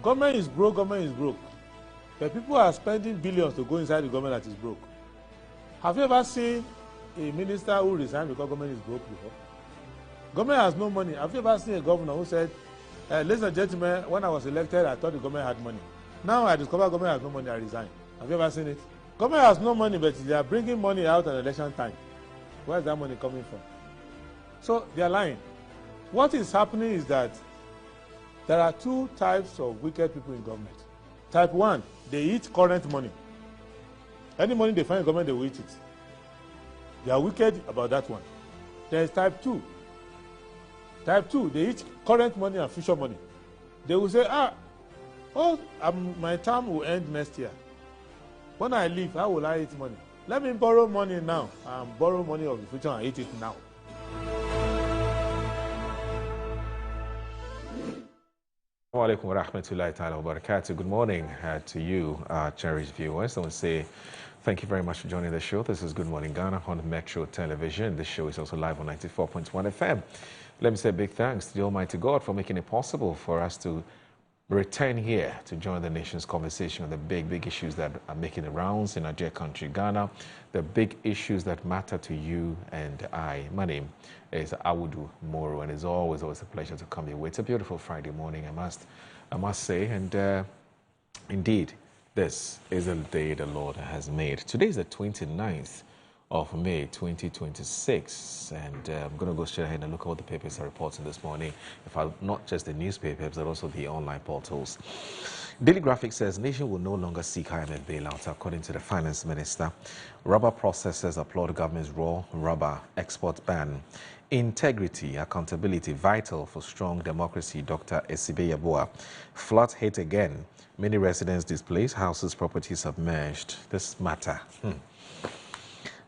Government is broke, government is broke. But people are spending billions to go inside the government that is broke. Have you ever seen a minister who resigned because government is broke before? Government has no money. Have you ever seen a governor who said, ladies and gentlemen, when I was elected, I thought the government had money. Now I discover government has no money, I resign. Have you ever seen it? Government has no money, but they are bringing money out at election time. Where is that money coming from? So they are lying. What is happening is that there are two types of wicked people in government. Type 1, they eat current money. Any money they find in government, they will eat it. They are wicked about that one. There is type 2. Type 2, they eat current money and future money. They will say, my term will end next year. When I leave, how will I eat money? Let me borrow money now and borrow money of the future and eat it now. Alaikum wa rahmatullahi ta'ala wa barakatuh. Good morning to you, cherished viewers. I want to say thank you very much for joining the show. This is Good Morning Ghana on Metro Television. This show is also live on 94.1 FM. Let me say a big thanks to the Almighty God for making it possible for us to return here to join the nation's conversation on the big issues that are making the rounds in our dear country, Ghana, the big issues that matter to you and I. My name is Awudu Moro, and it's always a pleasure to come your way. It's a beautiful Friday morning, I must say, and indeed, this is the day the Lord has made. Today is the 29th of May 2026, and I'm going to go straight ahead and look at what the papers are reporting this morning. In fact, not just the newspapers, but also the online portals. Daily Graphic says nation will no longer seek IMF bailout, according to the finance minister. Rubber processors applaud government's raw rubber export ban. Integrity, accountability, vital for strong democracy, Dr. Esibe Yabua. Flood hit again. Many residents displaced, houses, properties submerged. This matter.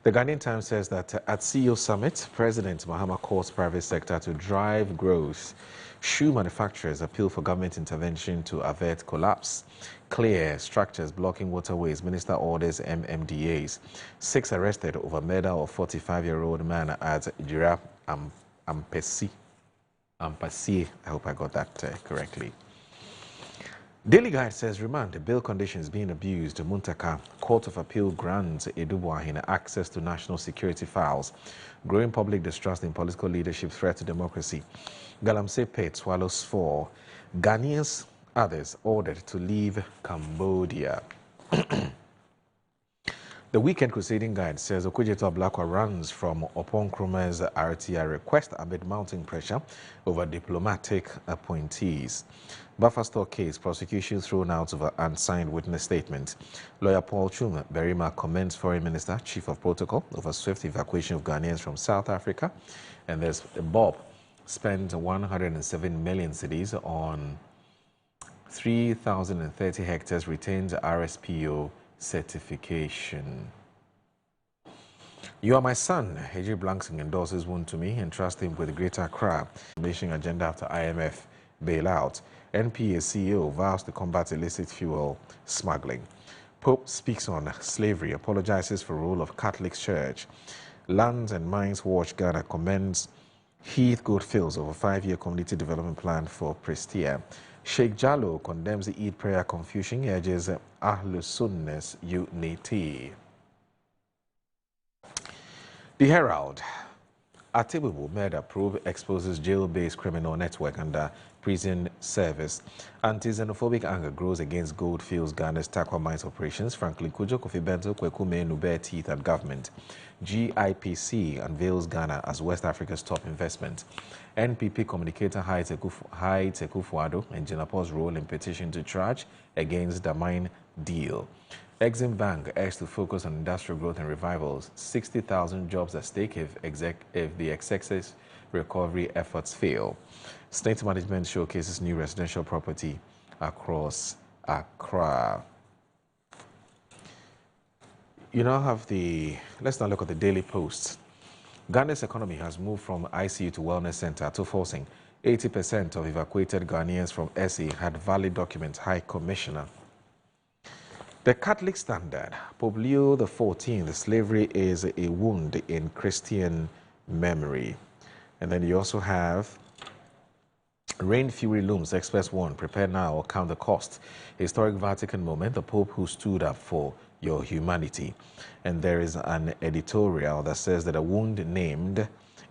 The Ghanaian Times says that at CEO Summit, President Mahama calls private sector to drive growth. Shoe manufacturers appeal for government intervention to avert collapse. Clear structures blocking waterways. Minister orders MMDAs. 6 arrested over murder of 45-year-old man at Jira Ampasi. I hope I got that correctly. Daily Guide says remand, bail conditions being abused. Muntaka, Court of Appeal grants Edubuahin access to national security files. Growing public distrust in political leadership, threat to democracy. Galamsey Pit swallows 4. Ghanaians, others ordered to leave Cambodia. The Weekend Crusading Guide says Okudzeto Ablakwa runs from Opon Nkrumah's RTI request amid mounting pressure over diplomatic appointees. Buffer store case, prosecution thrown out over unsigned witness statement. Lawyer Paul Chuma Berima commends Foreign Minister, Chief of Protocol over swift evacuation of Ghanaians from South Africa. And there's Bob spent 107 million cedis on 3,030 hectares retained RSPO certification. You are my son. Heji Blangsing endorses wound to me and trust him with Greater Accra. Nation agenda after IMF bailout. NPA CEO vows to combat illicit fuel smuggling. Pope speaks on slavery, apologizes for role of Catholic Church. Lands and Mines Watch Ghana commends Heath Goldfields over 5-year community development plan for Prestia. Sheikh Jallo condemns the Eid prayer confusion, urges Ahlus Sunnah's unity. The Herald. Atibubu murder probe exposes jail-based criminal network under prison service. Anti-xenophobic anger grows against Goldfields Ghana's Takwa Mines operations. Franklin Kujo, Kofi Bento, Kweku Menu bare teeth at government. GIPC unveils Ghana as West Africa's top investment. NPP communicator Hai Tekufuado and Jenapo's role in petition to charge against the mine deal. Exim Bank urged to focus on industrial growth and revivals. 60,000 jobs at stake if the excessive recovery efforts fail. State management showcases new residential property across Accra. You now have let's now look at the Daily Post. Ghana's economy has moved from ICU to wellness center to forcing 80% of evacuated Ghanaians from SA had valid documents, High Commissioner. The Catholic Standard, Pope Leo XIV, slavery is a wound in Christian memory. And then you also have Rain Fury looms, experts warn, prepare now or count the cost. Historic Vatican moment, the Pope who stood up for your humanity. And there is an editorial that says that a wound named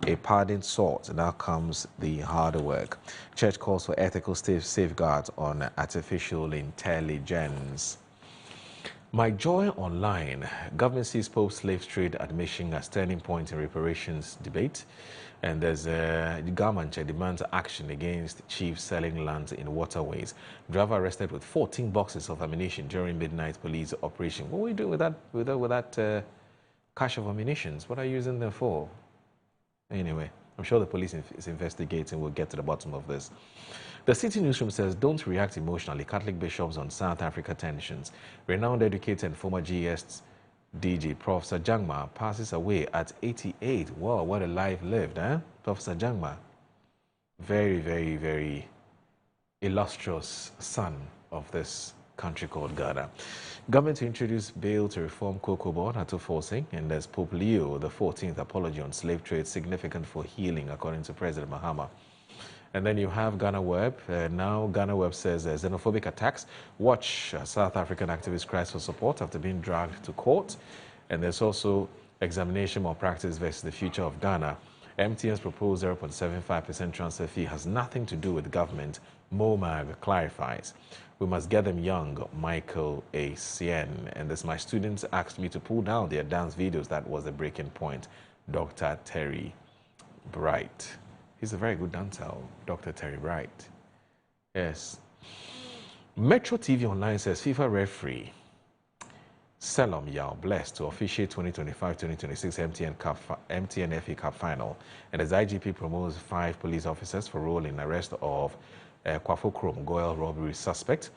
a pardoned sort, now comes the harder work. Church calls for ethical safeguards on artificial intelligence. My Joy Online. Government sees Pope slave trade admission as turning point in reparations debate. And there's the government demands action against chiefs selling lands in waterways. Driver arrested with 14 boxes of ammunition during midnight police operation. What are we doing with that cache of ammunitions? What are you using them for? Anyway, I'm sure the police is investigating. We'll get to the bottom of this. The City Newsroom says, don't react emotionally. Catholic bishops on South Africa tensions. Renowned educator and former GS DG Professor Jangma passes away at 88. Wow, what a life lived, eh? Professor Jangma, very, very, very illustrious son of this country called Ghana. Government to introduce bill to reform Cocoa Board at forcing, and there's Pope Leo XIV apology on slave trade significant for healing, according to President Mahama. And then you have Ghana Web. Now Ghana Web says xenophobic attacks. Watch South African activists cries for support after being dragged to court. And there's also examination malpractice versus the future of Ghana. MTN's proposed 0.75% transfer fee has nothing to do with government. MOMAG clarifies. We must get them young, Michael A. Sien. And this, my students asked me to pull down their dance videos. That was the breaking point. Dr. Terry Bright. He's a very good dancer, Dr. Terry Bright. Yes. Metro TV Online says FIFA referee Selom Yao blessed to officiate 2025-2026 MTN FA Cup final. And as IGP promotes 5 police officers for role in arrest of Kwafo Krom Goyle robbery suspect.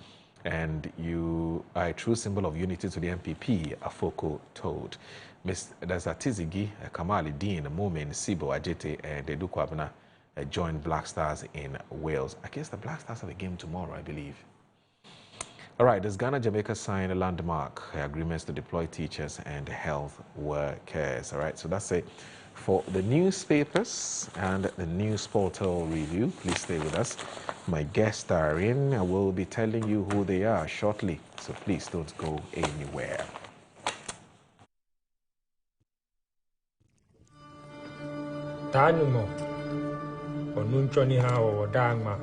And you are a true symbol of unity to the MPP, Afoko told. There's Atizigi, Kamali Dean, Momin, Sibo, Ajete, and Dedu Kwabena joined Black Stars in Wales. I guess the Black Stars have a game tomorrow, I believe. All right, does Ghana-Jamaica sign a landmark agreements to deploy teachers and health workers? All right, so that's it for the newspapers and the news portal review. Please stay with us. My guests are in. I will be telling you who they are shortly, so please don't go anywhere. Tanumo onunchoni ha odama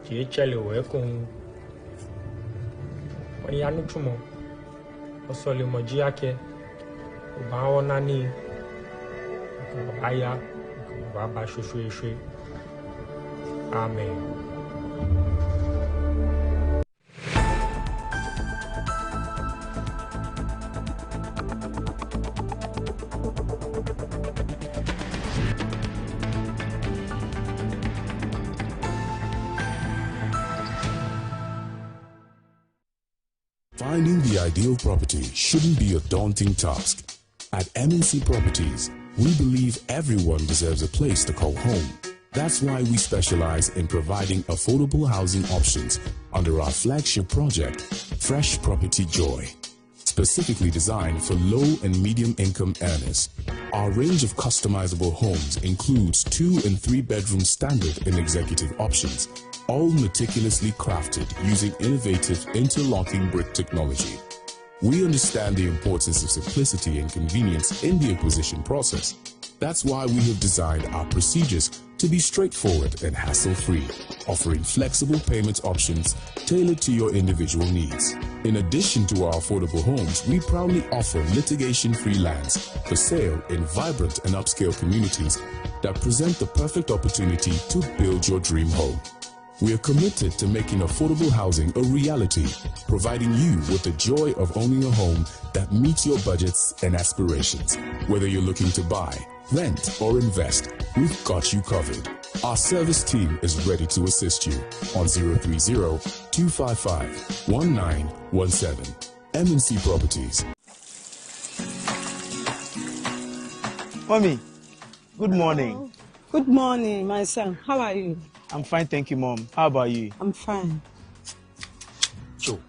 chiechele wekun oyanu chumo osole moji ake obawo nani aya baba shushu amen. Finding the ideal property shouldn't be a daunting task. At MNC Properties, we believe everyone deserves a place to call home. That's why we specialize in providing affordable housing options under our flagship project, Fresh Property Joy, specifically designed for low and medium income earners. Our range of customizable homes includes 2- and 3-bedroom standard and executive options, all meticulously crafted using innovative interlocking brick technology. We understand the importance of simplicity and convenience in the acquisition process. That's why we have designed our procedures to be straightforward and hassle-free, offering flexible payment options tailored to your individual needs. In addition to our affordable homes, we proudly offer litigation-free lands for sale in vibrant and upscale communities that present the perfect opportunity to build your dream home. We are committed to making affordable housing a reality, providing you with the joy of owning a home that meets your budgets and aspirations. Whether you're looking to buy, rent, or invest, we've got you covered. Our service team is ready to assist you on 030-255-1917. MNC Properties. Mommy, good morning. Oh, good morning, my son. How are you? I'm fine, thank you, Mom. How about you? I'm fine. Joe,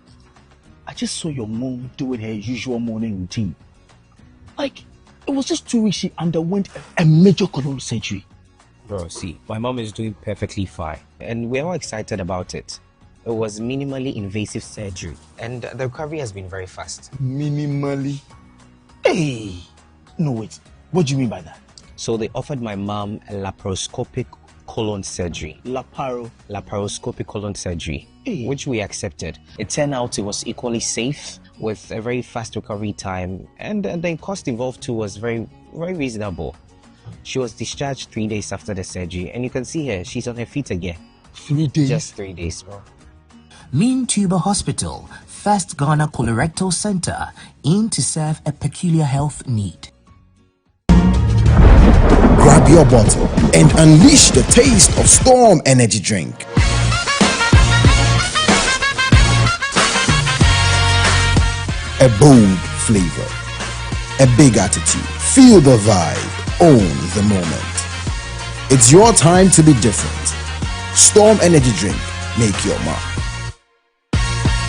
I just saw your mom doing her usual morning routine. Like, it was just 2 weeks she underwent a major colon surgery. Bro, see, my mom is doing perfectly fine, and we're all excited about it. It was minimally invasive surgery, and the recovery has been very fast. Minimally? Hey! No, wait. What do you mean by that? So they offered my mom a laparoscopic colon surgery. Laparoscopic colon surgery, which we accepted. It turned out it was equally safe with a very fast recovery time, and the cost involved too was very, very reasonable. She was discharged 3 days after the surgery, and you can see her, she's on her feet again. 3 days? Just 3 days, bro. Mean Tuber Hospital, first Ghana colorectal center, aimed to serve a peculiar health need. Grab your bottle and unleash the taste of Storm Energy Drink. A bold flavor, a big attitude. Feel the vibe. Own the moment. It's your time to be different. Storm Energy Drink. Make your mark.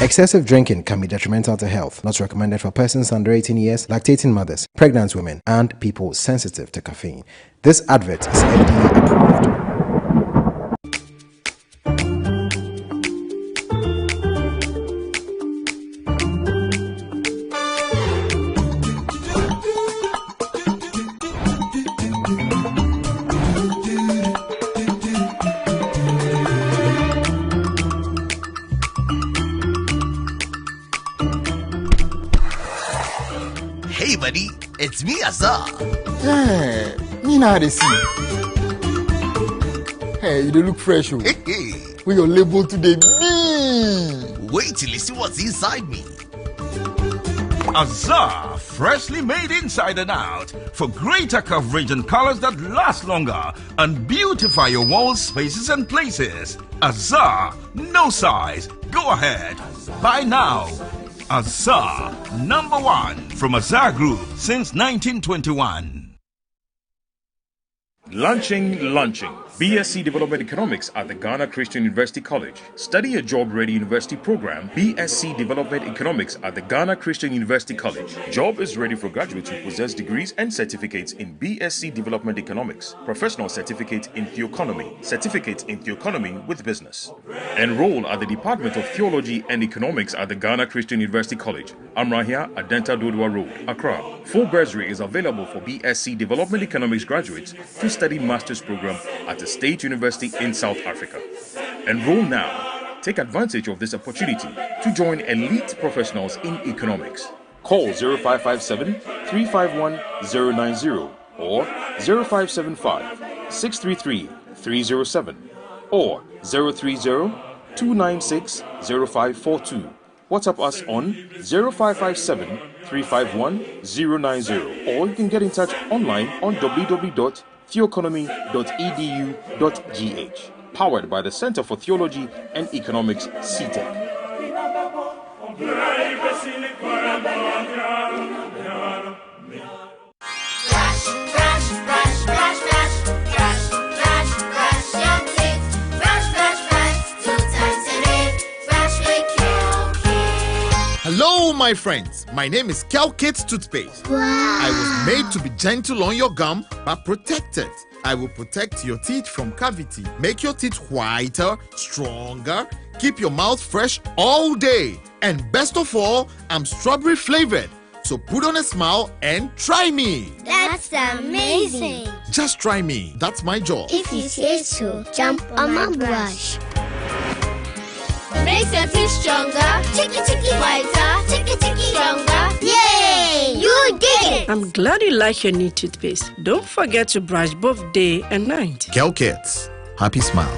Excessive drinking can be detrimental to health. Not recommended for persons under 18 years, lactating mothers, pregnant women, and people sensitive to caffeine. This advert is FDA approved. Hey buddy, it's me Azar. Hey, me now they see. Hey, you don't look fresh. Oh. Hey. With your label today, Wait till you see what's inside me. Azar, freshly made inside and out for greater coverage and colors that last longer and beautify your walls, spaces and places. Azar, no size. Go ahead. Buy now. Azar, #1 from Azar Group since 1921. Launching BSc Development Economics at the Ghana Christian University College. Study a job-ready university program, BSc Development Economics at the Ghana Christian University College. Job is ready for graduates who possess degrees and certificates in BSc Development Economics, professional certificate in Theoeconomy, certificate in Theoeconomy with business. Enroll at the Department of Theology and Economics at the Ghana Christian University College, Amrahia, Adenta Dodua Road, Accra. Full bursary is available for BSc Development Economics graduates to study master's program at the State University in South Africa. Enroll now. Take advantage of this opportunity to join elite professionals in economics. Call 0557 351 090 or 0575 633 307 or 030 296 0542. WhatsApp us on 0557 351 090 or you can get in touch online on www.theoeconomy.edu.gh. Powered by the Center for Theology and Economics, CTEC. Hello, my friends. My name is Kelkit Toothpaste. Wow. I was made to be gentle on your gum, but protected. I will protect your teeth from cavity, make your teeth whiter, stronger, keep your mouth fresh all day. And best of all, I'm strawberry flavored. So put on a smile and try me. That's amazing. Just try me. That's my job. If you say so, jump on my brush. Makes your teeth stronger, chicky whiter, chicky stronger. Yay! You did it! I'm glad you like your new toothpaste. Don't forget to brush both day and night. Kelkits, happy smile.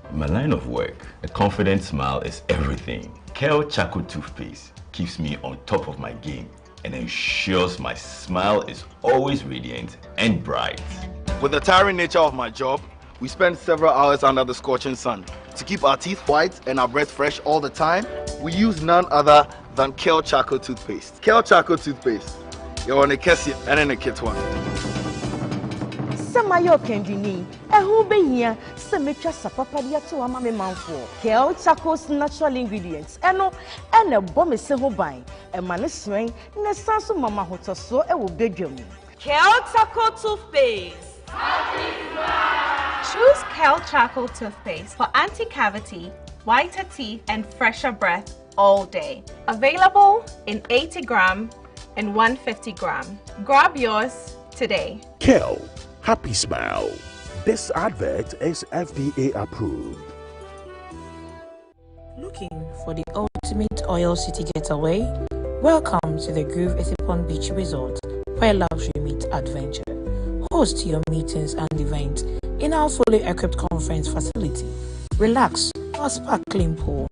In my line of work, a confident smile is everything. Kel Charcoal Toothpaste keeps me on top of my game and ensures my smile is always radiant and bright. With the tiring nature of my job, we spend several hours under the scorching sun. To keep our teeth white and our breath fresh all the time, we use none other than Kel Charcoal Toothpaste. Kel Charcoal Toothpaste. You're on a Kessie and in a kit one. Samayo Kendini, a who be here, Semetra Sapapadia to a mammy man for Kel Charcoal's natural ingredients, and a bomb is a hobby, a man is swing, and a sansu mama hoto so a will bedroom. Kel Charcoal Toothpaste. Choose Kel Charcoal Toothpaste for anti-cavity, whiter teeth, and fresher breath all day. Available in 80 gram and 150 gram. Grab yours today. Kel, happy smile. This advert is FDA approved. Looking for the ultimate oil city getaway? Welcome to the Groove Ethipon Beach Resort, where luxury meets adventure. Host your meetings and events in our fully equipped conference facility. Relax our sparkling pool,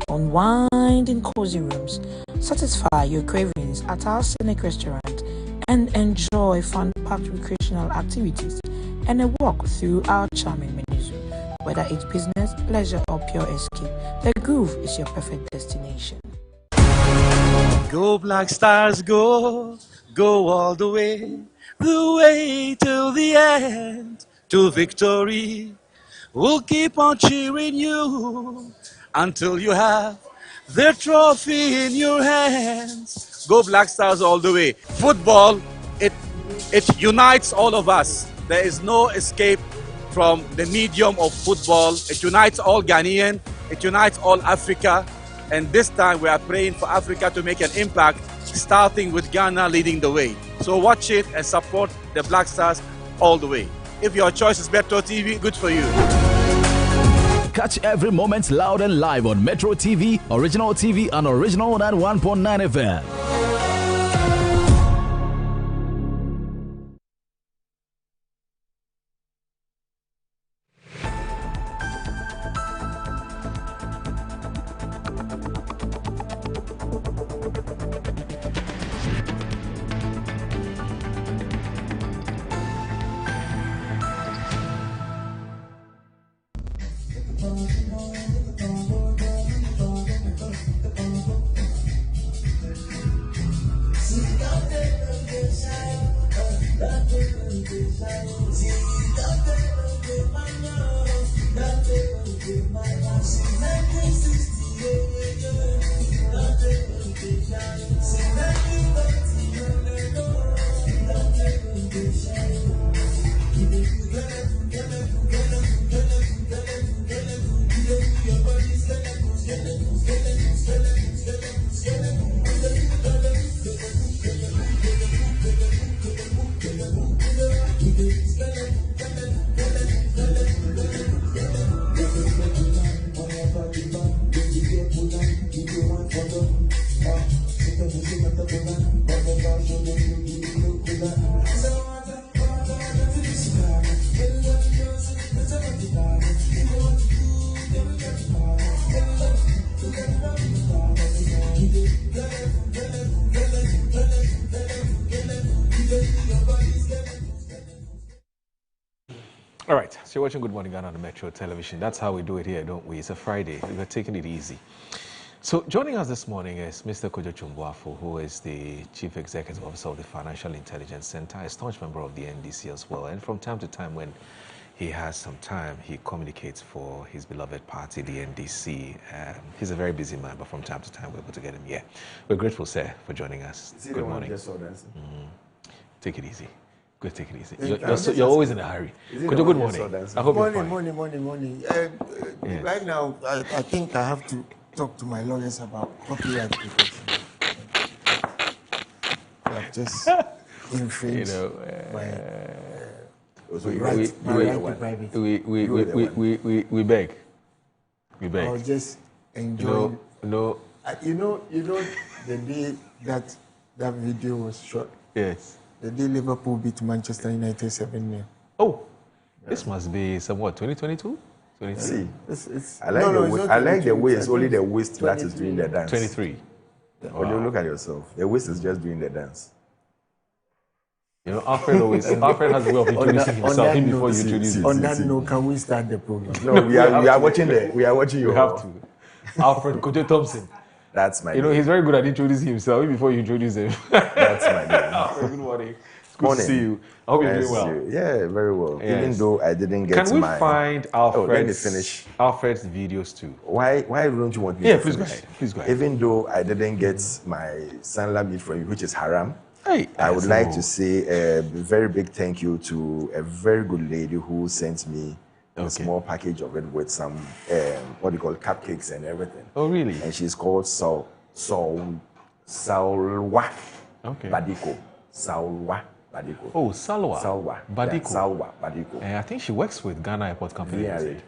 unwind in cozy rooms, satisfy your cravings at our scenic restaurant, and enjoy fun-packed recreational activities and a walk through our charming menus. Whether it's business happiness, pleasure, or pure escape, the Groove is your perfect destination. Go Black Stars, go, go all the way till the end, to victory. We'll keep on cheering you until you have the trophy in your hands. Go Black Stars all the way. Football, it unites all of us. There is no escape from the medium of football. It unites all Ghanaian, it unites all Africa. And this time we are praying for Africa to make an impact, starting with Ghana leading the way. So watch it and support the Black Stars all the way. If your choice is Metro TV, good for you. Catch every moment loud and live on Metro TV, Original TV, and Original 91.9 FM. All right, so you're watching Good Morning Ghana on the Metro Television. That's how we do it here, don't we? It's a Friday. We're taking it easy. So joining us this morning is Mr. Kojo Chumbuafo, who is the Chief Executive Officer of the Financial Intelligence Center, a staunch member of the NDC as well. And from time to time when he has some time, he communicates for his beloved party, the NDC. He's a very busy man, but from time to time we're able to get him here. We're grateful, sir, for joining us. Good morning. Take it easy. Good, take it easy. You're always in a hurry. Kojo, good morning. I hope you're fine. Morning. Right now, I think I have to talk to my lawyers about copyright protection. I've just infringed we beg. I'll just enjoy. You know the day that video was shot. Yes. The day Liverpool beat Manchester United 7-0. Oh, this must be somewhat 2022? 23? See, I like the way it's only the waist that is doing the dance. 23. When you look at yourself, the waist is just doing the dance. You know, Alfred has a way of introducing himself before you introduce him. On that note, can we start the program? No, we are watching you. We have to. Alfred Kojo Thompson. That's my name. He's very good at introducing himself before you introduce him. That's my name. Alfred, good morning. It's good to see you. I hope you're doing well. Yeah, very well. Yes. Even though I didn't get Can we find Alfred's videos too? Why don't you want me to finish? Please go ahead. Even though I didn't get my Sanla meat from you, which is haram, I would like to say a very big thank you to a very good lady who sent me a small package of it with some, what do you call it, cupcakes and everything. Oh, really? And she's called Salwa Badiko. Salwa Badiko. Oh, Salwa Badiko. Yeah, Salwa Badiko. I think she works with Ghana Airport Company. VRA.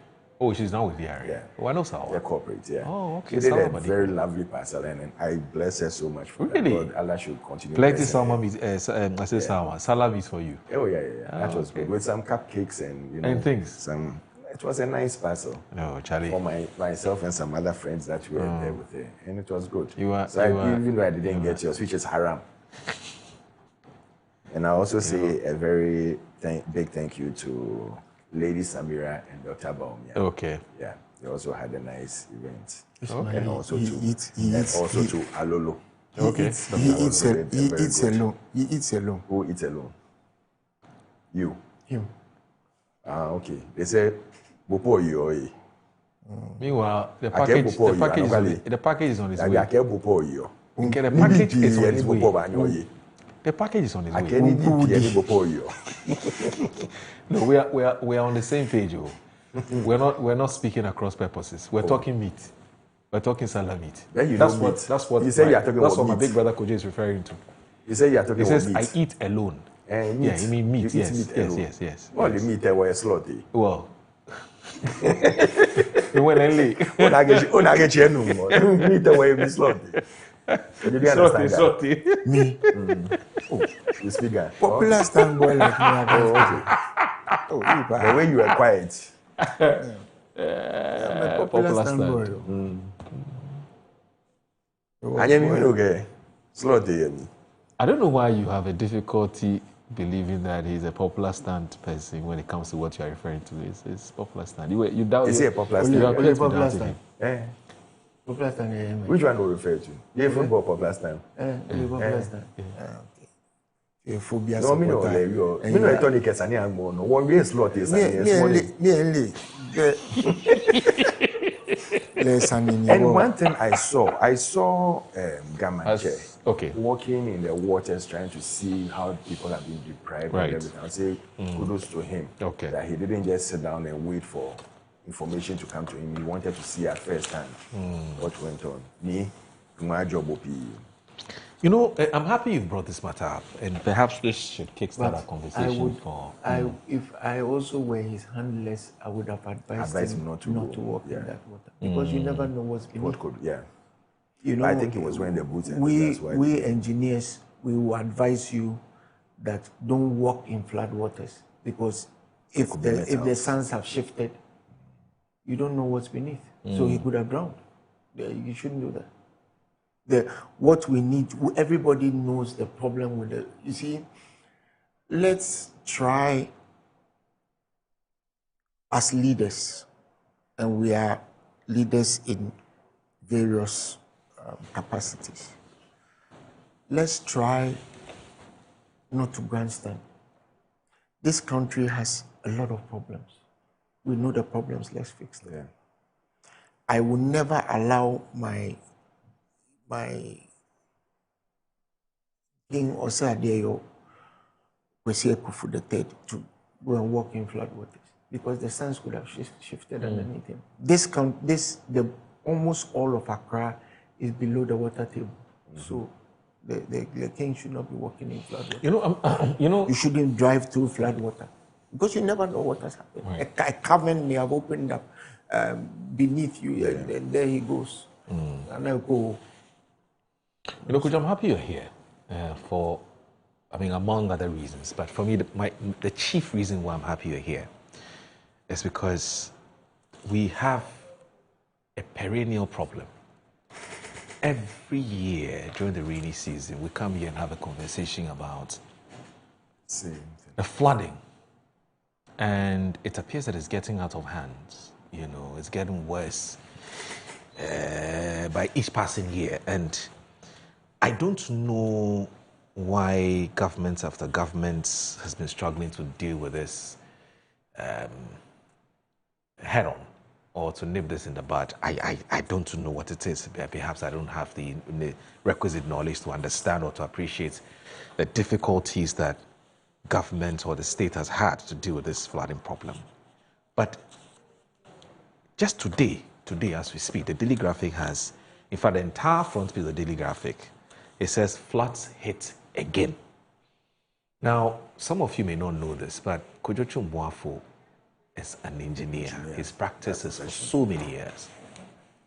Oh, she's now with VRA. Yeah. Oh, I know Salwa. They're corporate, yeah. Oh, okay. She did a very lovely parcel, and I bless her so much for that. God, Allah should continue. Plenty Salma meat, Salad meat for you. Oh, yeah. That was good. With some cupcakes and, and things. It was a nice parcel. No, Charlie. For myself and some other friends that were there with her. And it was good. Even though I didn't get yours, which is haram. And I also say a very big thank you to Lady Samira and Dr. Baumia. Okay. Yeah. They also had a nice event. Okay. And also to Alolo. He eats alone. He eats alone. Who eats alone? You. Him. Okay. They say, Bopo Yoye. Meanwhile, the package is on its way. The package is on its way. No, we are on the same page. We're not speaking across purposes. We're talking meat. We're talking salad meat. That's what you say. That's what my big brother Kojo is referring to. You say you're talking about meat. He says I eat alone. And yeah, you mean meat? Yes. Well, the meat were slotty. Well. You went early. I get you no more. Meat were be slotty. You didn't understand that. Me. Oh, you speak guy. Popular stand boy like me. Oh, the way you were quiet. I'm a popular stand boy. I don't know why you have a difficulty believing that he's a popular stand person when it comes to what you are referring to. It's popular stand. You doubt. Is he a popular stand? Only popular stand. Popular stand. Which one do you refer to? Yeah, football popular stand. Popular stand. Okay. Phobia. No, me no. Me no Tony Kesani Angbo. No one way slot is. Me. And one thing I saw Gamanche walking in the waters trying to see how people have been deprived and everything. I say kudos to him that he didn't just sit down and wait for information to come to him. He wanted to see at first hand what went on. Me, my job will be. You know, I'm happy you've brought this matter up, and perhaps this should kickstart a conversation If I also were his handlers, I would have advised him not to walk in that water. Because you never know what's beneath. What could, You know, I think it was when the boots and we engineers, we will advise you that don't walk in flood waters. Because if the sands have shifted, you don't know what's beneath. So he could have drowned. You shouldn't do that. What we need, everybody knows the problem with it. You see, let's try as leaders, and we are leaders in various capacities. Let's try not to grandstand. This country has a lot of problems. We know the problems, let's fix them. Yeah. I will never allow my King Osadeyo Kwesi Ekufu III to go and walk in flood waters because the sands could have shifted underneath him. Almost all of Accra is below the water table, so the king should not be walking in flood water. You shouldn't drive through flood water because you never know what has happened. Right. A cavern may have opened up beneath you, and there he goes. And I go. You know, Coach, I'm happy you're here among other reasons. But for me, the chief reason why I'm happy you're here is because we have a perennial problem. Every year during the rainy season, we come here and have a conversation about the flooding. And it appears that it's getting out of hand. You know, it's getting worse by each passing year. And I don't know why government after government has been struggling to deal with this head on or to nip this in the bud. I don't know what it is. Perhaps I don't have the requisite knowledge to understand or to appreciate the difficulties that government or the state has had to deal with this flooding problem. But just today as we speak, the Daily Graphic has, in fact, the entire front page of the Daily Graphic, it says floods hit again. Now, some of you may not know this, but Kojo Chumboafo is an engineer. His practice is for so many years.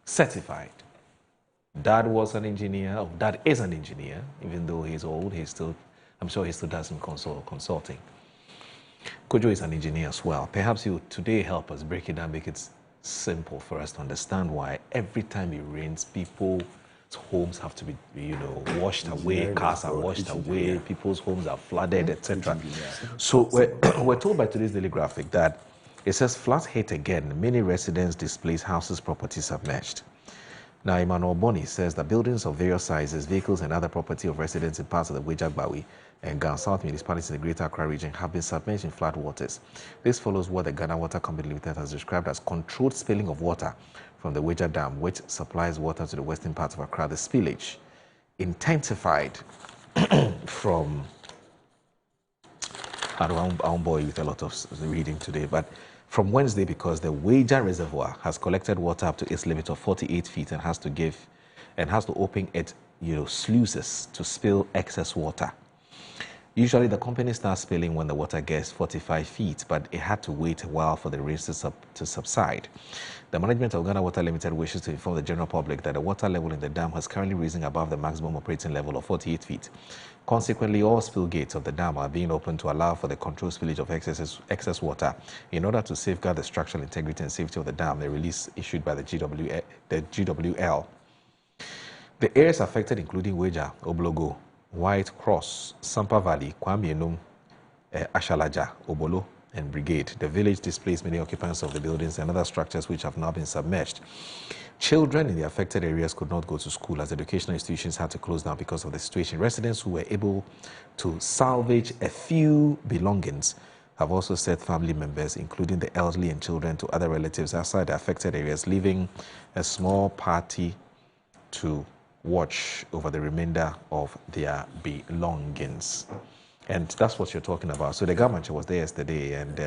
Certified. Dad was an engineer, or Dad is an engineer, even though he's old, I'm sure he still does some consulting. Kojo is an engineer as well. Perhaps you today help us break it down, make it simple for us to understand why every time it rains, people's homes have to be, washed away, cars are washed away, people's homes are flooded, etc. So we're told by today's Daily Graphic that It says flood hit again. Many residents displaced, houses, properties submerged. Now, Emmanuel Boni says that buildings of various sizes, vehicles and other property of residents in parts of the Wejagbawi and Gan South municipalities in the Greater Accra region have been submerged in flood waters. This follows what the Ghana Water Company Limited has described as controlled spilling of water from the Weja Dam, which supplies water to the western part of Accra. The spillage intensified from, I don't bore you with a lot of reading today, but from Wednesday, because the Weja Reservoir has collected water up to its limit of 48 feet and has to open its sluices to spill excess water. Usually the company starts spilling when the water gets 45 feet, but it had to wait a while for the rains to subside. The management of Ghana Water Limited wishes to inform the general public that the water level in the dam has currently risen above the maximum operating level of 48 feet. Consequently, all spill gates of the dam are being opened to allow for the controlled spillage of excess water in order to safeguard the structural integrity and safety of the dam, the release issued by the GWL. The areas affected, including Weja, Oblogo, White Cross, Sampa Valley, Kwame Enum, Ashalaja, Obolo, and Brigade. The village displaced many occupants of the buildings and other structures which have now been submerged. Children in the affected areas could not go to school as educational institutions had to close down because of the situation. Residents who were able to salvage a few belongings have also sent family members, including the elderly and children, to other relatives outside the affected areas, leaving a small party to watch over the remainder of their belongings. And that's what you're talking about. So the government was there yesterday, and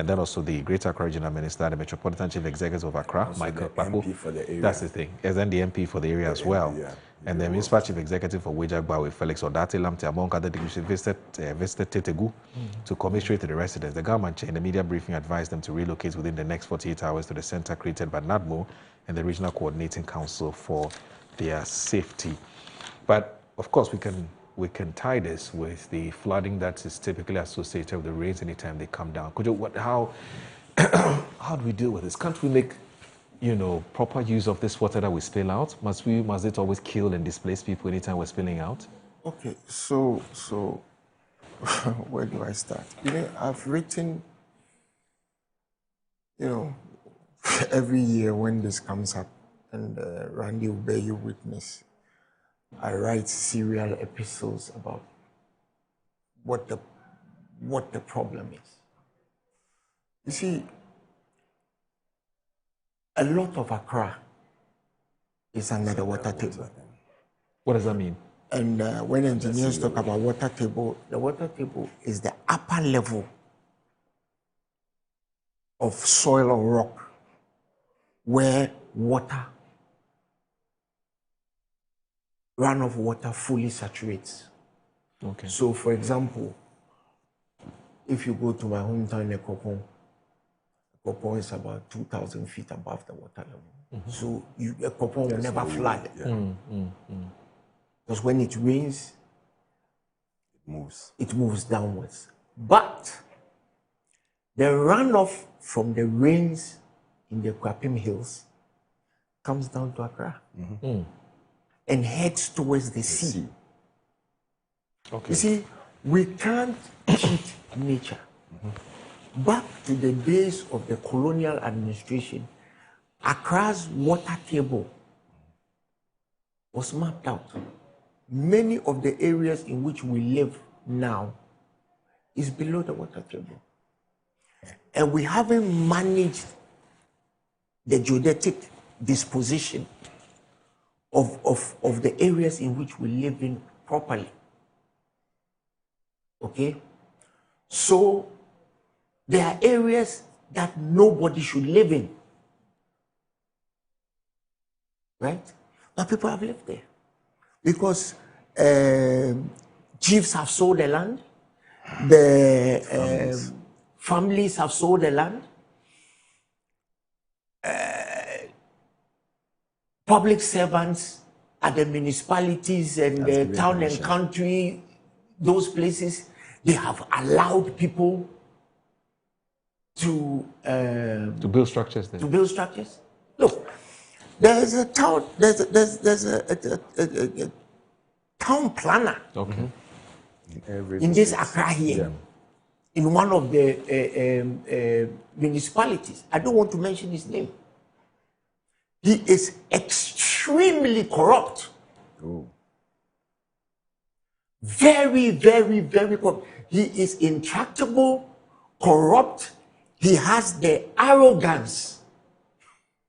then also the Greater Accra Regional Minister, the Metropolitan Chief Executive of Accra, also Michael Kpako. That's the thing. And then the MP for the area as well. Yeah. And the Municipal Chief Executive for Wejagbawi, Felix Odate Lamte, among other dignitaries, visited Tetegu to commiserate to the residents. The government in the media briefing advised them to relocate within the next 48 hours to the center created by NADMO and the Regional Coordinating Council for their safety. But of course, we can tie this with the flooding that is typically associated with the rains anytime they come down. How do we deal with this? Can't we make proper use of this water that we spill out? Must it always kill and displace people anytime we're spilling out? Okay, so where do I start? I've written, every year when this comes up, and Randy will bear you witness, I write serial epistles about what the problem is. You see, a lot of Accra is under the water table. What does that mean? And when engineers talk about water table, the water table is the upper level of soil or rock where runoff water fully saturates. Okay. So, for example, if you go to my hometown, Ekopon is about 2,000 feet above the water level. Mm-hmm. So, Ekopon will never flood. Yeah. Because when it rains, it moves downwards. But the runoff from the rains in the Kwapim Hills comes down to Accra. Mm-hmm. And heads towards the sea. Okay. You see, we can't cheat nature. Mm-hmm. Back to the days of the colonial administration, Accra's water table was mapped out. Many of the areas in which we live now is below the water table. And we haven't managed the geodetic disposition of the areas in which we live in properly. Okay? So there are areas that nobody should live in. Right? But people have lived there. Because chiefs have sold the land, the families have sold the land, public servants at the municipalities and the town and country, those places, they have allowed people to build structures there. To build structures. Look, there's a town, there's a town planner okay. in this Accra here. Yeah. in one of the municipalities. I don't want to mention his name. He is extremely corrupt. Oh. Very, very, very corrupt. He is intractable, corrupt. He has the arrogance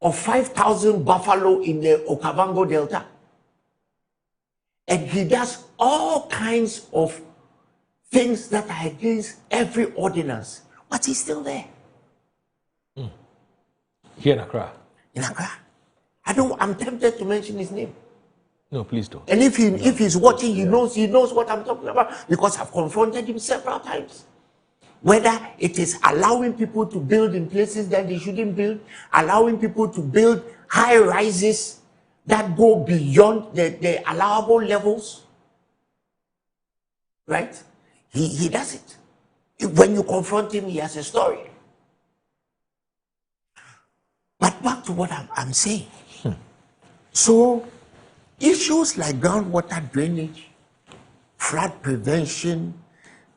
of 5,000 buffalo in the Okavango Delta. And he does all kinds of things that are against every ordinance. But he's still there. Here in Accra? In Accra. I'm tempted to mention his name. No, please don't. And if he's watching, he knows what I'm talking about, because I've confronted him several times. Whether it is allowing people to build in places that they shouldn't build, allowing people to build high rises that go beyond the allowable levels, right? He does it. When you confront him, he has a story. But back to what I'm saying. So, issues like groundwater drainage, flood prevention,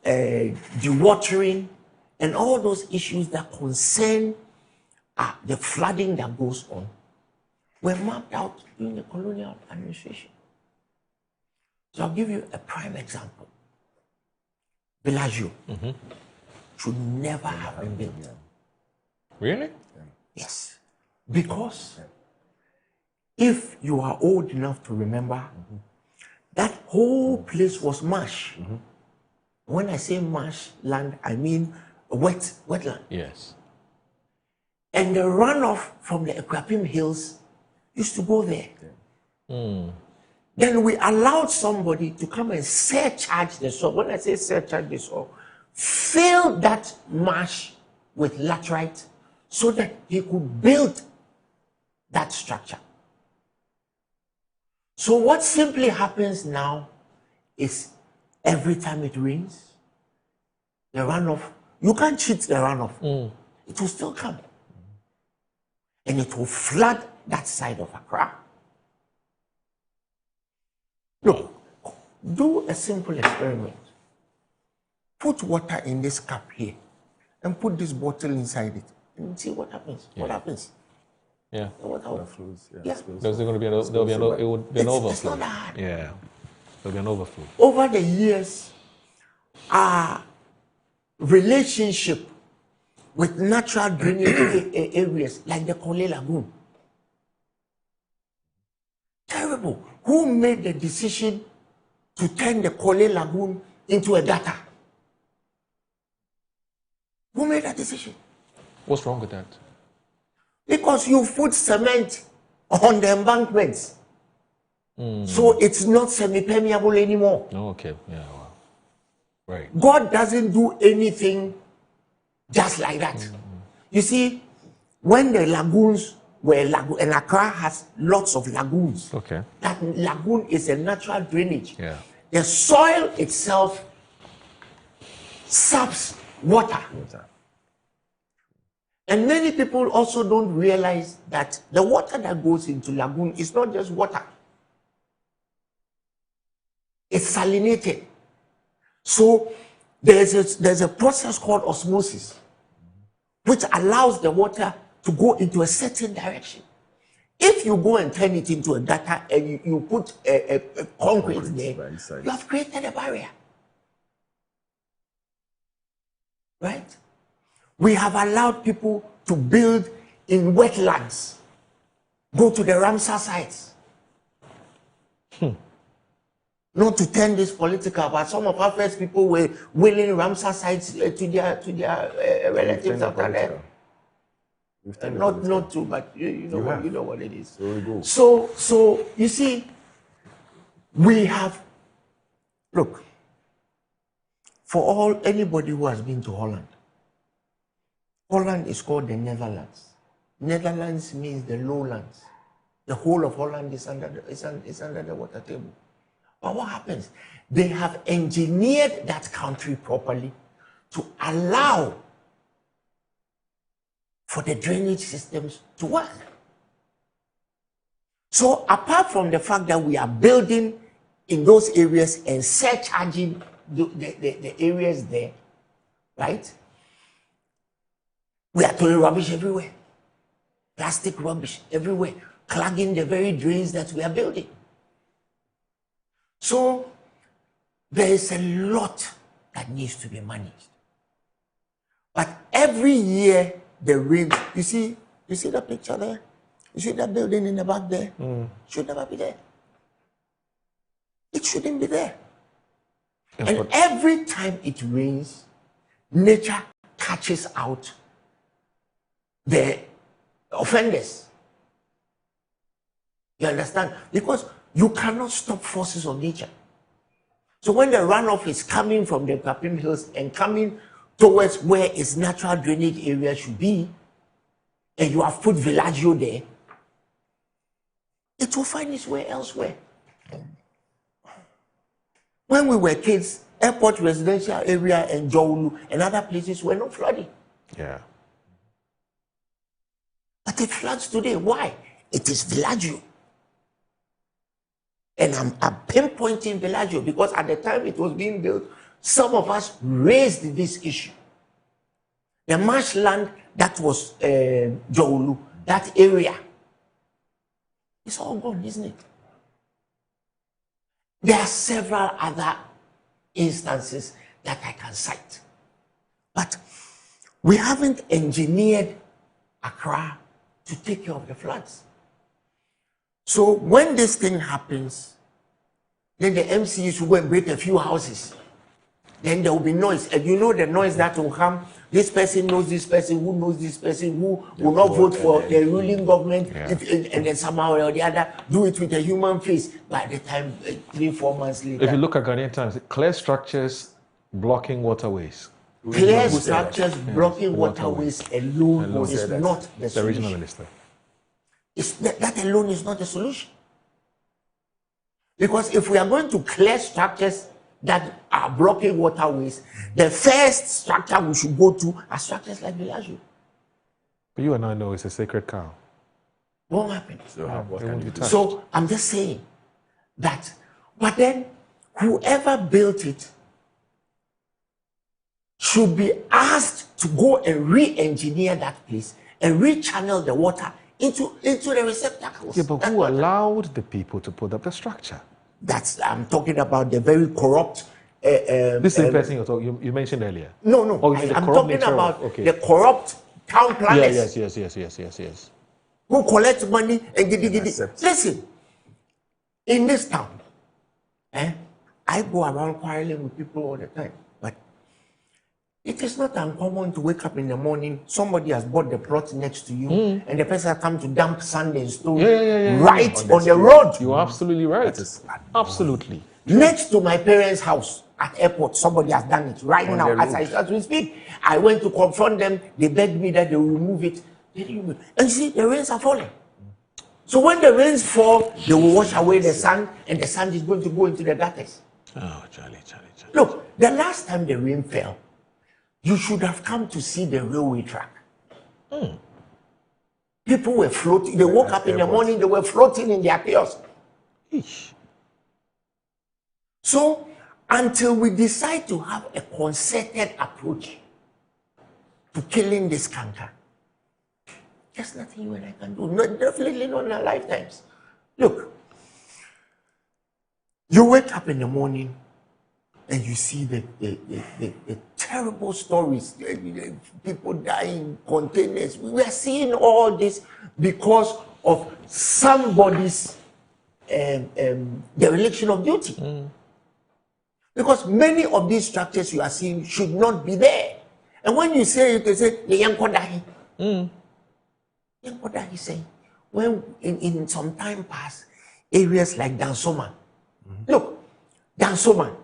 dewatering, and all those issues that concern the flooding that goes on were mapped out during the colonial administration. So I'll give you a prime example. Bellagio should never have been built. Really? Yes. Because if you are old enough to remember, that whole place was marsh. When I say marshland, I mean wetland. Yes. And the runoff from the Ekrapim Hills used to go there. Then we allowed somebody to come and surcharge the soil. When I say surcharge the soil, fill that marsh with laterite so that he could build that structure. So what simply happens now is every time it rains, the runoff, you can't cheat the runoff. It will still come. And it will flood that side of Accra. Look, do a simple experiment. Put water in this cup here and put this bottle inside it and see what happens. What happens? Yeah. Overflows. Yeah. There's going to be it would be an overflow. It's not hard. Yeah. There'll be an overflow. Over the years, our relationship with natural drainage areas like the Korle Lagoon. Terrible. Who made the decision to turn the Korle Lagoon into a gutter? Who made that decision? What's wrong with that? Because you put cement on the embankments. So it's not semi-permeable anymore. Oh, okay. Yeah, wow. Right. God doesn't do anything just like that. You see, when the lagoons were and Accra has lots of lagoons. Okay. That lagoon is a natural drainage. Yeah. The soil itself saps water. And many people also don't realize that the water that goes into lagoon is not just water. It's salinated. So there's a process called osmosis, which allows the water to go into a certain direction. If you go and turn it into a gutter and you put a concrete there, you have created a barrier. Right? We have allowed people to build in wetlands. Go to the Ramsar sites. Not to turn this political, but some of our first people were willing Ramsar sites to their relatives after that. Not to, but you know what it is. So you see, we have, look, for anybody who has been to Holland, Holland is called the Netherlands. Netherlands means the lowlands. The whole of Holland is under the water table. But what happens? They have engineered that country properly to allow for the drainage systems to work. So apart from the fact that we are building in those areas and surcharging the areas there, right? We are throwing rubbish everywhere. Plastic rubbish everywhere, clogging the very drains that we are building. So there is a lot that needs to be managed. But every year the rain, you see the picture there? You see that building in the back there? Should never be there. It shouldn't be there. Yes, and every time it rains, nature catches out the offenders. You understand? Because you cannot stop forces of nature. So when the runoff is coming from the Kapim Hills and coming towards where its natural drainage area should be, and you have put Villaggio there, it will find its way elsewhere. When we were kids, Airport Residential Area and Jowulu and other places were not flooding. Yeah. But it floods today. Why? It is Villaggio. And I'm pinpointing Villaggio because at the time it was being built, some of us raised this issue. The marshland that was Jowulu, that area, it's all gone, isn't it? There are several other instances that I can cite. But we haven't engineered Accra to take care of the floods. So when this thing happens, then the MCs will go and break a few houses. Then there will be noise. And you know the noise that will come. This person knows this person, who knows this person, who will not vote for the ruling government, and then somehow or the other do it with a human face. By the time 3-4 months later. If you look at Ghanaian Times, clear structures blocking waterways. Clear structures blocking waterways alone is not the solution. The regional minister. That alone is not the solution. Because if we are going to clear structures that are blocking waterways, the first structure we should go to are structures like Villaggio. But you and I know it's a sacred cow. Won't happen. So I'm just saying that, but then whoever built it should be asked to go and re-engineer that place and re-channel the water into the receptacles. Yeah, but who allowed the people to put up the structure? I'm talking about the very corrupt. This is the person you mentioned earlier. No. I'm talking about the corrupt town planners. Yes. Who collect money and giddy. Listen, in this town, I go around quarreling with people all the time. But it is not uncommon to wake up in the morning, somebody has bought the plot next to you, and the person has come to dump sand and stone right on the road. You're absolutely right. Absolutely. Next to my parents' house at airport, somebody has done it right now as we speak. I went to confront them. They begged me that they will remove it. And you see, the rains are falling. So when the rains fall, they will wash away the sand, and the sand is going to go into the gutters. Oh, Charlie. Look, the last time the rain fell, you should have come to see the railway track. People were floating. They woke up in the morning, they were floating in their chaos. So, until we decide to have a concerted approach to killing this canker, there's nothing you and I can do. Definitely not in our lifetimes. Look, you wake up in the morning and you see the terrible stories, people dying, containers. We are seeing all this because of somebody's dereliction of duty. Because many of these structures you are seeing should not be there. And when you say it, they say, the young Kodahi. Young Kodahi saying, when in some time past, areas like Dansoma, look, Dansoma,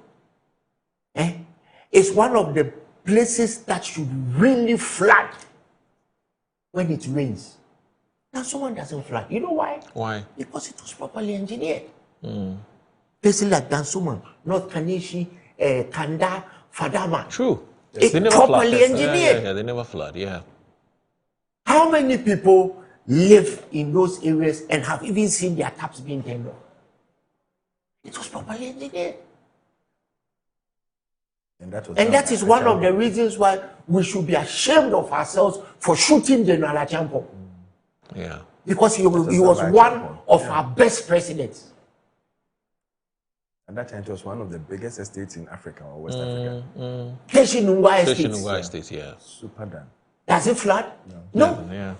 is one of the places that should really flood when it rains. Now someone doesn't flood. You know why? Why? Because it was properly engineered. Places like Dansoma, North Kanishi, Kanda, Fadama. True. It's properly engineered. Yeah, they never flood, yeah. How many people live in those areas and have even seen their taps being turned off? It was properly engineered. And that is one of the reasons why we should be ashamed of ourselves for shooting General Achampo. Yeah. Because he was one of our best presidents. And that time it was one of the biggest estates in Africa or West Africa. Keshi Nungwa Estate, yeah. Super done. Does it flood? No. Yeah.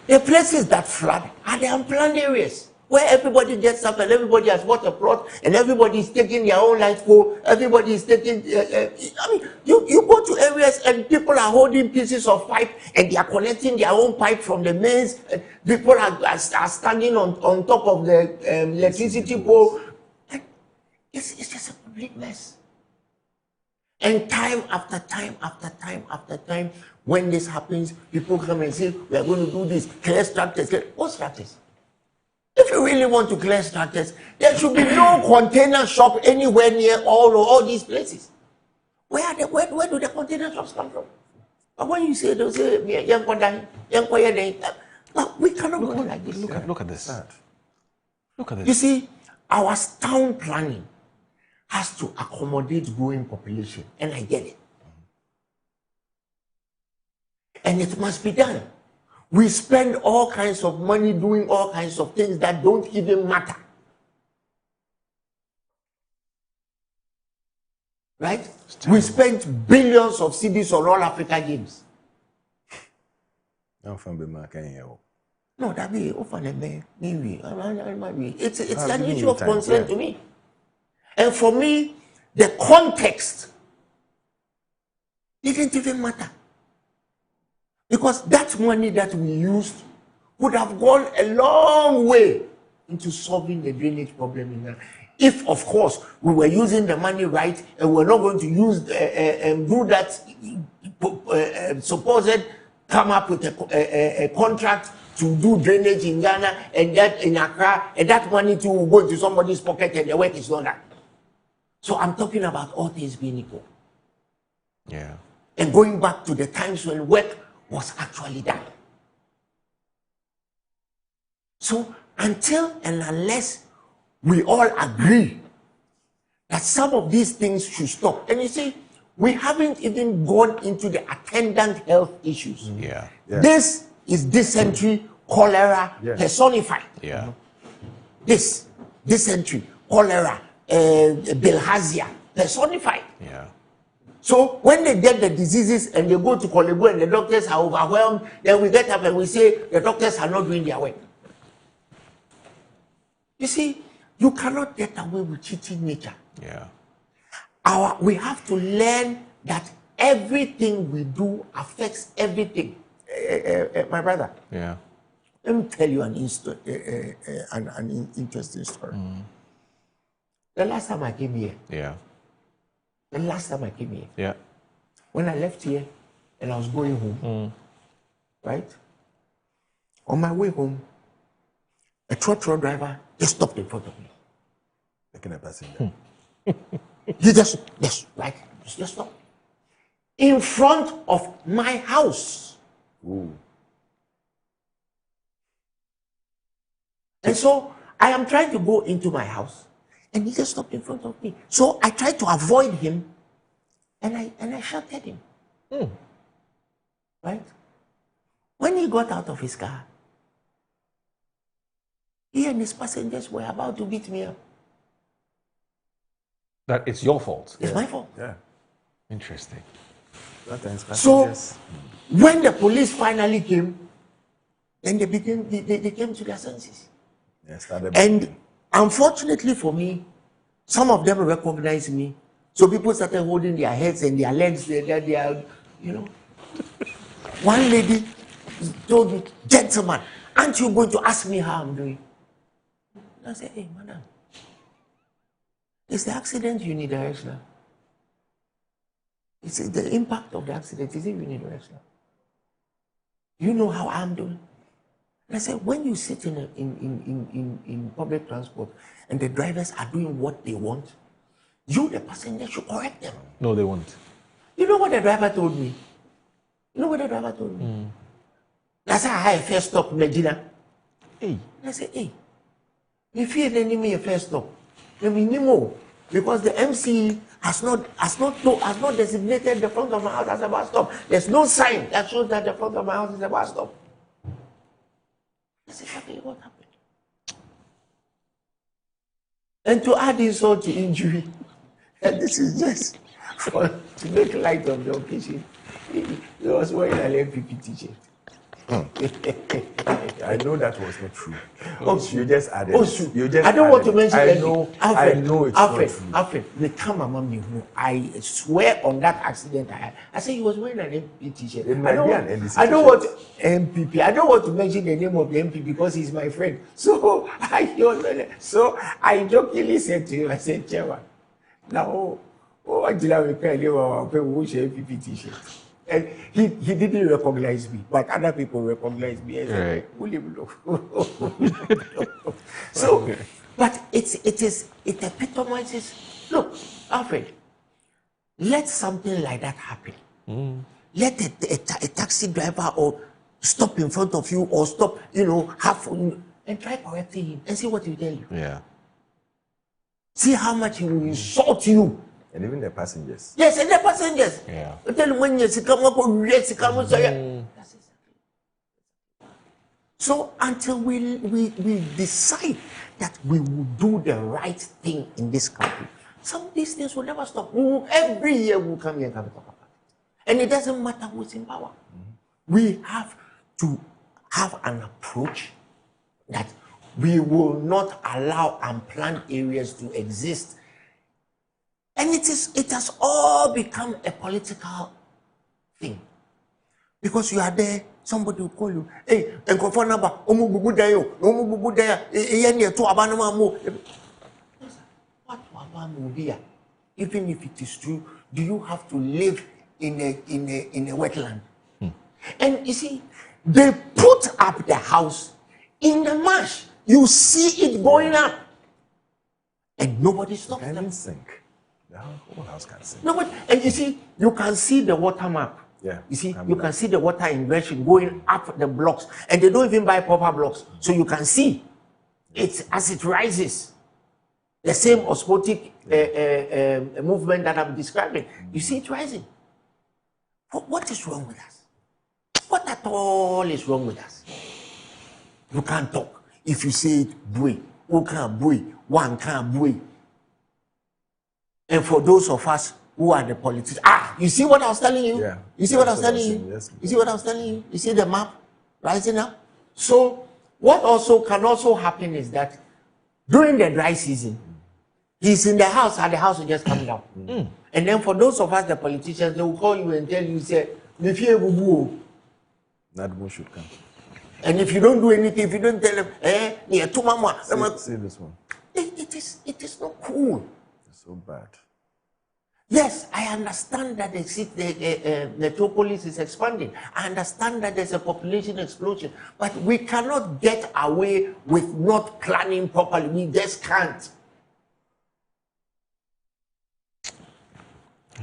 The places that flood are the unplanned areas where everybody gets up and everybody has bought a plot and everybody is taking their own light pole. Everybody is taking. I mean, you go to areas and people are holding pieces of pipe and they are connecting their own pipe from the mains. People are standing on top of the electricity pole. It's just a complete mess. And time after time after time after time, when this happens, people come and say, we are going to do this, clear structures. What structures? If you really want to clear structures, there should be no container shop anywhere near all these places. Where do the container shops come from? But when you say, they'll say, we cannot go like this. Look at this. Look at this. You see, our town planning has to accommodate growing population, and I get it. And it must be done. We spend all kinds of money doing all kinds of things that don't even matter. Right? We spent billions of cedis on all Africa games. No, that be it's an issue of concern to me. And for me, the context didn't even matter. Because that money that we used would have gone a long way into solving the drainage problem in Ghana. If, of course, we were using the money right and we're not going to use and do that supposed come up with a contract to do drainage in Ghana and that in Accra, and that money too will go into somebody's pocket and the work is not done. So I'm talking about all things being equal. Yeah. And going back to the times when work was actually done. So until and unless we all agree that some of these things should stop, and you see, we haven't even gone into the attendant health issues. Yeah. This is dysentery, cholera personified. Yeah. This dysentery, cholera, bilharzia personified. Yeah. So when they get the diseases and they go to Kolego and the doctors are overwhelmed, then we get up and we say the doctors are not doing their work. You see, you cannot get away with cheating nature. Yeah. We have to learn that everything we do affects everything. My brother. Yeah. Let me tell you an interesting story. The last time I came here. Yeah. The last time I came here. Yeah. When I left here and I was going home, right? On my way home, a truck driver just stopped in front of me. Taking a passenger. He just stopped. In front of my house. Ooh. And so I am trying to go into my house. And he just stopped in front of me. So I tried to avoid him, and I shot at him. Right? When he got out of his car, he and his passengers were about to beat me up. That it's your fault. It's my fault. Yeah. Interesting. So when the police finally came, then they came to their senses. And unfortunately for me, some of them recognized me. So people started holding their heads and their legs. They are, you know. One lady told me, "Gentlemen, aren't you going to ask me how I'm doing?" I said, "Hey, madam, is the accident unidirectional? It's the impact of the accident, is it unidirectional? You know how I'm doing?" And I said, when you sit in public transport and the drivers are doing what they want, you, the passenger, should correct them. No, they won't. You know what the driver told me? That's how I first stopped Medina. Hey. I said, hey, if you didn't me a first stop, let me know. because the MC has not designated the front of my house as a bus stop. There's no sign that shows that the front of my house is a bus stop. That's exactly what happened. And to add insult to injury, and this is just to make light of the occasion, he was wearing an MPP t-shirt. I know that was not true. You just added. I don't want to mention anything. I know it's not true. Alfred, the cameraman who I swear on that accident I had. I said he was wearing an MPP t-shirt. I don't want MPP. I don't want to mention the name of the MP because he's my friend. So I jokingly said to him, I said, Chairman, now Angela will pay MPP t-shirt. And he didn't recognize me, but other people recognized me. Right. So, but it epitomizes. Look, Alfred, let something like that happen. Let a taxi driver or stop in front of you or stop, half and try correcting him and see what he tell you. Yeah. See how much he will insult you. And even the passengers. Yes, and the passengers. Yeah. So until we decide that we will do the right thing in this country, some of these things will never stop. Every year we'll come here and talk about it. And it doesn't matter who's in power. We have to have an approach that we will not allow unplanned areas to exist. And it has all become a political thing. Because you are there, somebody will call you, hey, and confirm number, even if it is true, do you have to live in a wetland? And you see, they put up the house in the marsh. You see it going up. And nobody stops them. Sink. The whole house can sink. No, but and you see, you can see the water map. Yeah. You see, you can see the water inversion going up the blocks, and they don't even buy proper blocks, so you can see it as it rises. The same osmotic movement that I'm describing. You see it rising. What is wrong with us? What at all is wrong with us? You can't talk. If you say it, boy, who can't boy, one can't boy. And for those of us who are the politicians, you see what I was telling you? Yeah. You see what I was telling you? Yes. You see what I was telling you? You see the map rising up? So what also can also happen is that during the dry season, he's in the house and the house will just come down. And then for those of us, the politicians, they will call you and tell you, say, Nadmo should come. And if you don't do anything, if you don't tell them, See this one. It is not cool. It's so bad. Yes, I understand that the metropolis is expanding. I understand that there's a population explosion. But we cannot get away with not planning properly. We just can't.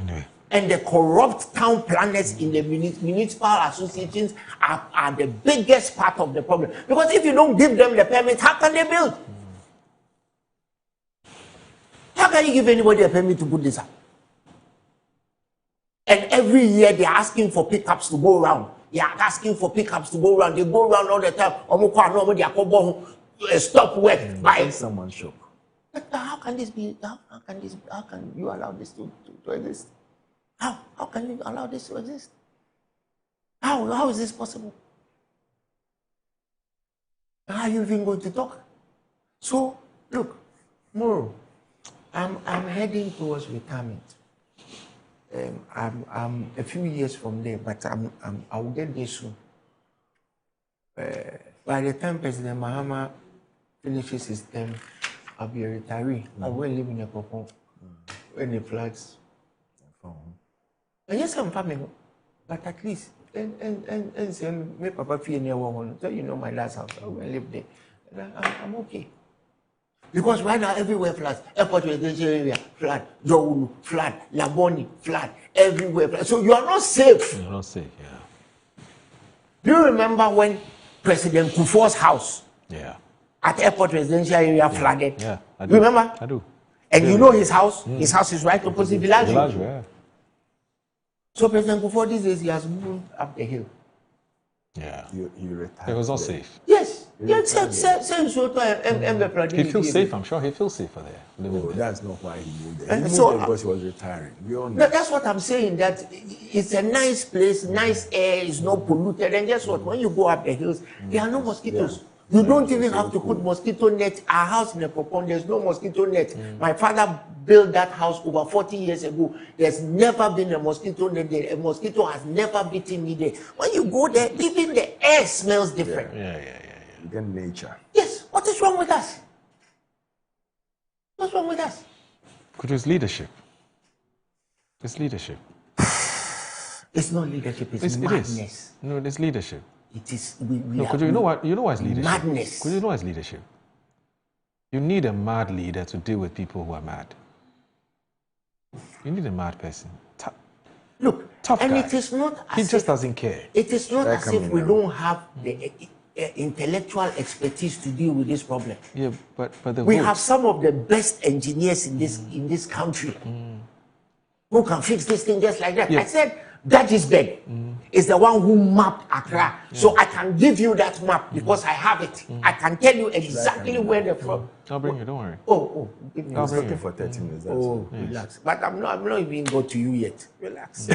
Anyway. And the corrupt town planners in the municipal associations are the biggest part of the problem. Because if you don't give them the permit, how can they build? How can you give anybody a permit to put this up? And every year they're asking for pickups to go around. They are asking for pickups to go around. They go around all the time. Stop work by someone shop. How can this be? How can you allow this to exist? How can you allow this to exist? How is this possible? How are you even going to talk? So look, Moro, I'm heading towards retirement. I'm a few years from there, but I will get there soon. By the time President Mahama finishes his term, I'll be a retiree. I will live in a Popon when the floods. And yes, I'm family, but at least and say my papa feel near one. So you know my last house, I will live there. And I'm okay. Because right now everywhere floods. Airport residential area, flood. Jowulu, flood. Laboni, flood. Everywhere flood. So you are not safe. You're not safe, yeah. Do you remember when President Kufuor's house at airport residential area flooded? Yeah, I do. Remember? I do. And you know his house? His house is right opposite Village. Yeah. So President Kufuor these days, he has moved up the hill. Yeah. He retired. It was not safe. Yes. He feels safe, I'm sure he feels safer there. No, that's not why he moved there. He moved so, there because he was retiring. That's what I'm saying, that it's a nice place, nice air, it's not polluted. And guess what? When you go up the hills, there are no mosquitoes. Yeah. You don't even have to put mosquito net. Our house in the Popon, there's no mosquito net. My father built that house over 40 years ago. There's never been a mosquito net there. A mosquito has never bitten me there. When you go there, even the air smells different. Yeah. You get nature. Yes. What is wrong with us? What's wrong with us? Could it's leadership. It's leadership. It's not leadership, it's madness. It is. No, it's leadership. It is. Could you know why it's leadership? Madness. Could you know why it's leadership? You need a mad leader to deal with people who are mad. You need a mad person. Look, tough and guy. It is not. He just doesn't care. It is not as if we don't have the intellectual expertise to deal with this problem. Yeah, but we have some of the best engineers in this country who can fix this thing just like that. Yeah. I said Dajisbeg is the one who mapped Accra, so I can give you that map because I have it. I can tell you exactly where they're from. I'll bring you. Don't worry. Give me. I was talking for 30 minutes. Relax. But I'm not even got to you yet. Relax.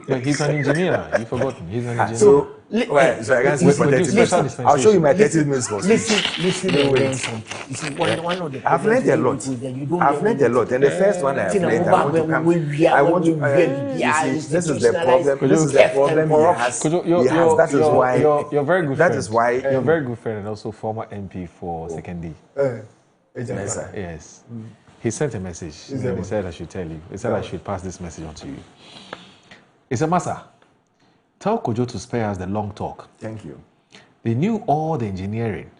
Yeah, he's an engineer. You've forgotten. He's an engineer. So I can't speak for 30 minutes. I'll show you my 30 minutes for listen and learn something. You see, one of the I've learned a lot. I've learned a lot. And the first one I've learned, I want to this is the problem. This is the problem he has. That is why you're very good. That is why you're a very good friend and also former MP for Second D. Yes. He sent a message. He said I should tell you. He said I should pass this message on to you. He said, Massa, tell Kojo to spare us the long talk. Thank you. They knew all the engineering,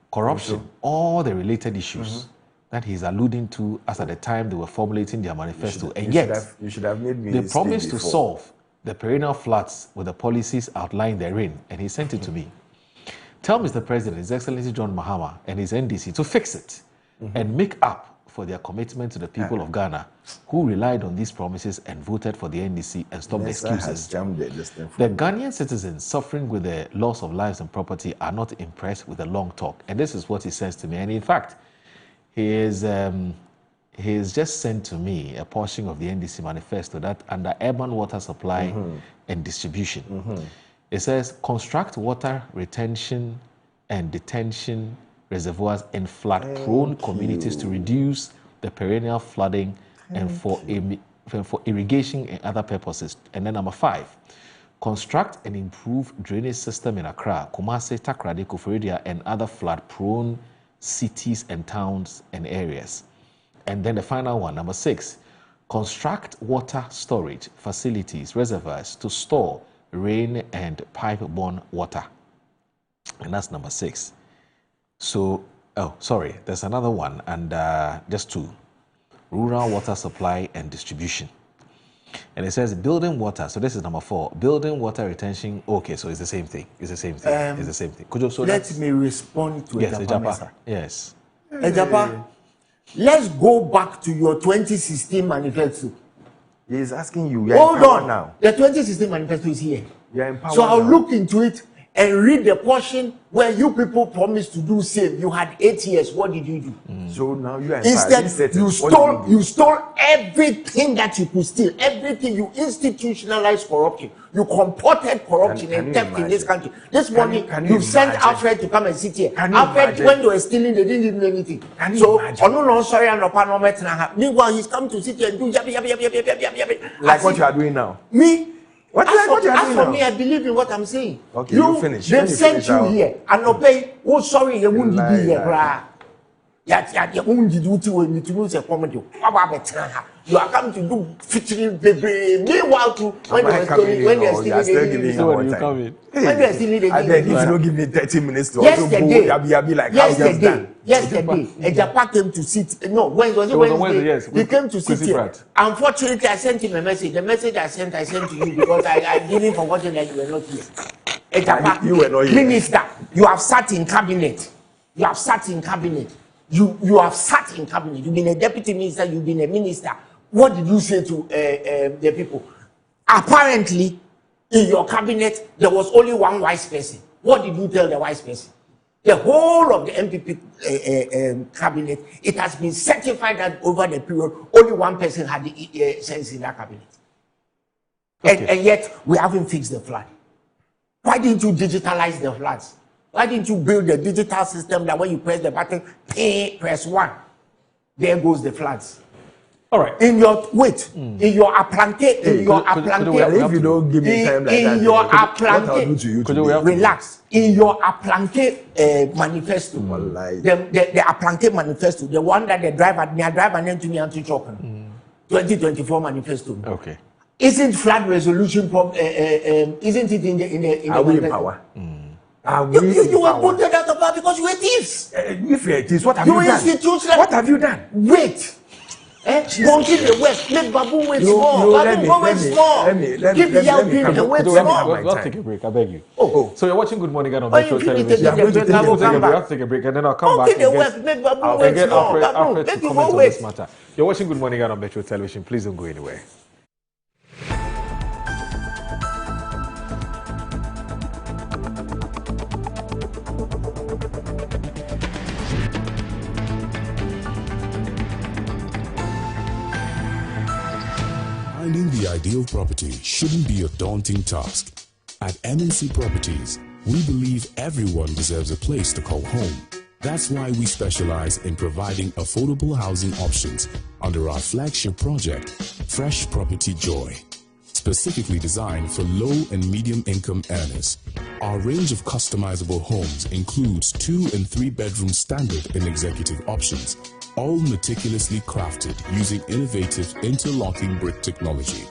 corruption, all the related issues that he's alluding to as at the time they were formulating their manifesto. And yet, you should have made me they promised to solve the perennial floods with the policies outlined therein, and he sent it to me. Tell Mr. President, His Excellency John Mahama and his NDC to fix it and make up for their commitment to the people of Ghana who relied on these promises and voted for the NDC and stopped the excuses. The Ghanaian citizens suffering with the loss of lives and property are not impressed with the long talk. And this is what he says to me. And in fact, he has just sent to me a portion of the NDC manifesto that under urban water supply and distribution, it says, construct water retention and detention reservoirs in flood-prone communities to reduce the perennial flooding and for irrigation and other purposes. And then number 5, construct and improve drainage system in Accra, Kumasi, Takoradi, Koforidua, and other flood-prone cities and towns and areas. And then the final one, number 6, construct water storage facilities, reservoirs to store rain and pipe-borne water. And that's number 6. So, there's another one, and just 2. Rural water supply and distribution. And it says building water. So this is number 4. Building water retention. Okay, so it's the same thing. It's the same thing. It's the same thing. Could you, so let me respond to Ejapa. Yes. Ejapa, let's go back to your 2016 manifesto. He is asking you. Hold on now. The 2016 manifesto is here. So I'll look into it and read the portion where you people promised to do same. You had 8 years. What did you do? So now you are instead you stole everything that you could steal. Everything. You institutionalized corruption. You comported corruption and theft in this country. This morning you sent Alfred to come and sit here. Alfred, when they were stealing, they didn't give me anything. So meanwhile he's come to sit here and do yabby. Like what you are doing now. Me? As for me, I believe in what I'm saying. Okay, you finish. They've sent you here. And no pay. Oh, sorry, you won't be here. You are coming to do featuring baby. Meanwhile, too, when they're stealing, if you don't give me 30 minutes to yesterday, like Ejapa came to sit. No, Wednesday, yes, he came to sit here. Unfortunately, I sent him a message. The message I sent to you because I didn't forgotten that you were not here. Ejapa, you were not here. Minister, you have sat in cabinet. You have sat in cabinet. You've been a deputy minister. You've been a minister. What did you say to the people? Apparently, in your cabinet, there was only one wise person. What did you tell the wise person? The whole of the MPP cabinet, it has been certified that over the period, only one person had the sense in that cabinet. Okay. And yet, we haven't fixed the flood. Why didn't you digitalize the floods? Why didn't you build a digital system that when you press the button, press 1, there goes the floods? All right. In your in your aplanque, if you don't give me time like in that, your aplanque, relax. In your aplanque manifesto, the aplanque manifesto, the one that the driver named to me anti chopping, 2024 manifesto. Okay. Isn't flood resolution problem? Isn't it in the are we in power? You were voted out of power because you were thieves. If you're thieves, what have you done? What have you done? Wait. Monkey the West, make Babu wait more. Babu go wait more. Keep yelping and wait more. We'll take a break, I beg you. So you're watching Good Morning Ghana on Metro Television. We'll have to take a break and then I'll come back and get Alfred to comment on this matter. You're watching Good Morning Ghana on Metro Television. Please don't go anywhere. Finding the ideal property shouldn't be a daunting task. At MNC Properties, we believe everyone deserves a place to call home. That's why we specialize in providing affordable housing options under our flagship project, Fresh Property Joy, specifically designed for low and medium income earners. Our range of customizable homes includes 2 and 3 bedroom standard and executive options, all meticulously crafted using innovative interlocking brick technology.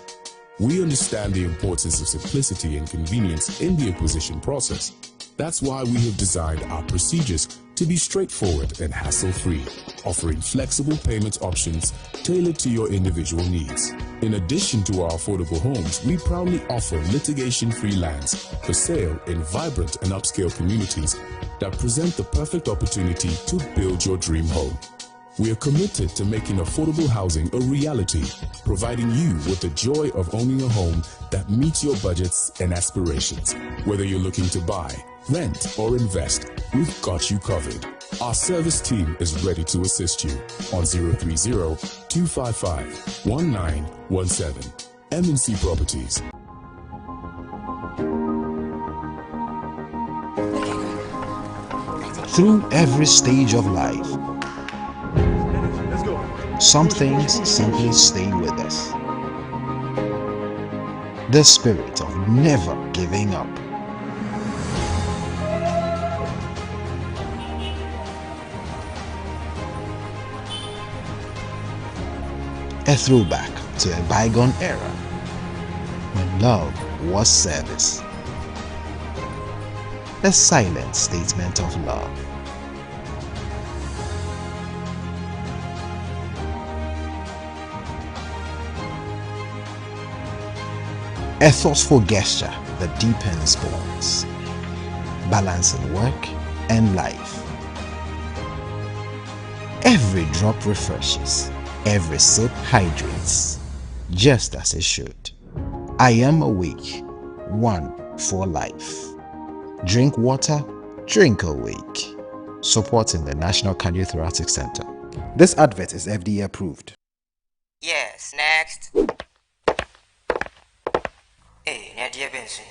We understand the importance of simplicity and convenience in the acquisition process. That's why we have designed our procedures to be straightforward and hassle-free, offering flexible payment options tailored to your individual needs. In addition to our affordable homes, we proudly offer litigation-free lands for sale in vibrant and upscale communities that present the perfect opportunity to build your dream home. We are committed to making affordable housing a reality, providing you with the joy of owning a home that meets your budgets and aspirations. Whether you're looking to buy, rent, or invest, we've got you covered. Our service team is ready to assist you on 030-255-1917. MNC Properties. Through every stage of life, some things simply stay with us. The spirit of never giving up. A throwback to a bygone era when love was service. A silent statement of love. A thoughtful gesture that deepens bonds, balancing work and life. Every drop refreshes, every sip hydrates, just as it should. I am awake, one for life. Drink water, drink awake. Supporting the National Cardiothoracic Center. This advert is FDA approved. Yes, next. Hey, Nadia Benson,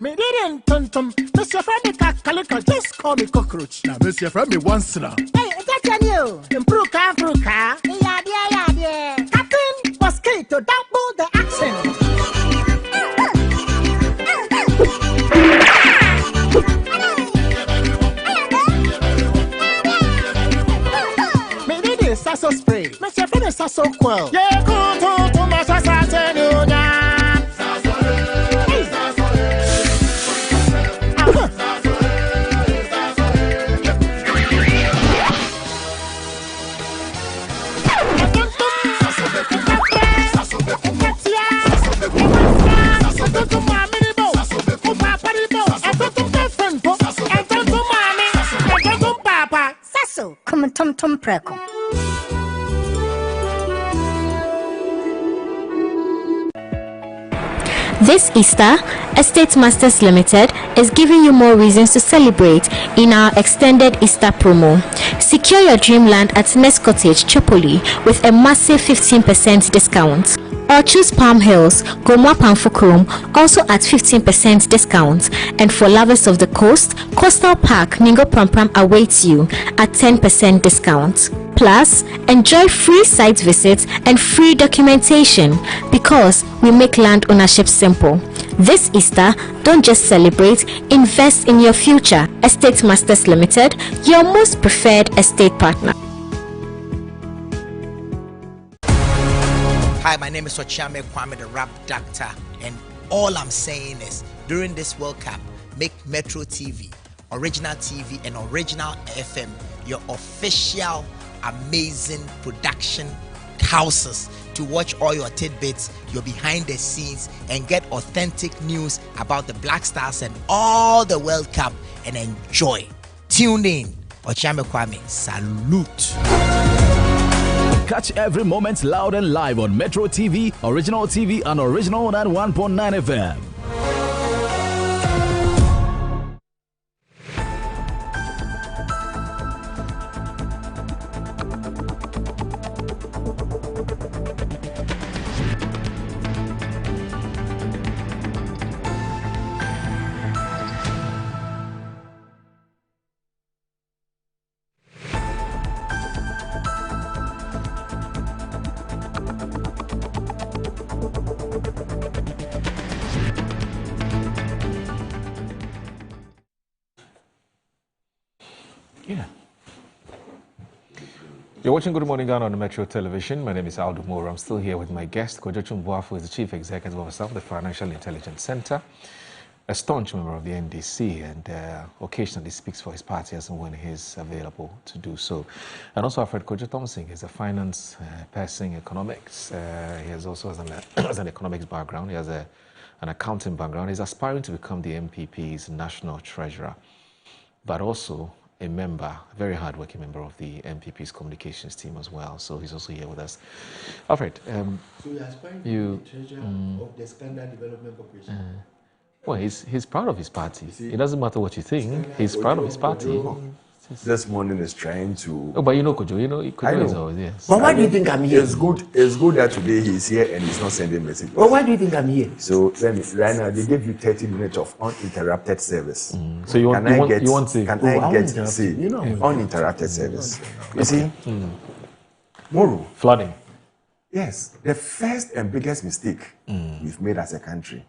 me didn't tum Mr. Friendly Calico, just call me cockroach. Now, Mr. Friendly once now. Hey, that's you. Improve car. Yeah. Captain Mosquito, double the accent. Me didn't sasso spray. Mr. Friendly sasso quell. Yeah, go to my sasso. tom preko. This Easter, Estate Masters Limited is giving you more reasons to celebrate in our extended Easter promo. Secure your dream land at Nest Cottage, Chopoli with a massive 15% discount. Or choose Palm Hills, Gomwa Pamfukurum, also at 15% discount. And for lovers of the coast, Coastal Park, Ningo Prampram awaits you at 10% discount. Plus, enjoy free site visits and free documentation because we make land ownership simple. This Easter, don't just celebrate, invest in your future. Estate Masters Limited, your most preferred estate partner. Hi, my name is Ochiame Kwame, the rap doctor, and all I'm saying is during this World Cup, make Metro TV, Original TV, and Original FM your official amazing production houses to watch all your tidbits, your behind the scenes, and get authentic news about the Black Stars and all the World Cup and enjoy. Tune in. Ochiame Kwame, salute. Catch every moment loud and live on Metro TV, Original TV, and Original 101.9 FM. You're watching Good Morning Ghana on the Metro Television. My name is Aldo Moore. I'm still here with my guest, Kojo Chumboafo, who is the Chief Executive Officer of the Financial Intelligence Center, a staunch member of the NDC, and occasionally speaks for his party as and when he's available to do so. And also Alfred Kojo Thompson is a finance person, economics. He has also has an economics background. He has an accounting background. He's aspiring to become the MPP's national treasurer, but also a member, a very hard-working member of the MPP's communications team as well. So he's also here with us. Alfred, so you're aspiring to be the treasurer of the Standard Development Corporation? Well, he's proud of his party. It doesn't matter what you think. He's proud of his party. This morning is trying to. Oh, but you know Kojo. Kojo is always yes. But why do you think I'm here? It's good that today he's here and he's not sending messages. Well, why do you think I'm here? So let me right now. They gave you 30 minutes of uninterrupted service. So you want uninterrupted service? You see, Moro flooding. Yes, the first and biggest mistake we've made as a country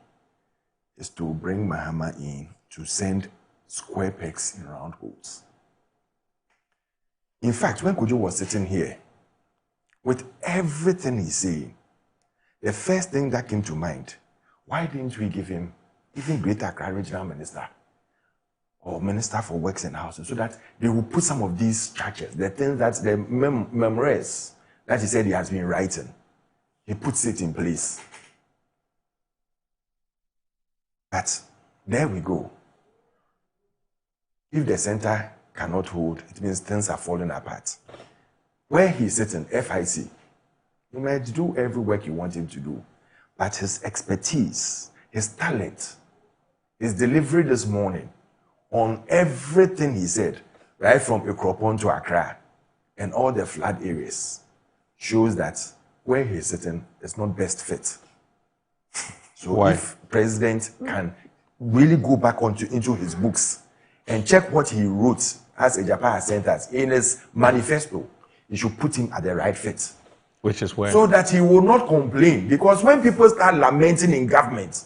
is to bring Mahama in to send square pegs in round holes. In fact, when Kojo was sitting here, with everything he's saying, the first thing that came to mind, why didn't we give him even Greater Accra Regional Minister or Minister for Works and Housing, so that they will put some of these structures, the things that the memoirs that he said he has been writing, he puts it in place. But there we go. If the center cannot hold, it means things are falling apart. Where he's sitting, FIC, he might do every work you want him to do, but his expertise, his talent, his delivery this morning on everything he said, right from Ikropon to Accra and all the flood areas, shows that where he's sitting is not best fit. So why? If President can really go back into his books and check what he wrote as Ejapa has sent us in his manifesto, you should put him at the right fit. Which is where? So that he will not complain. Because when people start lamenting in government,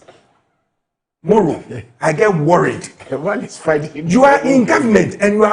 Moro, I get worried. You are in government and you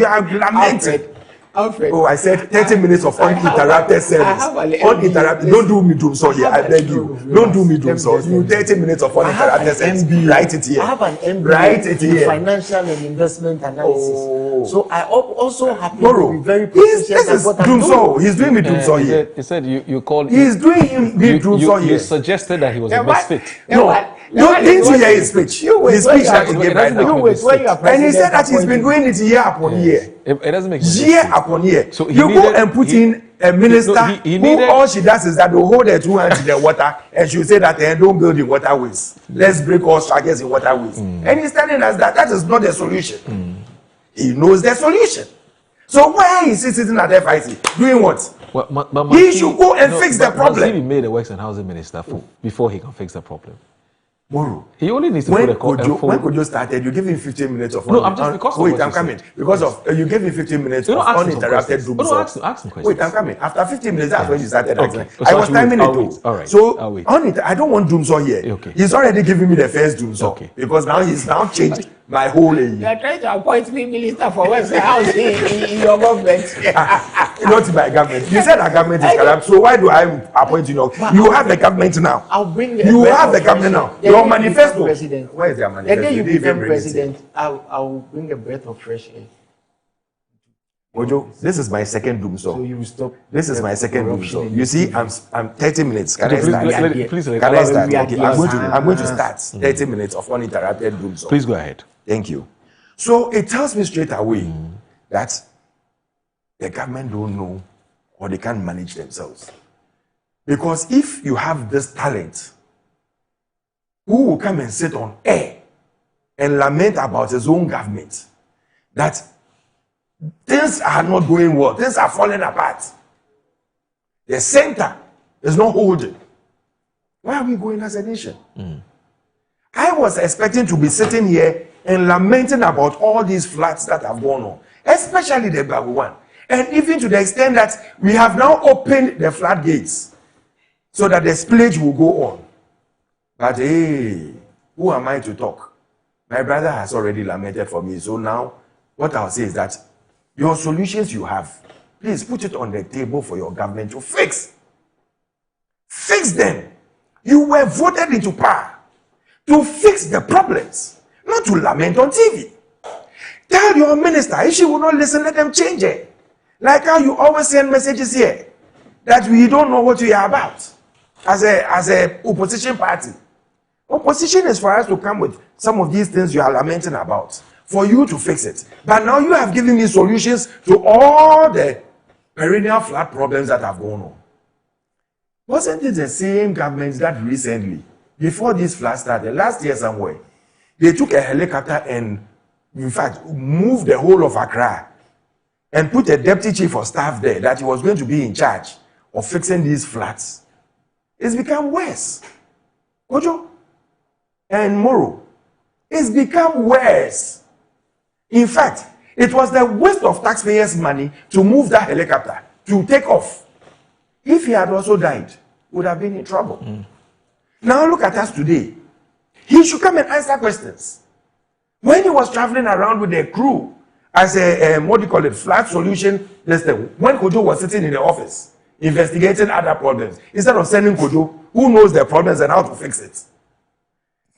are lamenting. Alfred. Oh, I said 30 minutes of uninterrupted service. Uninterrupted. Don't do me doom sorry. I beg you. Don't do me doom sorry. 30 minutes of uninterrupted service. Write it here. I have an MBA Write it here. in financial and investment analysis. Oh. So I also happen Moro, to be very this is doom so. He's doing me doom so here. He said you called. He's doing him doom so here. You suggested that he was a misfit. No. Didn't you hear his speech? His speech that he gave right now. And he said that he's been doing it year upon year. It doesn't make sense. Year upon year. So you go and put in a minister who all she does is that they hold her 2 hands in the water and she'll say that they don't build in waterways. Let's break all structures in waterways. And he's telling us that is not the solution. He knows the solution. So why is he sitting at FIC doing what? Well, he should go and fix the problem. He made a works and housing minister before he can fix the problem. Moro. He only needs to when Kojo started, you give him 15 minutes of I'm just because wait, I'm coming. Because of you gave him 15 minutes of uninterrupted room. Ask him questions. Wait, I'm coming. After 15 minutes, that's when you started. Okay. I was timing it too. All right. So I don't want Doomsaw here. Okay. He's already giving me the first Doomsaw. Okay. Because now he's changed my whole age. You are trying to appoint me minister for Western House in your government. Not my government. You said our government is corrupt, so why do I appoint you now? You have the government now. I'll bring you have the government now. Your manifesto. Where is your manifesto? The day you become president, I'll bring a breath of fresh air. Ojo, this is my second Doomsaw. So you will stop. This is my second Doomsaw. You see, I'm 30 minutes. Can I start? Please, can I start? Okay, I'm going to start 30 minutes of uninterrupted Doomsaw. Please go ahead. Thank you. So it tells me straight away that the government don't know or they can't manage themselves. Because if you have this talent, who will come and sit on air and lament about his own government that things are not going well, things are falling apart, the center is not holding, where are we going as a nation? I was expecting to be sitting here and lamenting about all these floods that have gone on, especially the Babu one, and even to the extent that we have now opened the floodgates so that the spillage will go on. But hey, who am I to talk? My brother has already lamented for me. So now, what I'll say is that your solutions you have, please put it on the table for your government to fix. Fix them. You were voted into power to fix the problems, not to lament on TV. Tell your minister, if she will not listen, let them change it. Like how you always send messages here that we don't know what we are about as a opposition party. Opposition is for us to come with some of these things you are lamenting about, for you to fix it. But now you have given me solutions to all the perennial flood problems that have gone on. Wasn't it the same government that recently, before this flood started, last year somewhere, they took a helicopter and, in fact, moved the whole of Accra and put a deputy chief of staff there that he was going to be in charge of fixing these floods? It's become worse. Kojo and Moro, it's become worse. In fact, it was the waste of taxpayers' money to move that helicopter to take off. If he had also died, we would have been in trouble. Now look at us today. He should come and answer questions. When he was traveling around with the crew as a flood solution, when Kojo was sitting in the office investigating other problems, instead of sending Kojo, who knows the problems and how to fix it,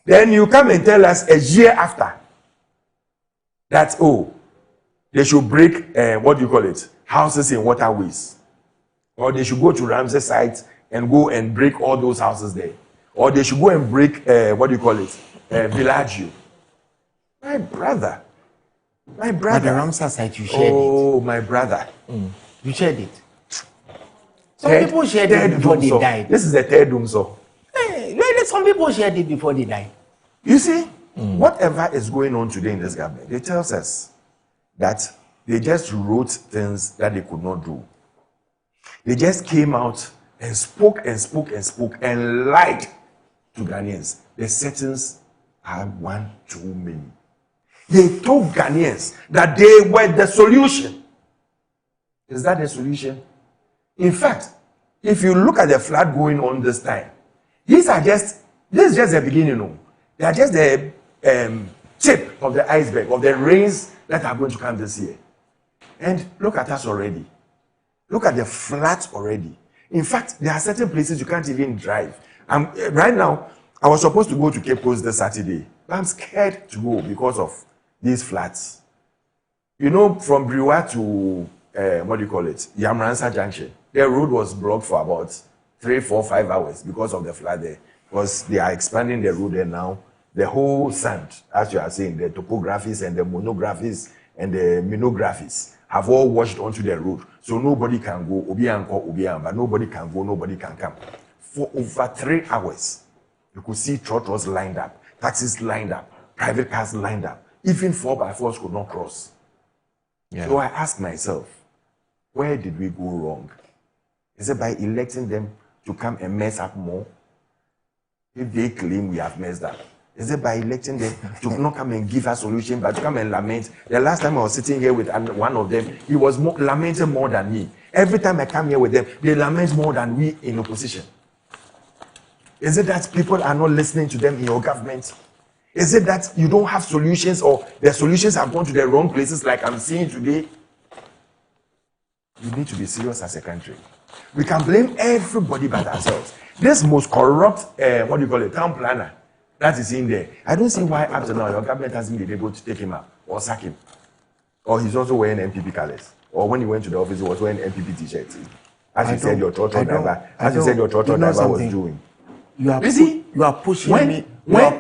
then you come and tell us a year after that, oh, they should break, houses in waterways. Or they should go to Ramsey sites and go and break all those houses there. Or they should go and break, Villaggio. My brother. But the Ramsey site, you shared it. Oh, my brother. You shared it. Some people shared it before they died. This is the third Doomsaw. Some people shared it before they died. You see, whatever is going on today in this government, it tells us that they just wrote things that they could not do. They just came out and spoke and spoke and spoke and lied to Ghanaians. The settings are one too many. They told Ghanaians that they were the solution. Is that the solution? In fact, if you look at the flood going on this time, this is just the beginning. They are just the tip of the iceberg of the rains that are going to come this year. And look at us already. Look at the floods already. In fact, there are certain places you can't even drive. Right now, I was supposed to go to Cape Coast this Saturday, but I'm scared to go because of these floods. You know, from Brewer to, Yamransa Junction, the road was blocked for about 3, 4, 5 hours because of the flood there. Because they are expanding the road there now. The whole sand, as you are saying, the topographies and the monographies and the minographies have all washed onto the road. So nobody can go, but nobody can go, nobody can come. For over 3 hours, you could see trotros lined up, taxis lined up, private cars lined up. Even 4x4s could not cross. Yeah. So I asked myself, where did we go wrong? Is it by electing them to come and mess up more? If they claim we have messed up, is it by electing them to not come and give us solution, but to come and lament? The last time I was sitting here with one of them, he was lamenting more than me. Every time I come here with them, they lament more than we in opposition. Is it that people are not listening to them in your government? Is it that you don't have solutions, or the solutions have gone to the wrong places like I'm seeing today? We need to be serious as a country. We can blame everybody but ourselves. This most corrupt, town planner that is in there. I don't see why up to now your government hasn't been able to take him out or sack him. Or he's also wearing MPP colors. Or when he went to the office, he was wearing MPP t-shirts. As you said, your trotro driver was doing. You are pushing me. You are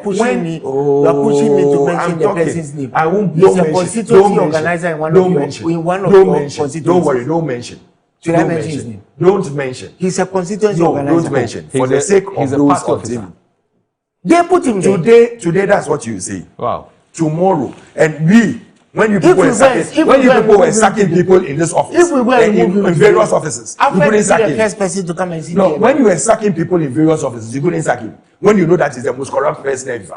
pushing me to mention the person's name. I won't. He's a constituency organizer in one of your constituencies. Don't worry. Don't mention. Should I mention his name? Don't mention. He's a constituency organizer. Don't mention. For the sake of those of him. They put him there. Today, that's what you say. Wow. Tomorrow, and when you people were sacking people in this office, in various offices, you couldn't sack him. The first person to come and see. No, when you were sacking people in various offices, you couldn't sack him. When you know that is the most corrupt person,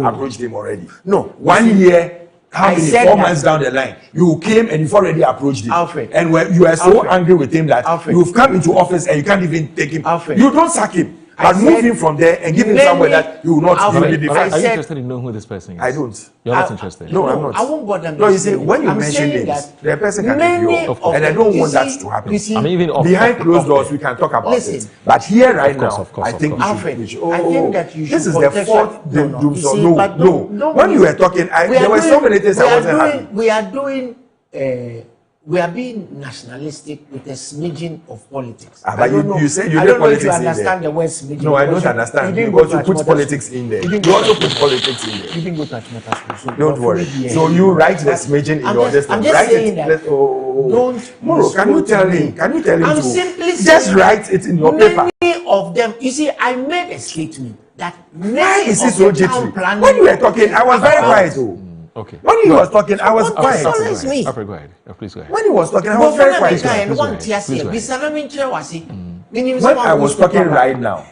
approached him already. No, 1 year. How many 4 months down the line, you came and you've already approached him. Alfred. And you are so angry with him that you've come into office and you can't even take him. Alfred. You don't sack him. But move him from there and give him somewhere that you will not be defensive. Are you interested in knowing who this person is? I don't. You're not interested? No, I'm not. I won't bother. No, you see, when you mention names, the person can give you up. And I don't want that to happen. Behind closed doors, we can talk about it. But here right now, I think we should. I think that you should. This is the fourth doom. So no. When you were talking, there were so many things I wasn't happy. We are being nationalistic with a smidgen of politics. But you said you did politics in there. I don't know if you understand the word smidgen. No, I don't understand. Because you put politics in there. You also put politics in there. You didn't go to Achimota school. Don't worry. So you write the smidgen in your destiny. I'm just saying that. Don't. Moro, can you tell him? I'm simply saying. Just write it in your paper. Many of them. You see, I made a statement that why is it so jittery? When you were talking, I was very quiet. Okay. When he was talking, I was quiet. Alfred, go ahead. Please go ahead. When he was talking, I was very quiet. When I was talking right now,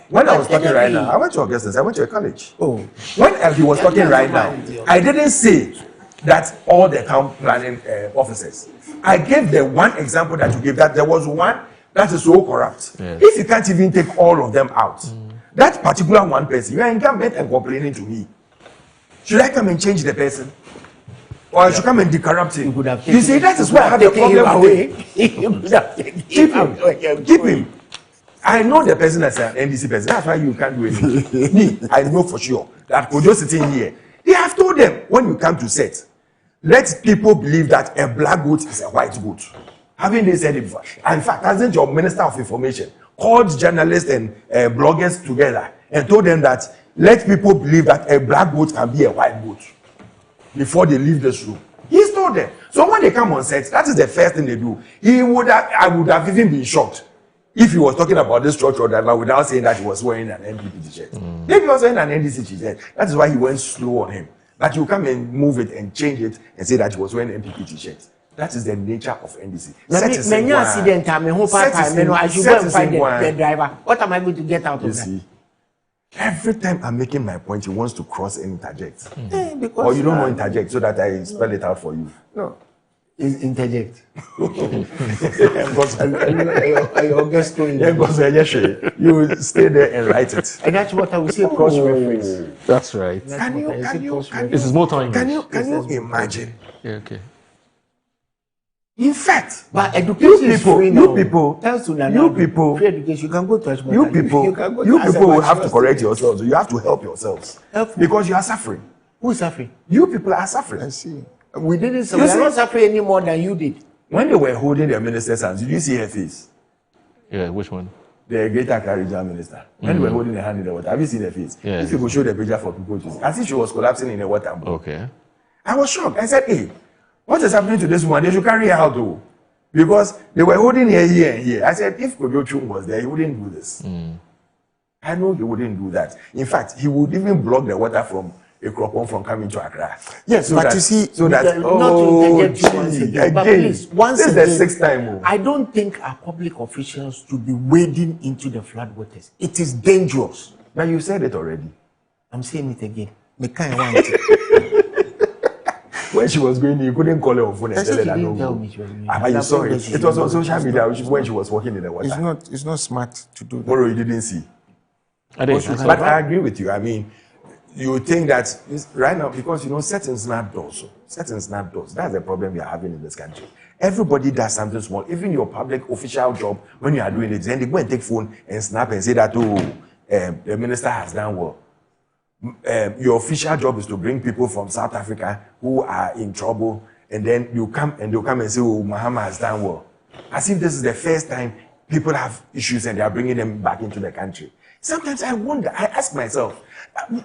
I went to Augustus. I went to a college. When he was talking right now, I didn't say that all the town planning officers. I gave the one example that you gave, that there was one that is so corrupt. Yes. If you can't even take all of them out, that particular one person, you are in government and complaining to me. Should I come and change the person? Or I should come and decorrupt him? You see, that is why I have a problem with him. Keep him. I know the person as an NDC person. That's why you can't do anything. Me, I know for sure that Kojo sitting here. They have told them, when you come to set, let people believe that a black goat is a white goat. Haven't they said it before? In fact, hasn't your Minister of Information called journalists and bloggers together and told them that let people believe that a black goat can be a white goat before they leave this room? He's told them. So when they come on set, that is the first thing they do. I would have even been shocked if he was talking about this truck driver without saying that he was wearing an NPP t-shirt. If he was wearing an NDC t-shirt, that is why he went slow on him. But you come and move it and change it and say that he was wearing an NPP t-shirt. That is the nature of NDC. Many accident, I should go and find the driver. What am I going to get out of that? Every time I'm making my point, he wants to cross and interject. Or you don't know interject, so that I spell it out for you. No. Interject. You stay there and write it. And that's what I would say, cross reference. That's right. Can you this is more time. Can you imagine? Yeah, okay. In fact, but education is free now. You people, free education, you can go to Achimota. You people will have to correct yourselves. You have to help yourselves. Because you are suffering. Who is suffering? You people are suffering. I see. We didn't say we are not suffering any more than you did. When they were holding their minister's hands, did you see her face? Yeah, which one? The Greater Accra Regional Minister. When they were holding her hand in the water, have you seen her face? Yeah. If you could show the picture for people to see. As if she was collapsing in the water. Okay. I was shocked. I said, hey, what is happening to this woman? They should carry her out though. Because they were holding here and here. I said, if Kojochum was there, he wouldn't do this. I know he wouldn't do that. In fact, he would even block the water from Ekropon from coming to Accra. Yes, so but that, you see, so that not to interject you once again, but please, once this again, is the 6th time. I don't think our public officials should be wading into the floodwaters. It is dangerous. But you said it already. I'm saying it again. Me can't want it. When she was going, you couldn't call her on phone and tell her that no. Tell me. But you saw it. It was on social media when she was walking in the water. It's not smart to do that. Moro, you didn't see. But I agree with you. I mean, you think that right now, because settings not doors. Settings not doors. That's the problem we are having in this country. Everybody does something small. Even your public official job, when you are doing it, then they go and take phone and snap and say that, the minister has done well. Your official job is to bring people from South Africa who are in trouble, and then they'll come and say, oh, Mahama has done well. As if this is the first time people have issues and they are bringing them back into the country. Sometimes I wonder, I ask myself,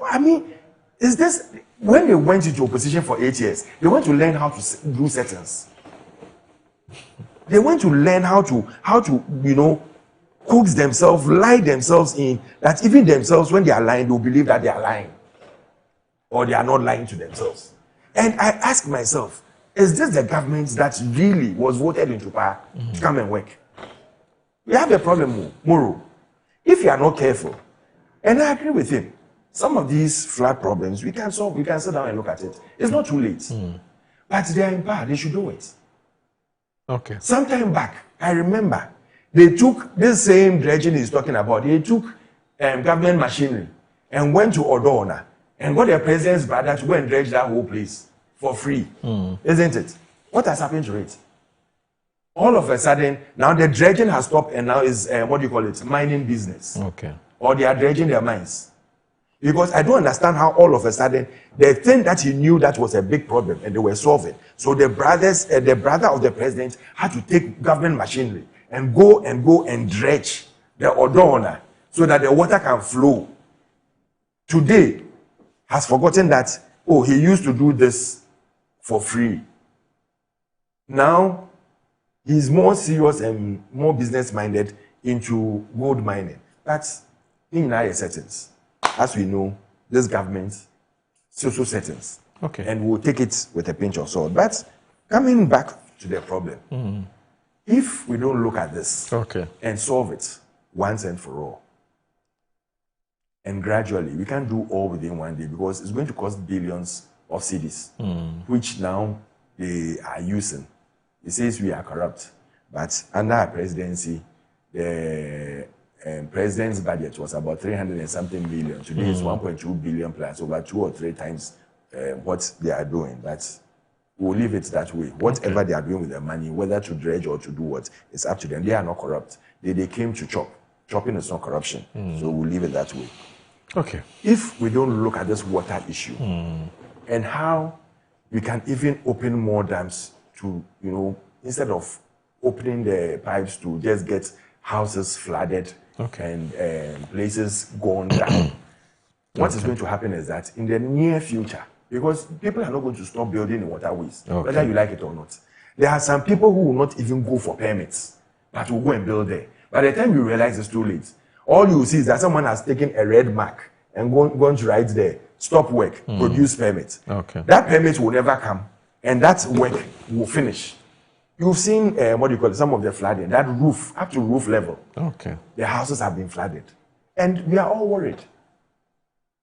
I mean, is this, when they went into opposition for 8 years, they went to learn how to do settings. They went to learn how to coax themselves, lie themselves in, that even themselves, when they are lying, they'll believe that they are lying. Or they are not lying to themselves. And I ask myself, is this the government that really was voted into power to come and work? We have a problem, Moro. If you are not careful, and I agree with him, some of these flood problems, we can solve, we can sit down and look at it. It's not too late. But they are in power, they should do it. Okay. Sometime back, I remember, they took this same dredging he's talking about, they took government machinery and went to Odona and got the president's brother to go and dredge that whole place for free. Isn't it? What has happened to it? All of a sudden, now the dredging has stopped and now is, mining business. Okay. Or they are dredging their mines. Because I don't understand how all of a sudden, the thing that he knew that was a big problem and they were solving. So the brother of the president had to take government machinery and go and dredge the Odona so that the water can flow. Today, has forgotten that, he used to do this for free. Now, he's more serious and more business-minded into gold mining. That's in our settings. As we know, this government, social settings. Okay. And we'll take it with a pinch of salt. But coming back to the problem, if we don't look at this and solve it once and for all, and gradually, we can't do all within one day because it's going to cost billions of cedis, which now they are using. It says we are corrupt, but under our presidency, the president's budget was about 300 and something billion. Today it's 1.2 billion plus, over 2 or 3 times what they are doing. But we'll leave it that way. Whatever they are doing with their money, whether to dredge or to do what, it's up to them. They are not corrupt. They came to chop. Chopping is not corruption. So we'll leave it that way. Okay. If we don't look at this water issue and how we can even open more dams to, instead of opening the pipes to just get houses flooded and places gone down. What is going to happen is that in the near future, because people are not going to stop building in waterways, whether you like it or not. There are some people who will not even go for permits, but will go and build there. By the time you realize it's too late, all you will see is that someone has taken a red mark and gone to write there, stop work, produce permit. That permit will never come, and that work will finish. You've seen, some of the flooding, that roof, up to roof level. The houses have been flooded. And we are all worried.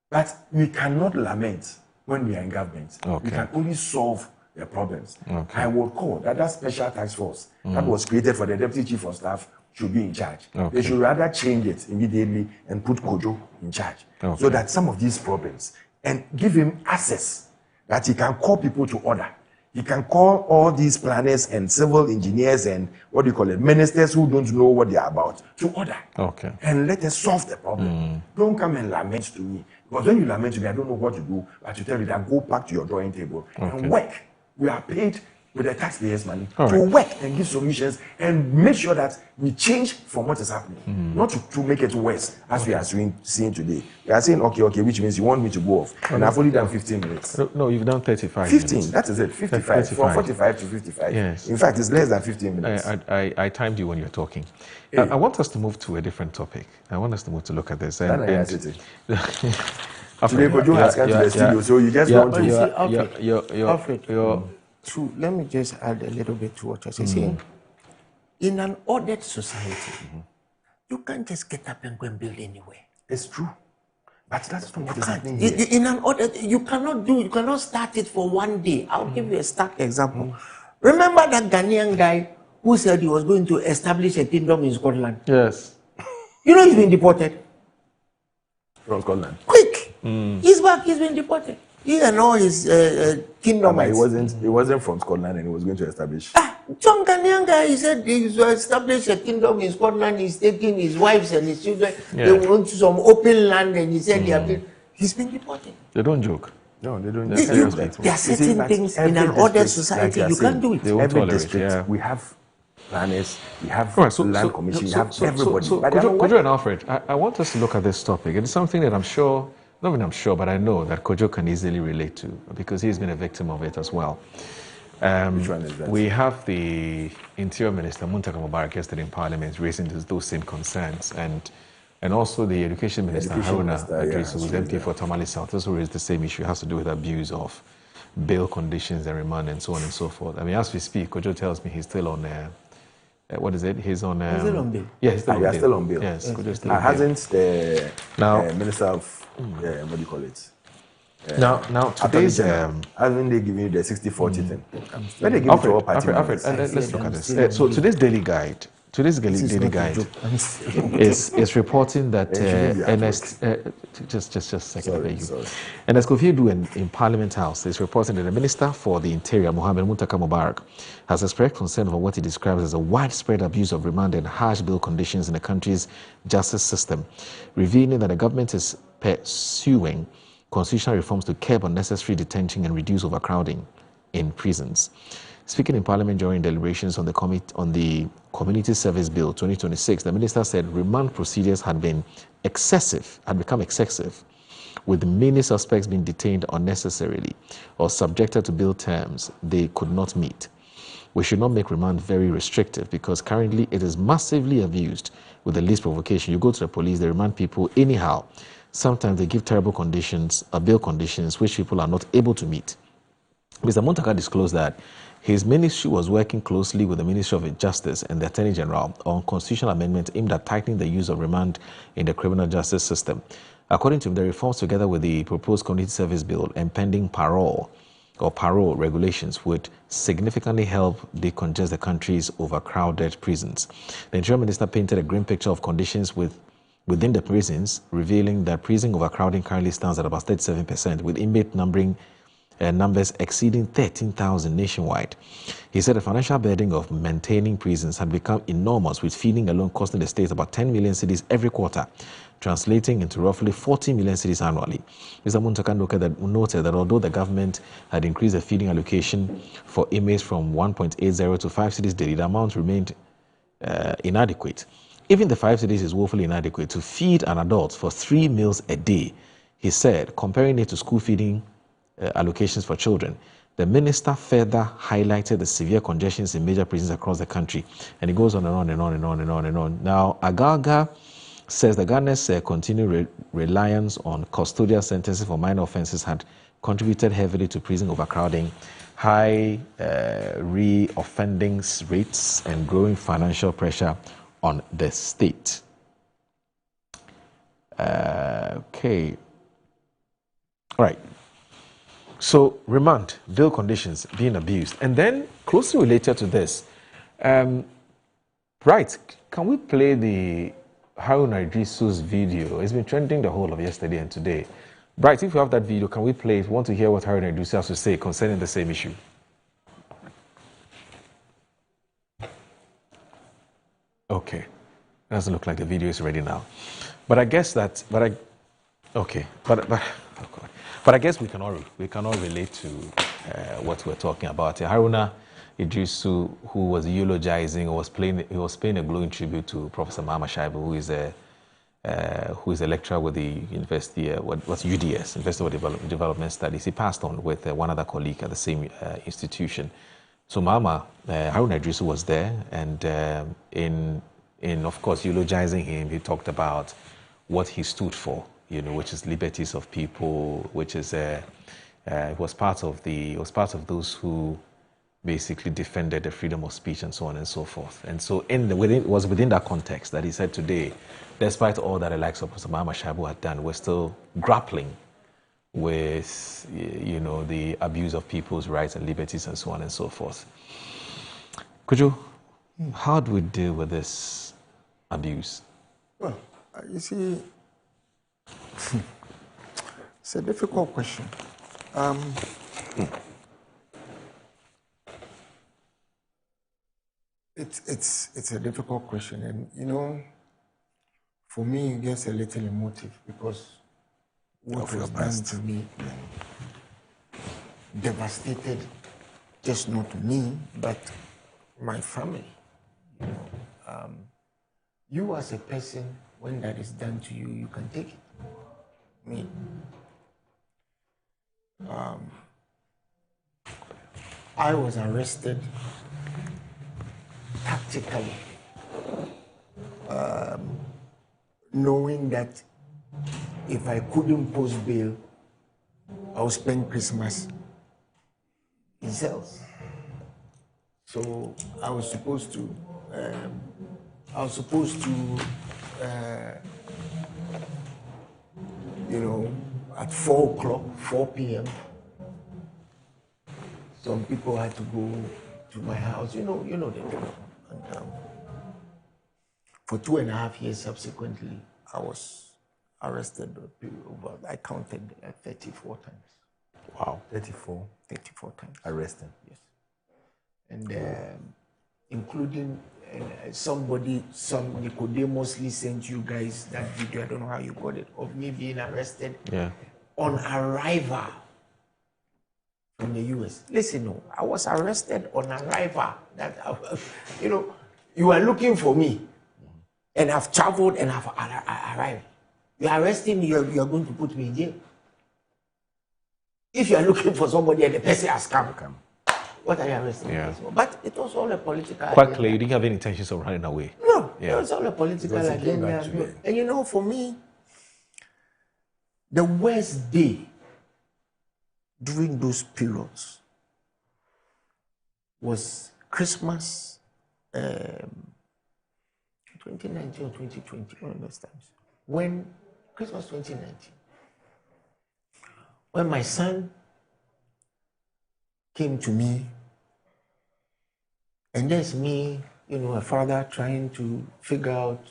But we cannot lament when we are in government. We can only solve the problems. I would call that special task force that was created for the Deputy Chief of Staff should be in charge. They should rather change it immediately and put Kojo in charge. So that some of these problems, and give him access that he can call people to order. He can call all these planners and civil engineers and ministers who don't know what they are about to order. And let us solve the problem. Don't come and lament to me. Because when you lament to me, I don't know what to do. But to tell you that go back to your drawing table and work. We are paid with the taxpayers' money to work and give solutions and make sure that we change from what is happening, not to make it worse as we are seeing today. We are saying, okay, which means you want me to go off. And I've only done 15 minutes. No, you've done 35 15, minutes. that is it, 55, from 45 to 55. Yes. In fact, it's less than 15 minutes. I timed you when you're talking. I want us to move to a different topic. I want us to move to look at this. Today, Kojo has come to the studio, so you just want to... Let me just add a little bit to what you're saying. In an ordered society, you can't just get up and go and build anywhere. It's true. But that's not what is happening here. In an ordered, you cannot start it for one day. I'll give you a stark example. Remember that Ghanaian guy who said he was going to establish a kingdom in Scotland? Yes. You know he's been deported. From Scotland. Quick! He's back, he's been deported. He and all his kingdom. He wasn't from Scotland and he was going to establish. John Ghanaian guy, he said he was to establish a kingdom in Scotland. He's taking his wives and his children. They want some open land, and he said he's been deported. They don't joke. No, they don't. There are certain things in an ordered society you can't do it. Every district, we have planners, we have land commission, we have everybody. Kojo and Alfred, I want us to look at this topic. It's something that I'm sure. Not even I'm sure, but I know that Kojo can easily relate to because he's been a victim of it as well. Which one is that? We have the Interior Minister, Muntaka Mubarak, yesterday in Parliament raising those same concerns, and also the Education Minister, Haruna Idris, who is MP for Tamale South, also raised the same issue. It has to do with abuse of bail conditions and remand and so on and so forth. I mean, as we speak, Kojo tells me he's still on what is it? He's on... He's still on bail. Yeah, he's still on bail. Still on bail. Yes, yes. Hasn't the Minister of... what do you call it? Now today's... hasn't they given you the 60-40 thing? When they give Alfred, it to all party let's look at this. So today's daily guide is reporting that just a second. Ernest Kofi Addo in Parliament House is reporting that the Minister for the Interior, Mohammed Muntaka Mubarak, has expressed concern over what he describes as a widespread abuse of remand and harsh bail conditions in the country's justice system, revealing that the government is pursuing constitutional reforms to curb unnecessary detention and reduce overcrowding in prisons. Speaking in Parliament during deliberations on the Community Service Bill 2026, the minister said remand procedures had become excessive, with many suspects being detained unnecessarily or subjected to bail terms they could not meet. We should not make remand very restrictive because currently it is massively abused with the least provocation. You go to the police, they remand people anyhow. Sometimes they give terrible conditions, bail conditions, which people are not able to meet. Mr. Muntaka disclosed that his ministry was working closely with the Ministry of Justice and the Attorney General on constitutional amendments aimed at tightening the use of remand in the criminal justice system. According to him, the reforms, together with the proposed Community Service Bill and pending parole regulations, would significantly help decongest the country's overcrowded prisons. The Interior Minister painted a grim picture of conditions within the prisons, revealing that prison overcrowding currently stands at about 37%, with inmate numbers exceeding 13,000 nationwide. He said the financial burden of maintaining prisons had become enormous, with feeding alone costing the state about 10 million cedis every quarter, translating into roughly 40 million cedis annually. Mr. Muntaka noted that although the government had increased the feeding allocation for inmates from 1.80 to 5 cedis daily, the amount remained inadequate. Even the 5 cedis is woefully inadequate to feed an adult for 3 meals a day. He said, comparing it to school feeding allocations for children. The minister further highlighted the severe congestions in major prisons across the country, and it goes on and on and on and on and on and on. Now, Agaga says the Ghana's continued reliance on custodial sentences for minor offences had contributed heavily to prison overcrowding, high re-offending rates, and growing financial pressure on the state. Okay. All right. So, remand, bail conditions being abused. And then, closely related to this, right, can we play the Haruna Idrisu's video? It's been trending the whole of yesterday and today. Bright, if you have that video, can we play it? We want to hear what Haruna Idrisu has to say concerning the same issue. Okay. It doesn't look like the video is ready now. But I guess that, okay. But I guess we can all relate to what we're talking about here. Haruna Idrisu, who was eulogizing or he was paying a glowing tribute to Professor Mahama Shaibu, who is a lecturer with the university, what's UDS, University of Development Studies. He passed on with one other colleague at the same institution. So Mahama, Haruna Idrisu was there, and in of course eulogizing him, he talked about what he stood for, which is liberties of people, which is it was part of those who basically defended the freedom of speech and so on and so forth. And so it was within that context that he said today, despite all that the likes of Professor Mahama Shaibu had done, we're still grappling with the abuse of people's rights and liberties and so on and so forth. Kojo, how do we deal with this abuse? Well, you see, it's a difficult question. It's a difficult question, and for me, it gets a little emotive because what was done to me devastated just not me, but my family. You as a person, when that is done to you, you can take it. Me. I was arrested tactically, knowing that if I couldn't post bail, I would spend Christmas in cells. So I was supposed to at 4 p.m. Some people had to go to my house, you know the drill. And for 2.5 years subsequently, I was arrested. I counted 34 times. Wow. 34? 34 times. Arrested? Yes. And including some Nicodemusly sent you guys that video, I don't know how you got it, of me being arrested on arrival from the US. Listen, no, I was arrested on arrival. You are looking for me, and I've traveled and I've arrived. You are arresting me, you are going to put me in jail. If you are looking for somebody and the person has come, what are you arresting me for? But it was all a political Quite clear, you didn't have any intentions of running away. No, it was all a political agenda. And for me, the worst day during those periods was Christmas 2019 or 2020, one of those times. When Christmas 2019, when my son came to me, and there's me, a father trying to figure out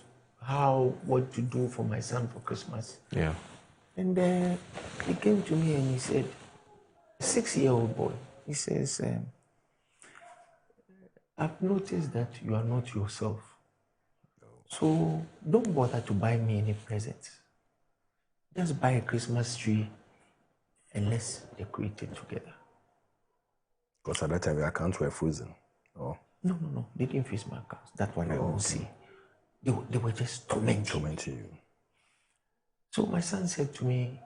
what to do for my son for Christmas. Yeah. And he came to me and he said, a 6-year-old boy, he says, I've noticed that you are not yourself. So don't bother to buy me any presents. Just buy a Christmas tree and let's decorate it together. Because at that time your accounts were frozen. Oh. No. They didn't freeze my accounts. That's what I won't see. They were just tormenting you. So my son said to me,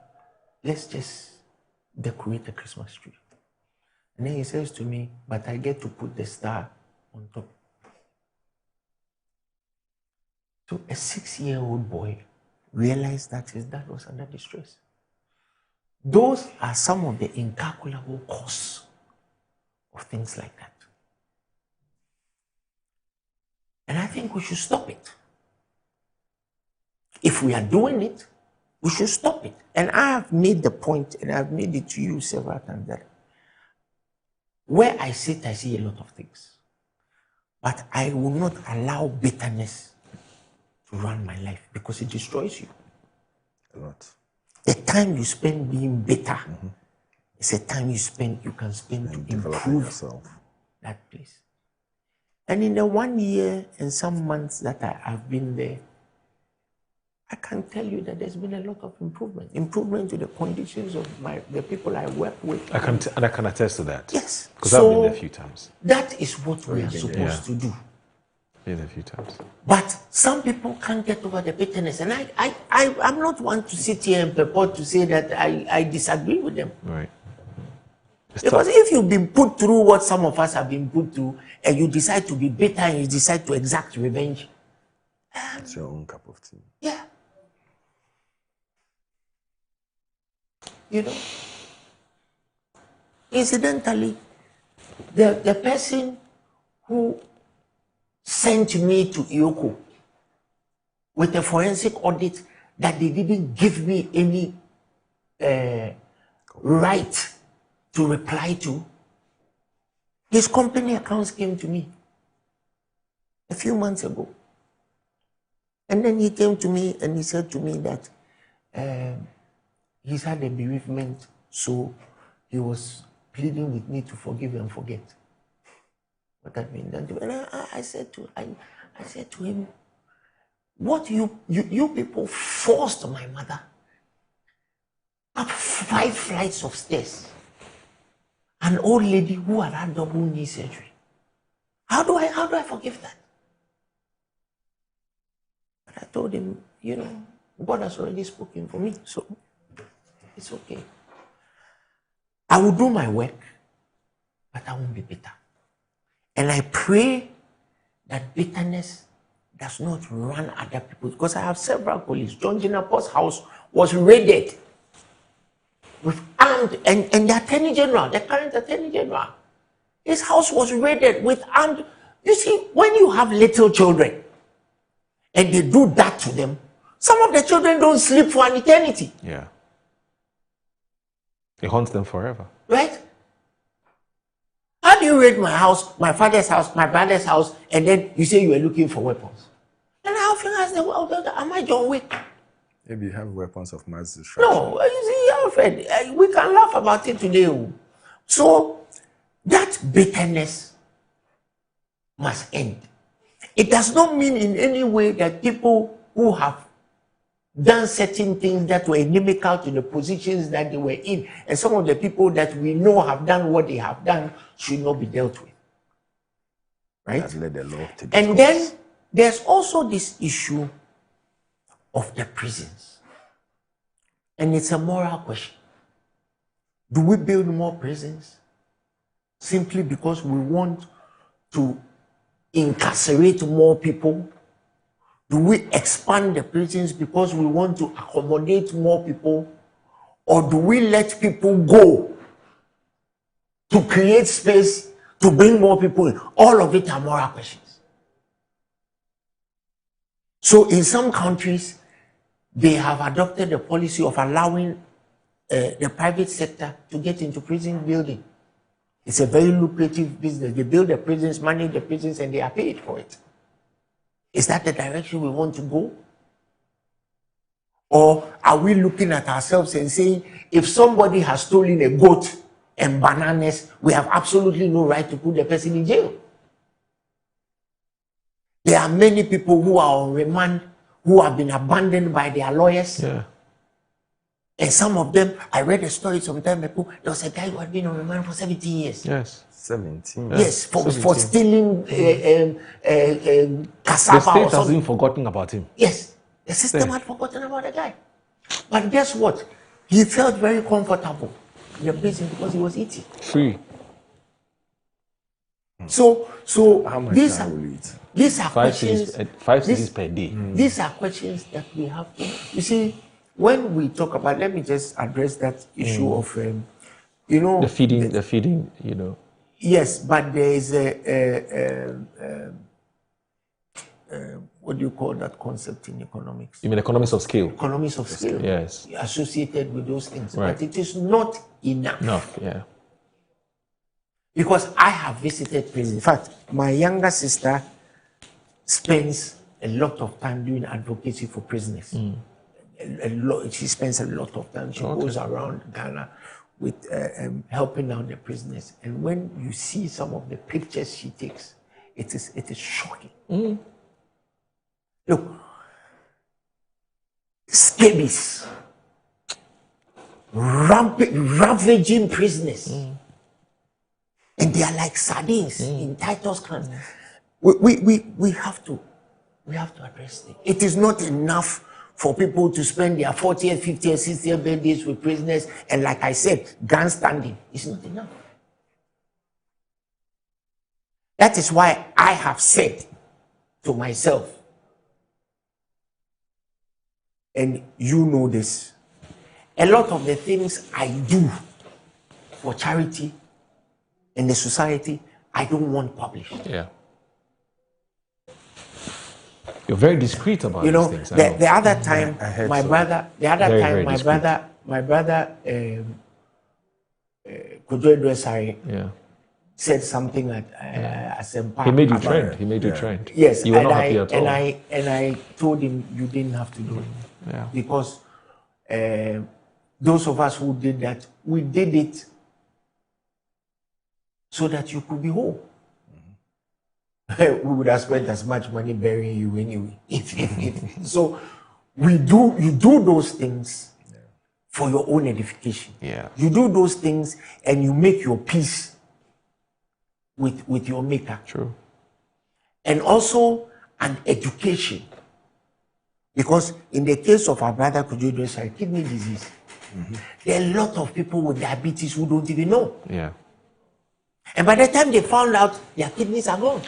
let's just decorate a Christmas tree. And then he says to me, but I get to put the star on top. So a 6-year-old boy realized that his dad was under distress. Those are some of the incalculable costs of things like that. And I think we should stop it. If we are doing it, we should stop it. And I have made the point, and I've made it to you several times, that where I sit, I see a lot of things. But I will not allow bitterness to run my life because it destroys you. A lot. The time you spend being bitter is a time you can spend to improve yourself. That place. And in the 1 year and some months that I have been there, I can tell you that there's been a lot of improvement to the conditions of the people I work with. I can attest to that. Yes. Because I've been there a few times. That is what we are supposed to do. Been there a few times. But some people can't get over the bitterness. And I'm not one to sit here and purport to say that I disagree with them. Right. Because if you've been put through what some of us have been put through, and you decide to be bitter and you decide to exact revenge, it's your own cup of tea. Yeah. You know, incidentally, the person who sent me to Ioko with a forensic audit that they didn't give me any right to reply to, his company accounts came to me a few months ago. And then he came to me and he said to me that he's had a bereavement, so he was pleading with me to forgive and forget what had been done to me. And I said to him, what you people forced my mother up 5 flights of stairs. An old lady who had had double knee surgery. How do I forgive that? But I told him, you know, God has already spoken for me, so it's okay. I will do my work, but I won't be bitter. And I pray that bitterness does not run other people, because I have several colleagues. John Jinapur's house was raided with armed, and the Attorney General, the current Attorney General, his house was raided with armed. You see, when you have little children and they do that to them, some of the children don't sleep for an eternity. Yeah. It haunts them forever. Right? How do you raid my house, my father's house, my brother's house, and then you say you are looking for weapons? And I often ask them, well, am I John Wick? Maybe you have weapons of mass destruction. No, you see, Alfred, we can laugh about it today. So that bitterness must end. It does not mean in any way that people who have done certain things that were inimical to the positions that they were in, and some of the people that we know have done what they have done, should not be dealt with. Right? Let the law take and its then course. there's also this issue of the prisons. And it's a moral question. Do we build more prisons simply because we want to incarcerate more people? Do we expand the prisons because we want to accommodate more people? Or do we let people go to create space to bring more people in? All of it are moral questions. So in some countries, they have adopted the policy of allowing the private sector to get into prison building. It's a very lucrative business. They build the prisons, manage the prisons, and they are paid for it. Is that the direction we want to go? Or are we looking at ourselves and saying, if somebody has stolen a goat and bananas, we have absolutely no right to put the person in jail? There are many people who are on remand who have been abandoned by their lawyers. Yeah. And some of them, I read a story some time ago, there was a guy who had been on remand for 17 years. Yes. 17. Yes, for stealing cassava. The state or something. hasn't forgotten about him. Yes, the system had forgotten about the guy. But guess what? He felt very comfortable in the prison because he was eating. Free. So how much these time are will you eat? these are 5 questions. cities, 5 cities per day. These are questions that we have to. You see, when we talk about, let me just address that issue of, you know, the feeding, you know. Yes, but there is what do you call that concept in economics? You mean economics of scale? Economics of scale. Yes. Associated with those things. Right. But it is not enough. Enough, yeah. Because I have visited prisons. In fact, my younger sister spends a lot of time doing advocacy for prisoners. She spends a lot of time. She goes around Ghana with helping out the prisoners. And when you see some of the pictures she takes, it is shocking. Look, scabies, ravaging prisoners. And they are like sardines in Titus cans. We have to address it. It is not enough for people to spend their 40th, 50th, 60th birthdays with prisoners, and like I said, grandstanding. It's not enough. That is why I have said to myself, and you know this, a lot of the things I do for charity in the society, I don't want published. Yeah. You're very discreet about these things. The other time, my brother, Kojo Edwesari said something at Asempa. He made you trend. He made you trend. Yes, you were not happy at all. And I told him you didn't have to do it because those of us who did that, we did it so that you could be whole. We would have spent as much money burying you anyway. So you do those things for your own edification. Yeah. You do those things and you make your peace with your maker. True. And also an education. Because in the case of our brother Kojo Edwesari, kidney disease, there are a lot of people with diabetes who don't even know. Yeah. And by the time they found out, their kidneys are gone.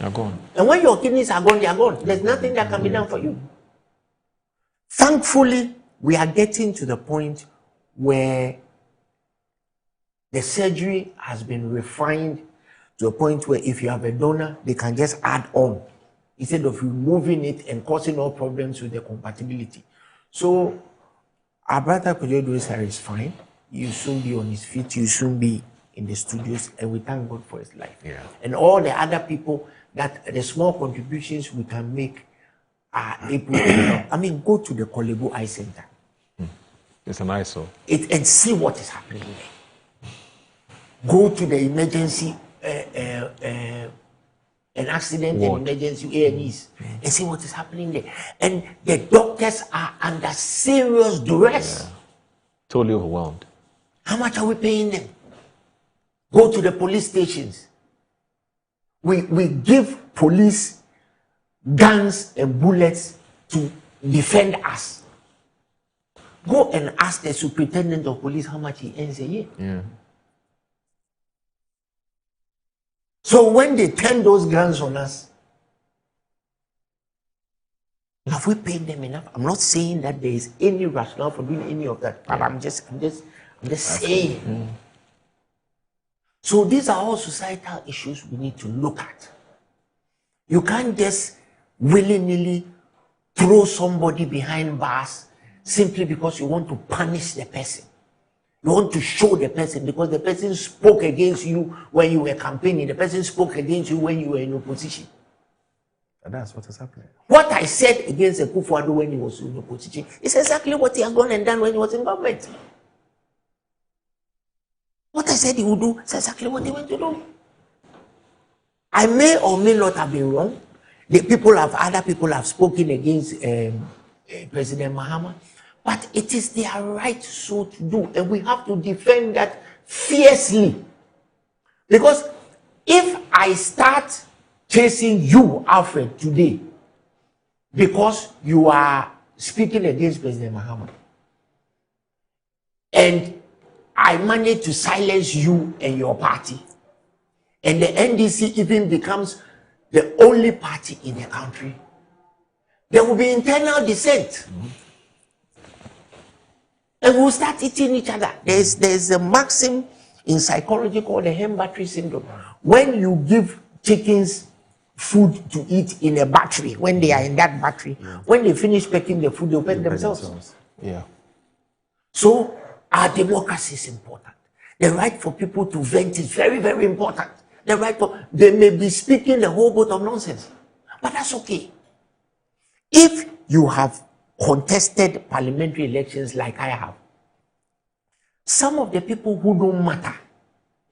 And when your kidneys are gone, they are gone. There's nothing that can be done for you. Thankfully, we are getting to the point where the surgery has been refined to a point where if you have a donor, they can just add on instead of removing it and causing all problems with the compatibility. So our brother Kojo Edwesari is fine. You'll soon be on his feet. You'll soon be in the studios, and we thank God for his life. Yeah. And all the other people that the small contributions we can make are able to help. I mean, go to the Kolego Eye Center. It's an ISO. And see what is happening there. Go to the emergency, an accident and emergency A&Es and see what is happening there. And the doctors are under serious duress. Yeah. Totally overwhelmed. How much are we paying them? Go to the police stations. We give police guns and bullets to defend us. Go and ask the superintendent of police how much he earns a year. Yeah. So when they turn those guns on us, have we paid them enough? I'm not saying that there is any rationale for doing any of that, but I'm just saying. So these are all societal issues we need to look at. You can't just willy-nilly throw somebody behind bars simply because you want to punish the person. You want to show the person because the person spoke against you when you were campaigning. The person spoke against you when you were in opposition. And that's what is happening. What I said against Akufo-Addo when he was in opposition is exactly what he had gone and done when he was in government. What I said he would do is exactly what he went to do. I may or may not have been wrong. Other people have spoken against President Mahama, but it is their right so to do, and we have to defend that fiercely. Because if I start chasing you, Alfred, today, because you are speaking against President Mahama, and I managed to silence you and your party, and the NDC even becomes the only party in the country, there will be internal dissent. And we'll start eating each other. There's a maxim in psychology called the hen battery syndrome. When you give chickens food to eat in a battery, when they are in that battery, when they finish pecking the food, they'll peck themselves. Yeah. So our democracy is important. The right for people to vent is very, very important. The right for, they may be speaking a whole bunch of nonsense, but that's okay. If you have contested parliamentary elections like I have, some of the people who don't matter,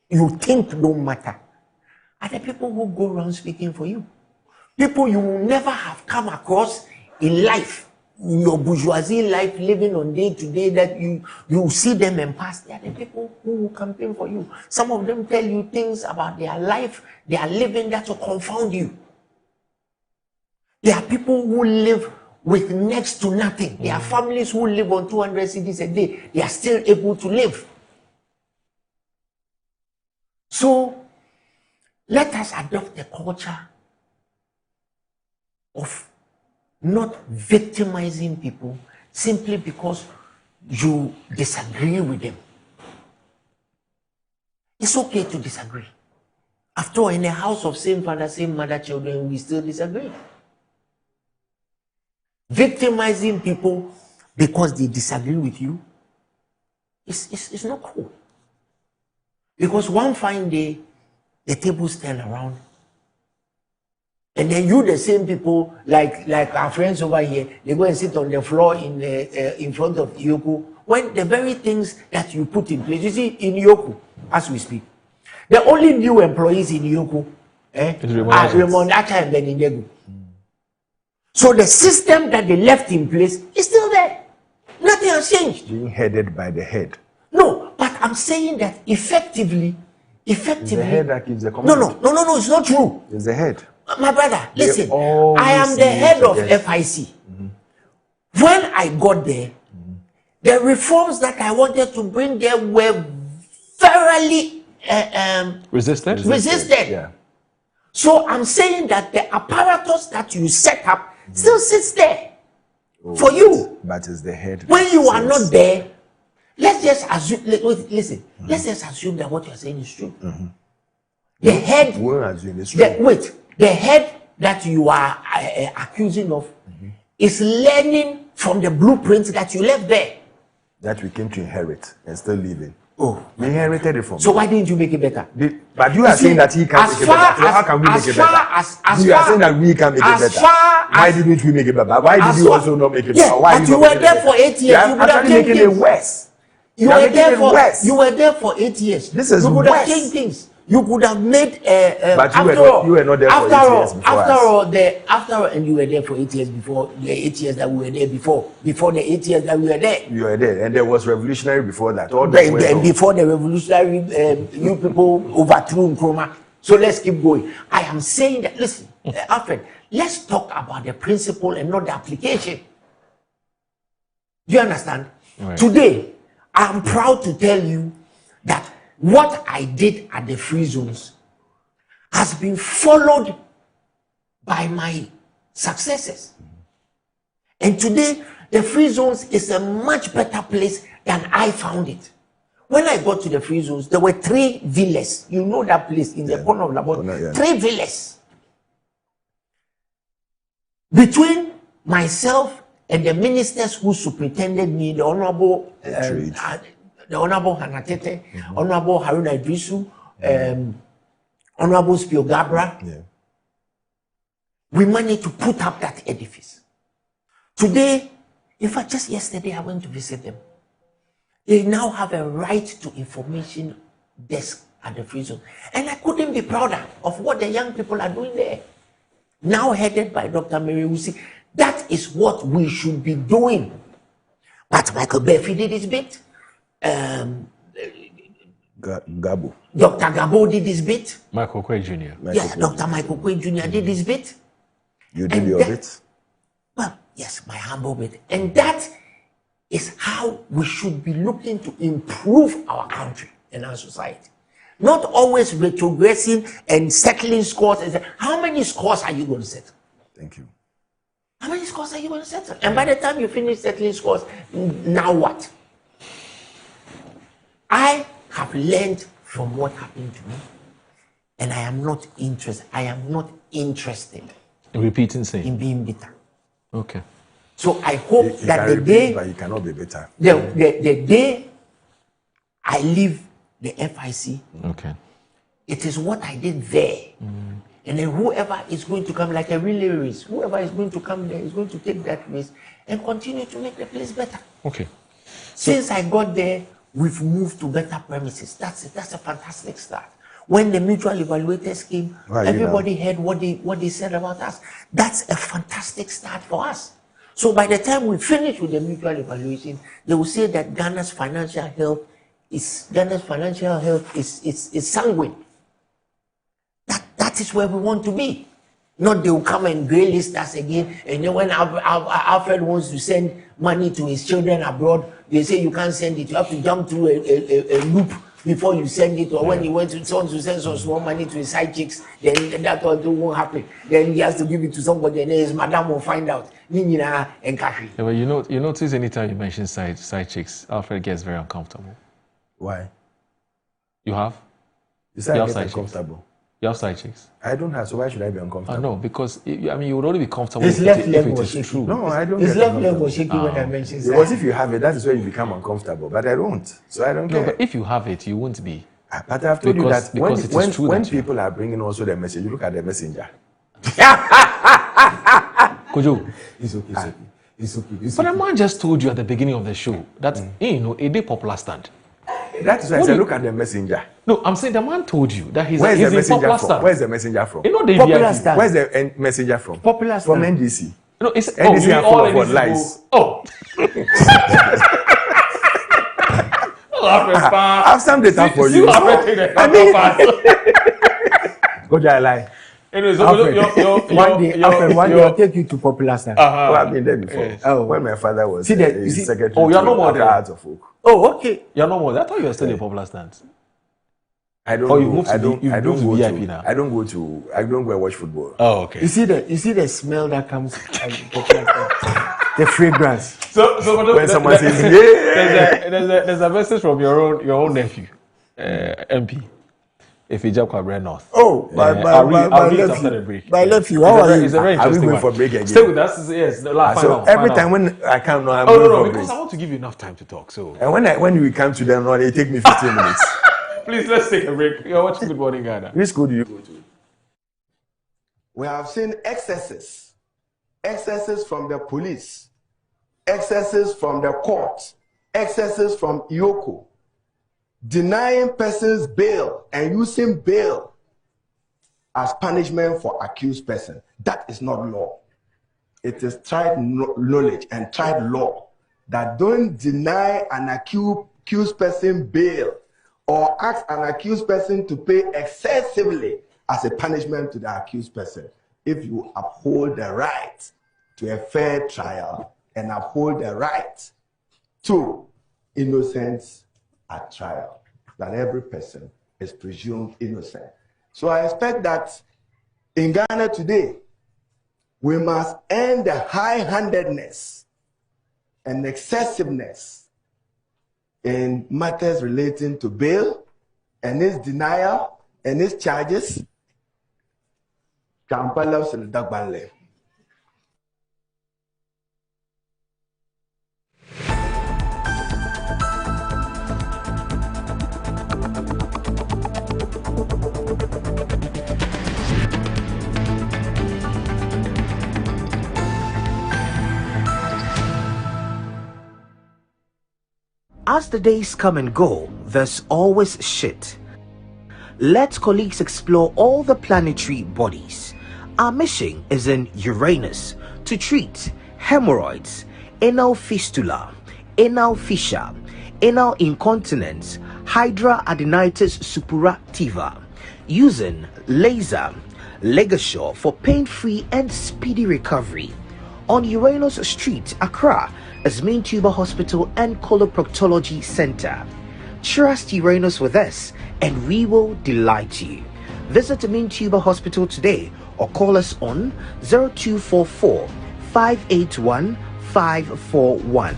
you think don't matter, are the people who go around speaking for you. People you will never have come across in life your bourgeoisie life living on day to day that you see them and pass. They are the people who will campaign for you. Some of them tell you things about their life, they are living that will confound you. There are people who live with next to nothing. There are families who live on 200 cedis a day. They are still able to live. So let us adopt the culture of not victimizing people simply because you disagree with them. It's okay to disagree. After all, in a house of same father, same mother, children, we still disagree. Victimizing people because they disagree with you is not cool. Because one fine day, the tables turn around, and then you, the same people, like our friends over here, they go and sit on the floor in front of Yoku, when the very things that you put in place, you see, in Yoku, as we speak, the only new employees in Yoku are Raymond Acha and Benindegu. So the system that they left in place is still there. Nothing has changed. Being headed by the head. No, but I'm saying that effectively. It's the head that gives the command. No, it's not true. It's the head. My brother, listen, I am the head of FIC. When I got there, the reforms that I wanted to bring there were thoroughly resisted. Yeah. So I'm saying that the apparatus that you set up still sits there for you. But it's the head. When you are not there, let's just assume. Listen, let's just assume that what you are saying is true. The head. The head that you are accusing of is learning from the blueprints that you left there. That we came to inherit and still living. Oh, we inherited it from. So why didn't you make it better? But you are saying that he can't make it better. So how can we make it better? You are saying that we can make it better. Why didn't we make it better? Why did you also not make it better? Why but you were there for 8 years. You would have making it worse. You were there for 8 years. This is you could have changed things. You could have made. But you were not there for 8 years before. After all, and you were there for 8 years before the 8 years that we were there before the 8 years that we were there. You were there, and there was revolutionary before that. And before the revolutionary, you people overthrew Nkrumah. So let's keep going. I am saying that. Listen, Alfred, let's talk about the principle and not the application. Do you understand? Right. Today, I am proud to tell you that what I did at the free zones has been followed by my successors. And today, the free zones is a much better place than I found it. When I got to the free zones, there were 3 villas. You know that place in the corner of Labon. 3 villas. Between myself and the ministers who superintended me, the Honorable Hanatete, Honorable Haruna Idrisu, Honorable Spio Gabra, we managed to put up that edifice. Today, in fact, just yesterday I went to visit them. They now have a right to information desk at the free zone. And I couldn't be prouder of what the young people are doing there. Now headed by Dr. Mary Wusi. That is what we should be doing. But Michael Befi did his bit. Gabo. Dr. Gabo did his bit. Michael Quay Jr. Dr. Michael Quay Jr. did his bit. You did your bit? Well, yes, my humble bit. And that is how we should be looking to improve our country and our society. Not always retrogressing and settling scores. How many scores are you going to settle? Thank you. How many scores are you going to settle? And by the time you finish settling scores, now what? I have learned from what happened to me, and I am not interested. I am not interested in repeating same. In being bitter. Okay. So I hope that the day, but you cannot be bitter. The day I leave the FIC, okay, it is what I did there. And then whoever is going to come, like a relay race, whoever is going to come there is going to take that race and continue to make the place better. Okay. Since I got there, we've moved to better premises. That's it. That's a fantastic start. When the mutual evaluators came, everybody heard what they said about us. That's a fantastic start for us. So by the time we finish with the mutual evaluation, they will say that Ghana's financial health is sanguine. That is where we want to be. Not they will come and grey list us again, and then when Alfred wants to send money to his children abroad, they say you can't send it. You have to jump through a loop before you send it. Or when he wants to send some small money to his side chicks, then that won't happen. Then he has to give it to somebody, and then his madam will find out. Yeah, but you notice anytime you mention side chicks, Alfred gets very uncomfortable. Why? You have? You say I get uncomfortable. You have side chicks? I don't have, so why should I be uncomfortable? No, because you would only be comfortable if it is true. No, I don't. His left leg was shaking when I mentioned that. Because if you have it, that is where you become uncomfortable. But I don't, so I don't care. But if you have it, you won't be. But I've told you that when people are bringing also the message, you look at the messenger. Kojo, it's okay. But the man just told you at the beginning of the show that a day popular stand. That is why I said look at the messenger. No, I'm saying the man told you that he's Where's the messenger from? Where's the messenger from? You know the popular stand. Where's the messenger from? Popular stand. From NDC. No, it's NDC are full of what lies. I have some data for you. Go to lie. Anyways, one day I'll take you to popular stand. I've been there before. Yes. When my father was secretary. Oh, you're no more there. Arts of Folk. Oh, okay. You're no more there. I thought you were still in popular stand. I don't go and watch football. Oh, okay. You see the smell that comes the fragrance. So when someone says there's a message from your own nephew, MP. If you jump Kwabra North. Oh, my nephew. How are you? It's a very interesting going for break again? Stay with us. Yes. So every time when I come, no, because I want to give you enough time to talk. So and when we come to them, no, they take me 15 minutes. Please, let's take a break. You're watching Good Morning Ghana. Which school do you go to? We have seen excesses from the police, excesses from the court, excesses from IOCO, denying persons bail and using bail as punishment for accused person. That is not law. It is tried knowledge and tried law that don't deny an accused person bail or ask an accused person to pay excessively as a punishment to the accused person if you uphold the right to a fair trial and uphold the right to innocence at trial, that every person is presumed innocent. So I expect that in Ghana today, we must end the high-handedness and excessiveness in matters relating to bail and its denial and its charges. As the days come and go, there's always shit. Let colleagues explore all the planetary bodies. Our mission is in Uranus to treat hemorrhoids, anal fistula, anal fissure, anal incontinence, hydradenitis suppurativa, using laser ligature for pain-free and speedy recovery. On Uranus Street, Accra, is Main Tuber Hospital and Coloproctology Center. Trust Uranus with us and we will delight you. Visit Main Tuber Hospital today or call us on 0244 581 541.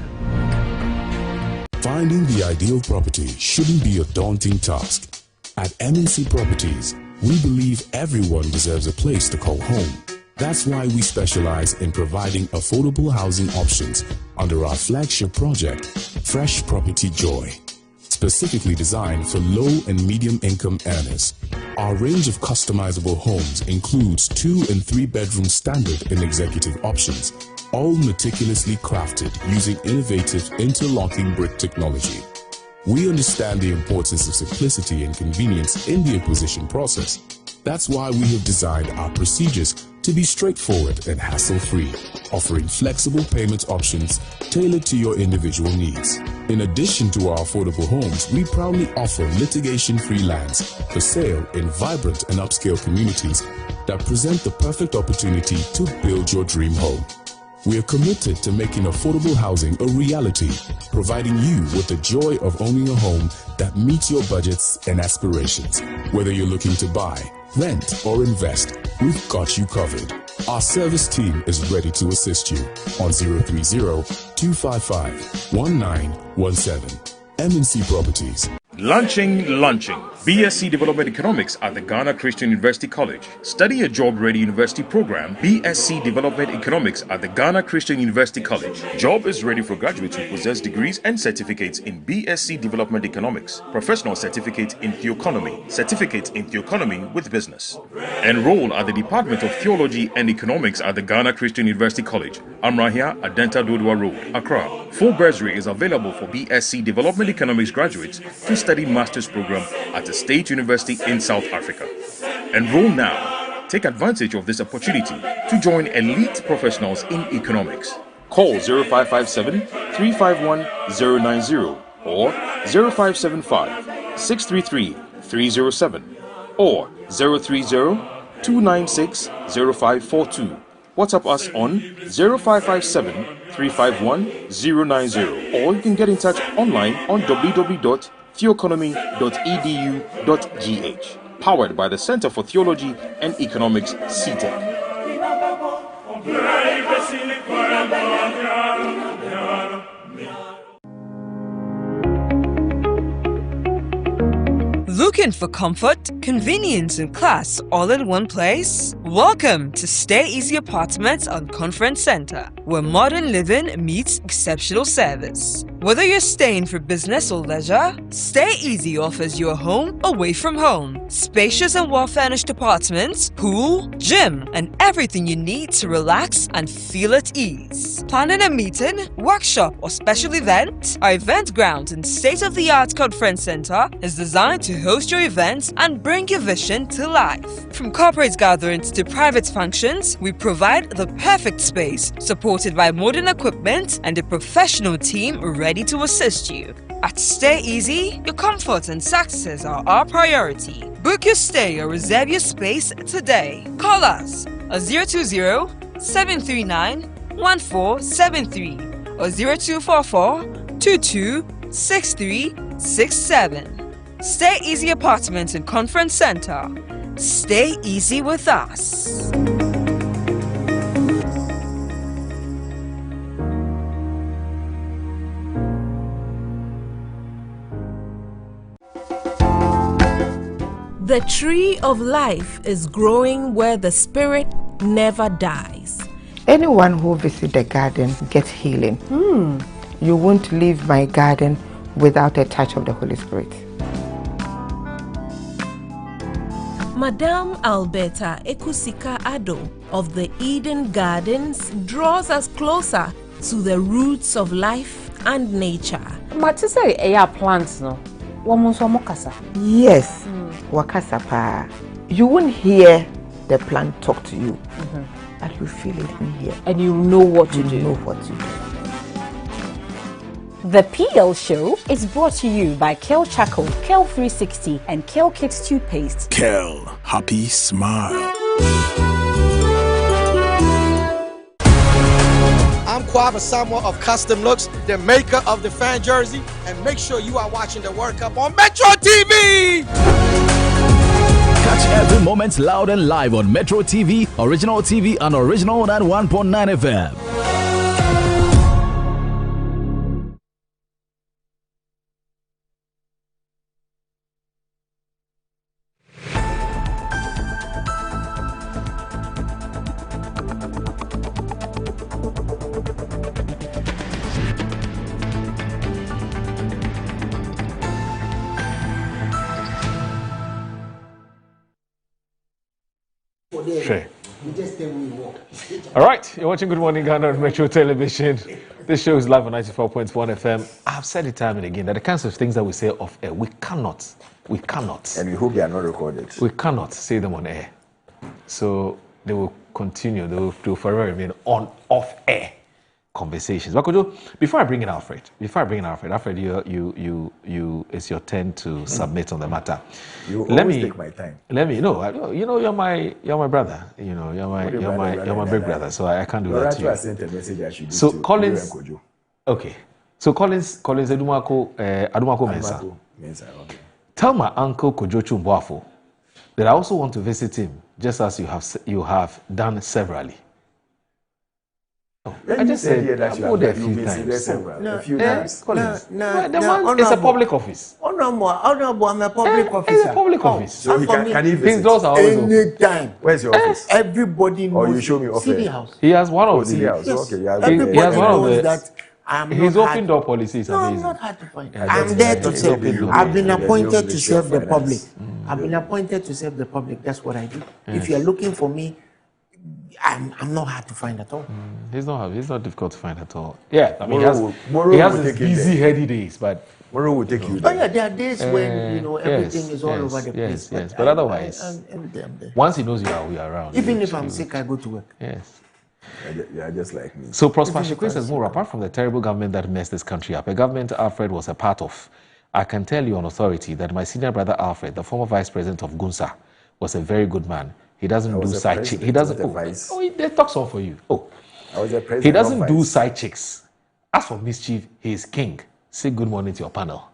Finding the ideal property shouldn't be a daunting task. At MNC Properties, we believe everyone deserves a place to call home. That's why we specialize in providing affordable housing options under our flagship project, Fresh Property Joy, specifically designed for low and medium income earners. Our range of customizable homes includes 2- and 3-bedroom standard and executive options, all meticulously crafted using innovative interlocking brick technology. We understand the importance of simplicity and convenience in the acquisition process. That's why we have designed our procedures to to be straightforward and hassle-free, offering flexible payment options tailored to your individual needs. In addition to our affordable homes, we proudly offer litigation-free lands for sale in vibrant and upscale communities that present the perfect opportunity to build your dream home. We are committed to making affordable housing a reality, providing you with the joy of owning a home that meets your budgets and aspirations. Whether you're looking to buy, rent, or invest, we've got you covered. Our service team is ready to assist you on 030-255-1917. MNC Properties. Launching BSc Development Economics at the Ghana Christian University College. Study a job-ready university program, BSc Development Economics at the Ghana Christian University College. Job is ready for graduates who possess degrees and certificates in BSc Development Economics, professional certificate in Theoeconomy, certificate in Theoeconomy with business. Enroll at the Department of Theology and Economics at the Ghana Christian University College, Amrahia, Adenta Dodua Road, Accra. Full bursary is available for BSc Development Economics graduates to study master's program at a state university in South Africa. Enroll now. Take advantage of this opportunity to join elite professionals in economics. Call 0557-351-090 or 0575-633-307 or 030-296-0542. WhatsApp us on 0557-351-090 or you can get in touch online on www.theoeconomy.edu.gh. Powered by the Center for Theology and Economics, CTEC. Looking for comfort, convenience, and class all in one place? Welcome to Stay Easy Apartments on Conference Center, where modern living meets exceptional service. Whether you're staying for business or leisure, Stay Easy offers you a home away from home. Spacious and well-furnished apartments, pool, gym, and everything you need to relax and feel at ease. Planning a meeting, workshop, or special event? Our event grounds and state-of-the-art conference center is designed to host your events and bring your vision to life. From corporate gatherings to private functions, we provide the perfect space, supported by modern equipment and a professional team ready to assist you. At Stay Easy, your comfort and success are our priority. Book your stay or reserve your space today. Call us at 020-739-1473 or 0244-226367. Stay Easy Apartments and Conference Center. Stay easy with us. The tree of life is growing where the spirit never dies. Anyone who visits the garden gets healing. You won't leave my garden without a touch of the Holy Spirit. Madame Alberta Ekusika Ado of the Eden Gardens draws us closer to the roots of life and nature. Plants, no? Yes, wakasa pa. You won't hear the plant talk to you, but you feel it in here, and you know what to do. You know what to do. The PL Show is brought to you by Kel Charcoal, Kel 360, and Kel Kids Toothpaste. Kel, happy smile. I'm Kwaba Samuel of Custom Looks, the maker of the fan jersey, and make sure you are watching the World Cup on Metro TV! Catch every moment loud and live on Metro TV, Original TV, and Original 101.9 FM. All right, you're watching Good Morning Ghana on Metro Television. This show is live on 94.1 FM. I've said it time and again that the kinds of things that we say off air, we cannot, and we hope they are not recorded. We cannot say them on air. So they will continue. They'll forever remain on off-air conversations. But Kojo, before I bring in Alfred, Alfred, you, it's your turn to submit on the matter. You always take my time. Let me know. You know, you're my brother. You know, you're my big brother. So I can't do that to you. I sent a message I should do so to Collins. Okay. So Collins Adumako Mensah. Okay. Tell my uncle Kojo Chumboafo that I also want to visit him, just as you have done severally. I just said I've go there a few times. A few times. Collins, the man is a public office. Honorable, I'm a public officer. It's a public office. So can he visit? His doors are always open. Anytime. Where's your office? Everybody knows. Or you show me office. City House. He has one of City the. House. Yes. Okay, Everybody he has one of knows the. that I'm his not open door policy is No, amazing. I'm not hard to find. I'm there to serve. I've been appointed to serve the public. I've been appointed to serve the public. That's what I do. Yes. If you're looking for me, I'm not hard to find at all. He's not difficult to find at all. Yeah, I mean, Moro he has will his take you busy, there. heady days, but Moro will take you Oh there. yeah, there are days when everything is all over the place. Yes, but otherwise, I'm there. once he knows you are around. Even if I'm sick, I go to work. Yes. Yeah, just like me. So Prosper Shekwe says more, apart from the terrible government that messed this country up, a government Alfred was a part of, I can tell you on authority that my senior brother Alfred, the former vice president of Gunsa, was a very good man. He doesn't do side chicks. He doesn't. They talk so for you. I was a president. He doesn't do side chicks. As for mischief, he is king. Say good morning to your panel.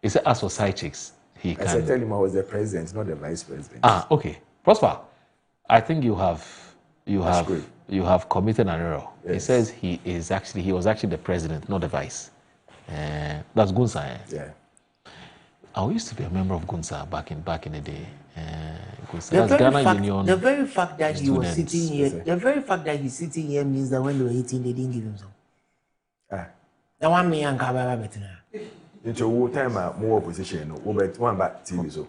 He said, as for side chicks, he can. I said, tell him I was the president, not the vice president. Okay. Prosper, I think you have committed an error. Yes. He says he was actually the president, not the vice. That's Gunsa. Yeah. I used to be a member of Gunsa back in the day. The very fact that he was sitting here, the very fact that he's sitting here means that when they were eating, they didn't give him some. That one me and Kababa better. Into what time more opposition? One back TV so.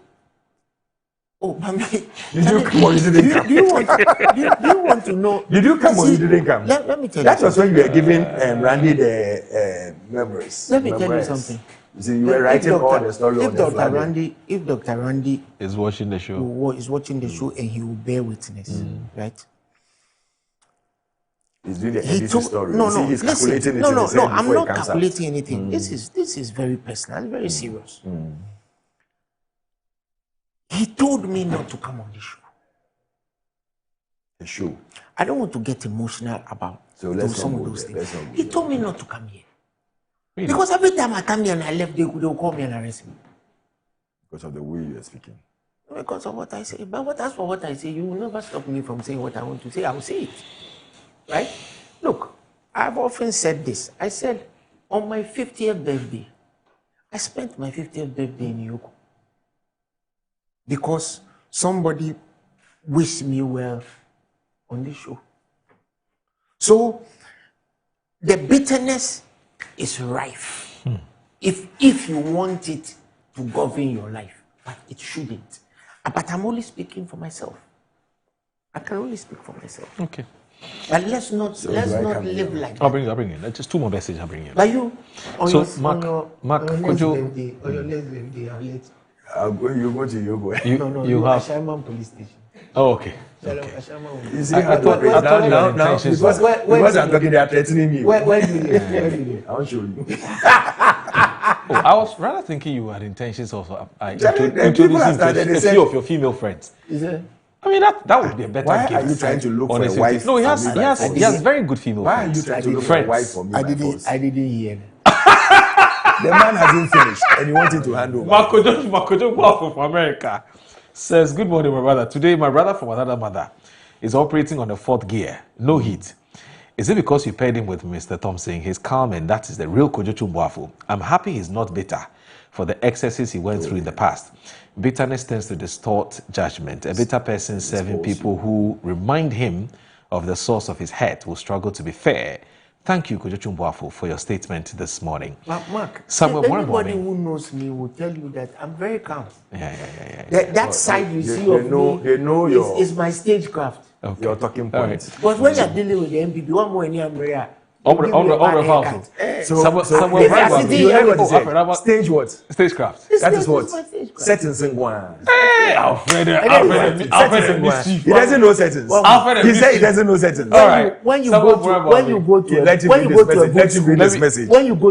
Oh, Mami. Did you come or you didn't come? Do you want to know? Did you come or you didn't come? Let me tell you. That was when you were giving Randy the memories. Let me tell you something. You see, you were writing all the story on the flag. If Dr. Randy is watching the show, and he will bear witness, right? He's doing the editing story. No, he's calculating it. No, I'm not calculating anything. This is very personal, very serious. He told me not to come on the show. The show. I don't want to get emotional about some of those things. He told me not to come here. Really? Because every time I come here and I left, they will call me and arrest me. Because of the way you are speaking. Because of what I say. But as for what I say, you will never stop me from saying what I want to say. I will say it. Right? Look, I've often said this. I said, on my 50th birthday, I spent my 50th birthday in Yoko. Because somebody wished me well on this show. So, the bitterness is rife. If you want it to govern your life, but it shouldn't. But I'm only speaking for myself. I can only speak for myself. Okay. But let's not live like that. I'll bring in. Just two more messages I'll bring in. But you, Mark, could you... On your next birthday, I'll let you go to Yogo. You have... Ashaiman police station. Oh, okay. You see, I thought because I'm talking, they are threatening me. Where do you live? I'll show you. I was rather thinking you had intentions of introducing a few of your female friends. Is it? I mean, that would be a better Why gift. Are you trying to look for a wife? No, he has very good female friends. Why are you trying to look for a wife for me? I didn't hear. The man hasn't finished and he wanted to hand over. Makojo from America says, good morning, my brother. Today, my brother from another mother is operating on a 4th gear. No heat. Is it because you paired him with Mr. Thompson? He's calm and that is the real Kojo Chumboafo. I'm happy he's not bitter for the excesses he went through in the past. Bitterness tends to distort judgment. A bitter person serving people who remind him of the source of his hurt will struggle to be fair. Thank you, Kojo Chumboafo, for your statement this morning. Mark, anybody who knows me will tell you that I'm very calm. Yeah. That side you see of me is my stagecraft. Okay. Your talking point. But when you're dealing with the MPP, one more in America, Stage what? Stagecraft. That is what? Settings in one. Hey, Alfred. He doesn't know settings. He said he doesn't know settings. All right. When you go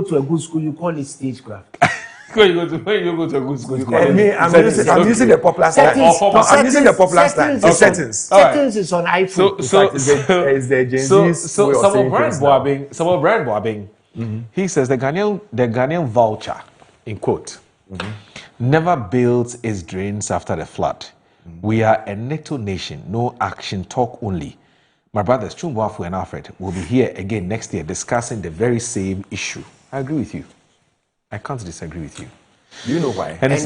to a good school, you call it stagecraft. When you go to a good school, you call it. I'm using the popular style. I'm using the popular style. Settings. Settings is on iPhone. It's the Gen Z's way of saying things. Some of Brian Boabing, he says the Ghanaian vulture, in quote, never builds its drains after the flood. We are a NATO nation, no action, talk only. My brothers, Chumbuafu and Alfred, will be here again next year discussing the very same issue. I agree with you. I can't disagree with you. Do you know why? And add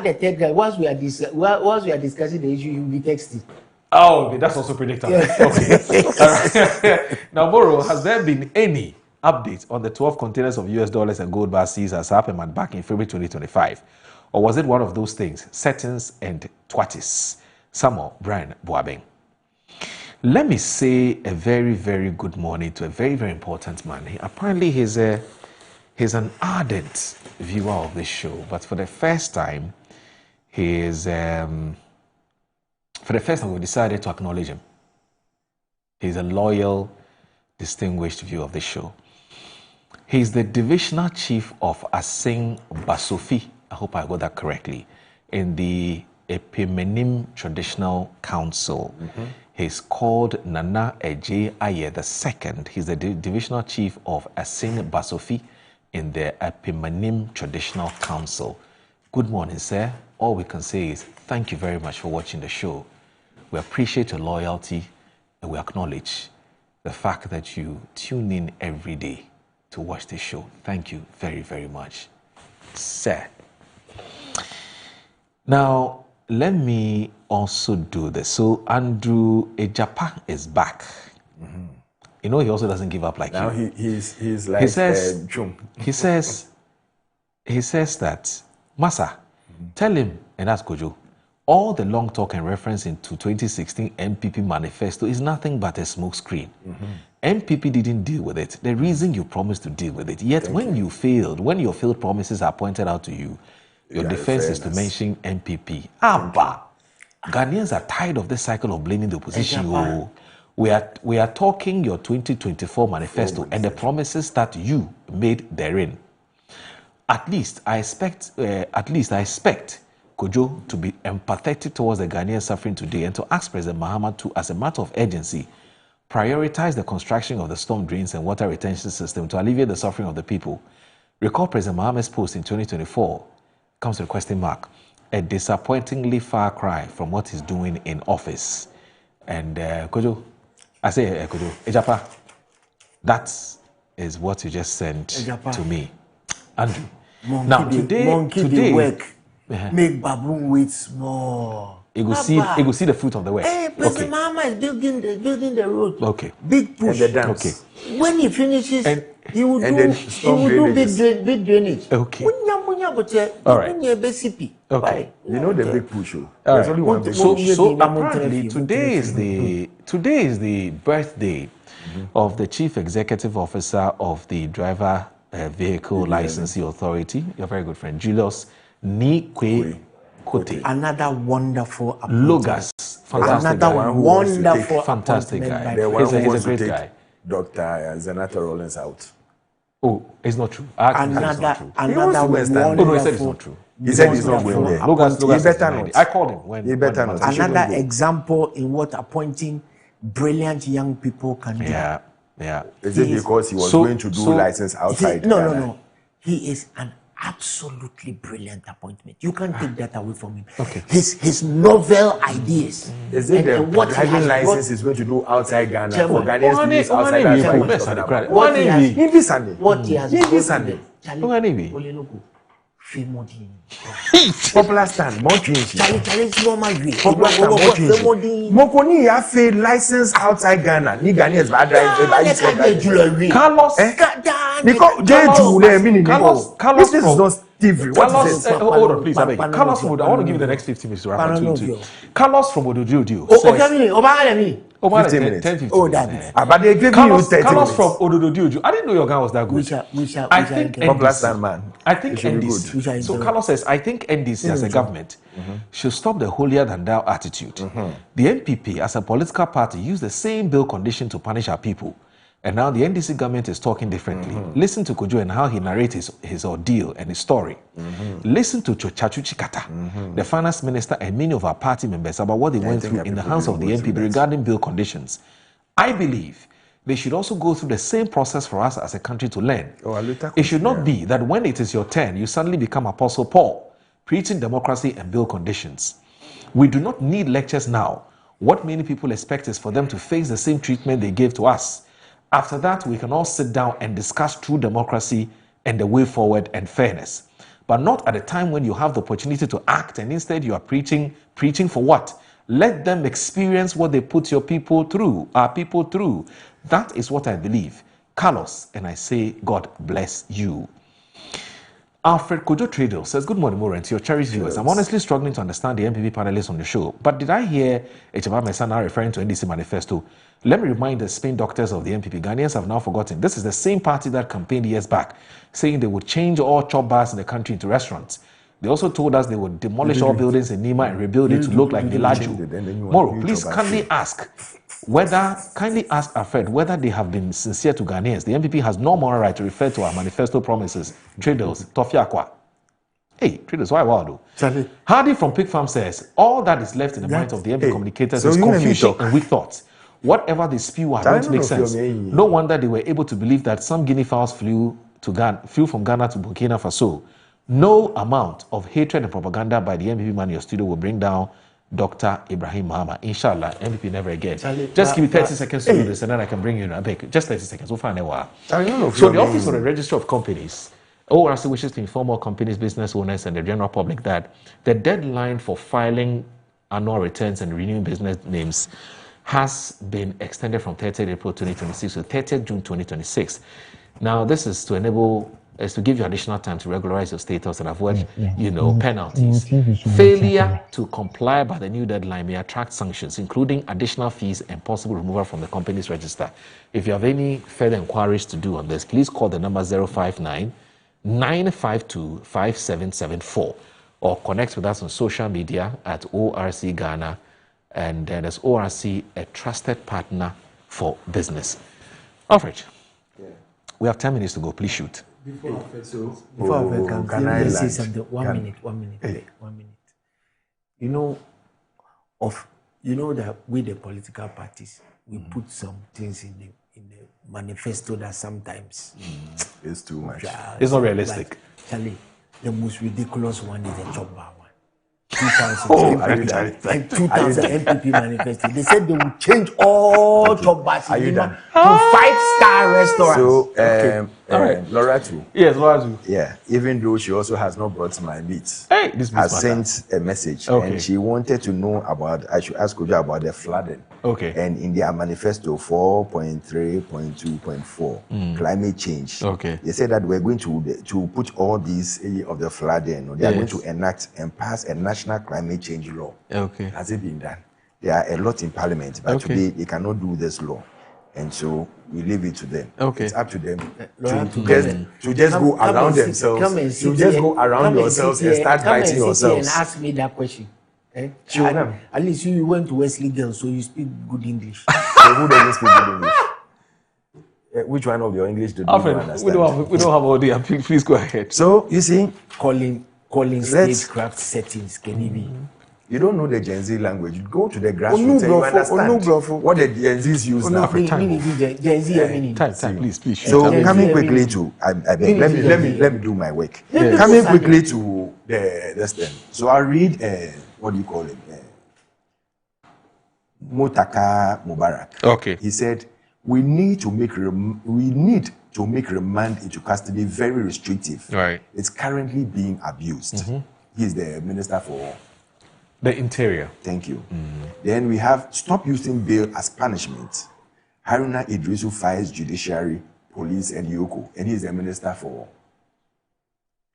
the third guy. Once we are discussing the issue, you will be texting. Oh, okay, that's also predictable. Yes. Okay. All right. Now, Moro, has there been any update on the 12 containers of US dollars and gold bars seized as happened back in February 2025? Or was it one of those things, settings and twatties? Samuel Brian Boabing. Let me say a very, very good morning to a very, very important man. Apparently, he's an ardent viewer of this show, but for the first time, we decided to acknowledge him. He's a loyal, distinguished viewer of the show. He's the divisional chief of Asing Basofi, I hope I got that correctly, in the Epimenim Traditional Council. He's called Nana Eje Aye II. He's the divisional chief of Asing Basofi in the Epimenim Traditional Council. Good morning, sir. All we can say is thank you very much for watching the show. We appreciate your loyalty and we acknowledge the fact that you tune in every day to watch this show. Thank you very, very much, sir. Now, let me also do this. So Andrew Ejapa is back. You know, he also doesn't give up like now you. He's like he says that, Masa, tell him, and that's Kojo, all the long talk and reference into 2016 MPP manifesto is nothing but a smokescreen. MPP didn't deal with it. The reason you promised to deal with it. Yet when your failed promises are pointed out to you, your defense is to mention MPP. Abba, Ghanaians are tired of this cycle of blaming the opposition. We are talking your 2024 manifesto and the promises that you made therein. At least I expect Kojo to be empathetic towards the Ghanaians suffering today and to ask President Mahama to, as a matter of urgency, prioritize the construction of the storm drains and water retention system to alleviate the suffering of the people. Recall President Mahama's post in 2024 comes with a question mark, a disappointingly far cry from what he's doing in office. And Kojo, Kojo, Ejapa, that is what you just sent to me. Andrew, today work, make baboon wait small. You will see the fruit of the work. Hey, President Mahama is building the road. Okay. Big push. And the dams. Okay. When he finishes, he will do big drainage. Okay. All right. Okay. You know the big push. There's only one big push. So apparently today is the birthday of the Chief Executive Officer of the Driver Vehicle Licensing Authority, your very good friend Julius Nikwe Kote. Another wonderful Logas, fantastic guy. He's a great guy. Dr. Zenata Rollins out. Oh, it's not true. Another he said it's not true. He said he's not going there. Logas better not. I called him when he better not. Another example in what appointing brilliant young people can do. Yeah. Is it because he was going to do license outside? No. He is an absolutely brilliant appointment. You can't take that away from him. Okay. His novel ideas. Is it the driving license is going to do outside Ghana for Ghanaians to use outside Ghana? What he has Popular stand, more change. Challenge normal way. Popular stand, more change. Mokoni ya failed license outside Ghana. Ni Ghanaians bad driving. Carlos, because this is not Steve. Carlos, hold on, please. Carlos, I want to give you the next 15 minutes to wrap up. Carlos from Ododio. 15 minutes. 10, 15 Oh, minutes. that. But they gave you 30 Carlos minutes. from Ododo Dioju. I didn't know your guy was that good. I think NDC. So Carlos says, I think NDC as a government should stop the holier than thou attitude. The NPP as a political party used the same bill condition to punish our people. And now the NDC government is talking differently. Listen to Kojo and how he narrates his ordeal and his story. Listen to Chachuchi Kata, the finance minister, and many of our party members about what they went through in the hands of the NPP regarding bill conditions. I believe they should also go through the same process for us as a country to learn. It should not be that when it is your turn, you suddenly become Apostle Paul, preaching democracy and bill conditions. We do not need lectures now. What many people expect is for them to face the same treatment they gave to us. After that, we can all sit down and discuss true democracy and the way forward and fairness. But not at a time when you have the opportunity to act and instead you are preaching for what? Let them experience what they put your people through, our people through. That is what I believe. Carlos, and I say, God bless you. Alfred Kojo Tradle says, good morning, Morant, to your cherished viewers. I'm honestly struggling to understand the NPP panelists on the show, but did I hear Echaba Mesana referring to NDC manifesto? Let me remind the spin doctors of the NPP. Ghanaians have now forgotten. This is the same party that campaigned years back, saying they would change all chop bars in the country into restaurants. They also told us they would demolish all buildings in Nima and rebuild it to look like the Laju. Moro, please kindly ask Alfred whether they have been sincere to Ghanaians. The NPP has no moral right to refer to our manifesto promises. Traders, Tofiakwa. Hey, traders, why wild though? Hardy from Pig Farm says, all that is left in the minds of the NPP communicators is confusion and weak thoughts. Whatever they spew out don't make sense. No wonder they were able to believe that some guinea fowls flew from Ghana to Burkina Faso. No amount of hatred and propaganda by the NPP man in your studio will bring down Dr. Ibrahim Mahama. Inshallah, NPP never again. Just give me 30 seconds to do this and then I can bring you in. I beg. Just 30 seconds. We'll find a while. So the Office of the Registrar of Companies, ORC wishes to inform all companies, business owners, and the general public that the deadline for filing annual returns and renewing business names has been extended from 30th April 2026 to 30th June 2026. Now, this is to enable is to give you additional time to regularize your status and avoid, penalties. Failure to comply by the new deadline may attract sanctions, including additional fees and possible removal from the company's register. If you have any further inquiries to do on this, please call the number 059-952-5774 or connect with us on social media at ORC Ghana, and then there's ORC, a trusted partner for business. Alfred, we have 10 minutes to go. Please shoot. Before I say something, 1 minute. You know that we the political parties, we put some things in the manifesto that sometimes it's too much. It's not realistic. Like, Charlie, the most ridiculous one is the chop bar one. 2000 NPP manifesto. They said they would change all chop bars to 5-star restaurants. So, Laura too. Yes, Laura too. Yeah, even though she also has not brought my meat, has sent a message, and she wanted to know about. I should ask Kojo about the flooding. Okay. And in their manifesto 4.3.2.4, climate change. Okay. They said that we're going to put all these of the flooding. They are going to enact and pass a national climate change law. Okay. Has it been done? There are a lot in Parliament, but today they cannot do this law. And so we leave it to them. Okay. It's up to them to just go around themselves. To just go around yourselves and start writing yourselves. And ask me that question. At least you went to Wesley Girls, so you speak good English. So who doesn't speak good English? Which one of your English do you understand? We don't have all day. Please go ahead. So you see, calling stagecraft settings, can it be? You don't know the Gen Z language. You go to the grassroots and you understand what the Gen Zs use now. Gen Z, time, please. So coming quickly to, let me do my work. Yes. Coming quickly to this thing. So I read, what do you call it? Motaka Mubarak. Okay. He said, we need to make remand into custody very restrictive. Right. It's currently being abused. He's the Minister for the Interior. Thank you. Then we have stop using bail as punishment. Haruna Idrisu fires judiciary, police, and Yoko, and he's the Minister for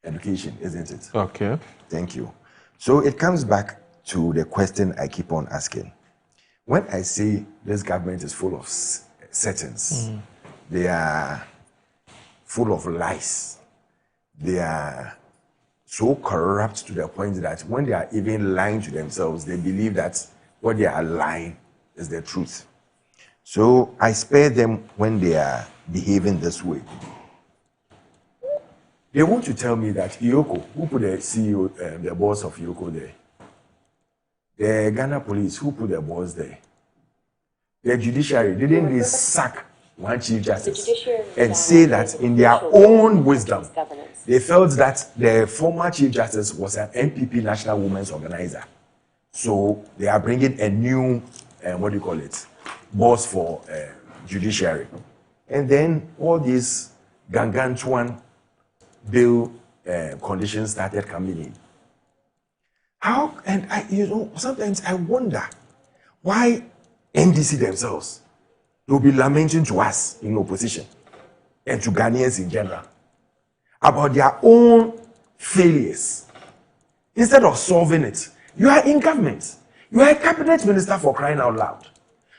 Education, isn't it? Okay. Thank you. So it comes back to the question I keep on asking. when I say this government is full of settings, they are full of lies. They are so corrupt to the point that when they are even lying to themselves, they believe that what they are lying is the truth. So I spare them when they are behaving this way. They want to tell me that Yoko, who put the CEO, the boss of Yoko there? The Ghana police, who put the boss there? The judiciary, didn't they sack one chief justice and say that in their own wisdom, they felt that the former chief justice was an NPP National Women's Organizer. So they are bringing a new, boss for judiciary. And then all these Gangantuan bill conditions started coming in. How, and sometimes I wonder why NDC themselves will be lamenting to us in opposition and to Ghanaians in general about their own failures. Instead of solving it, you are in government. You are a cabinet minister, for crying out loud.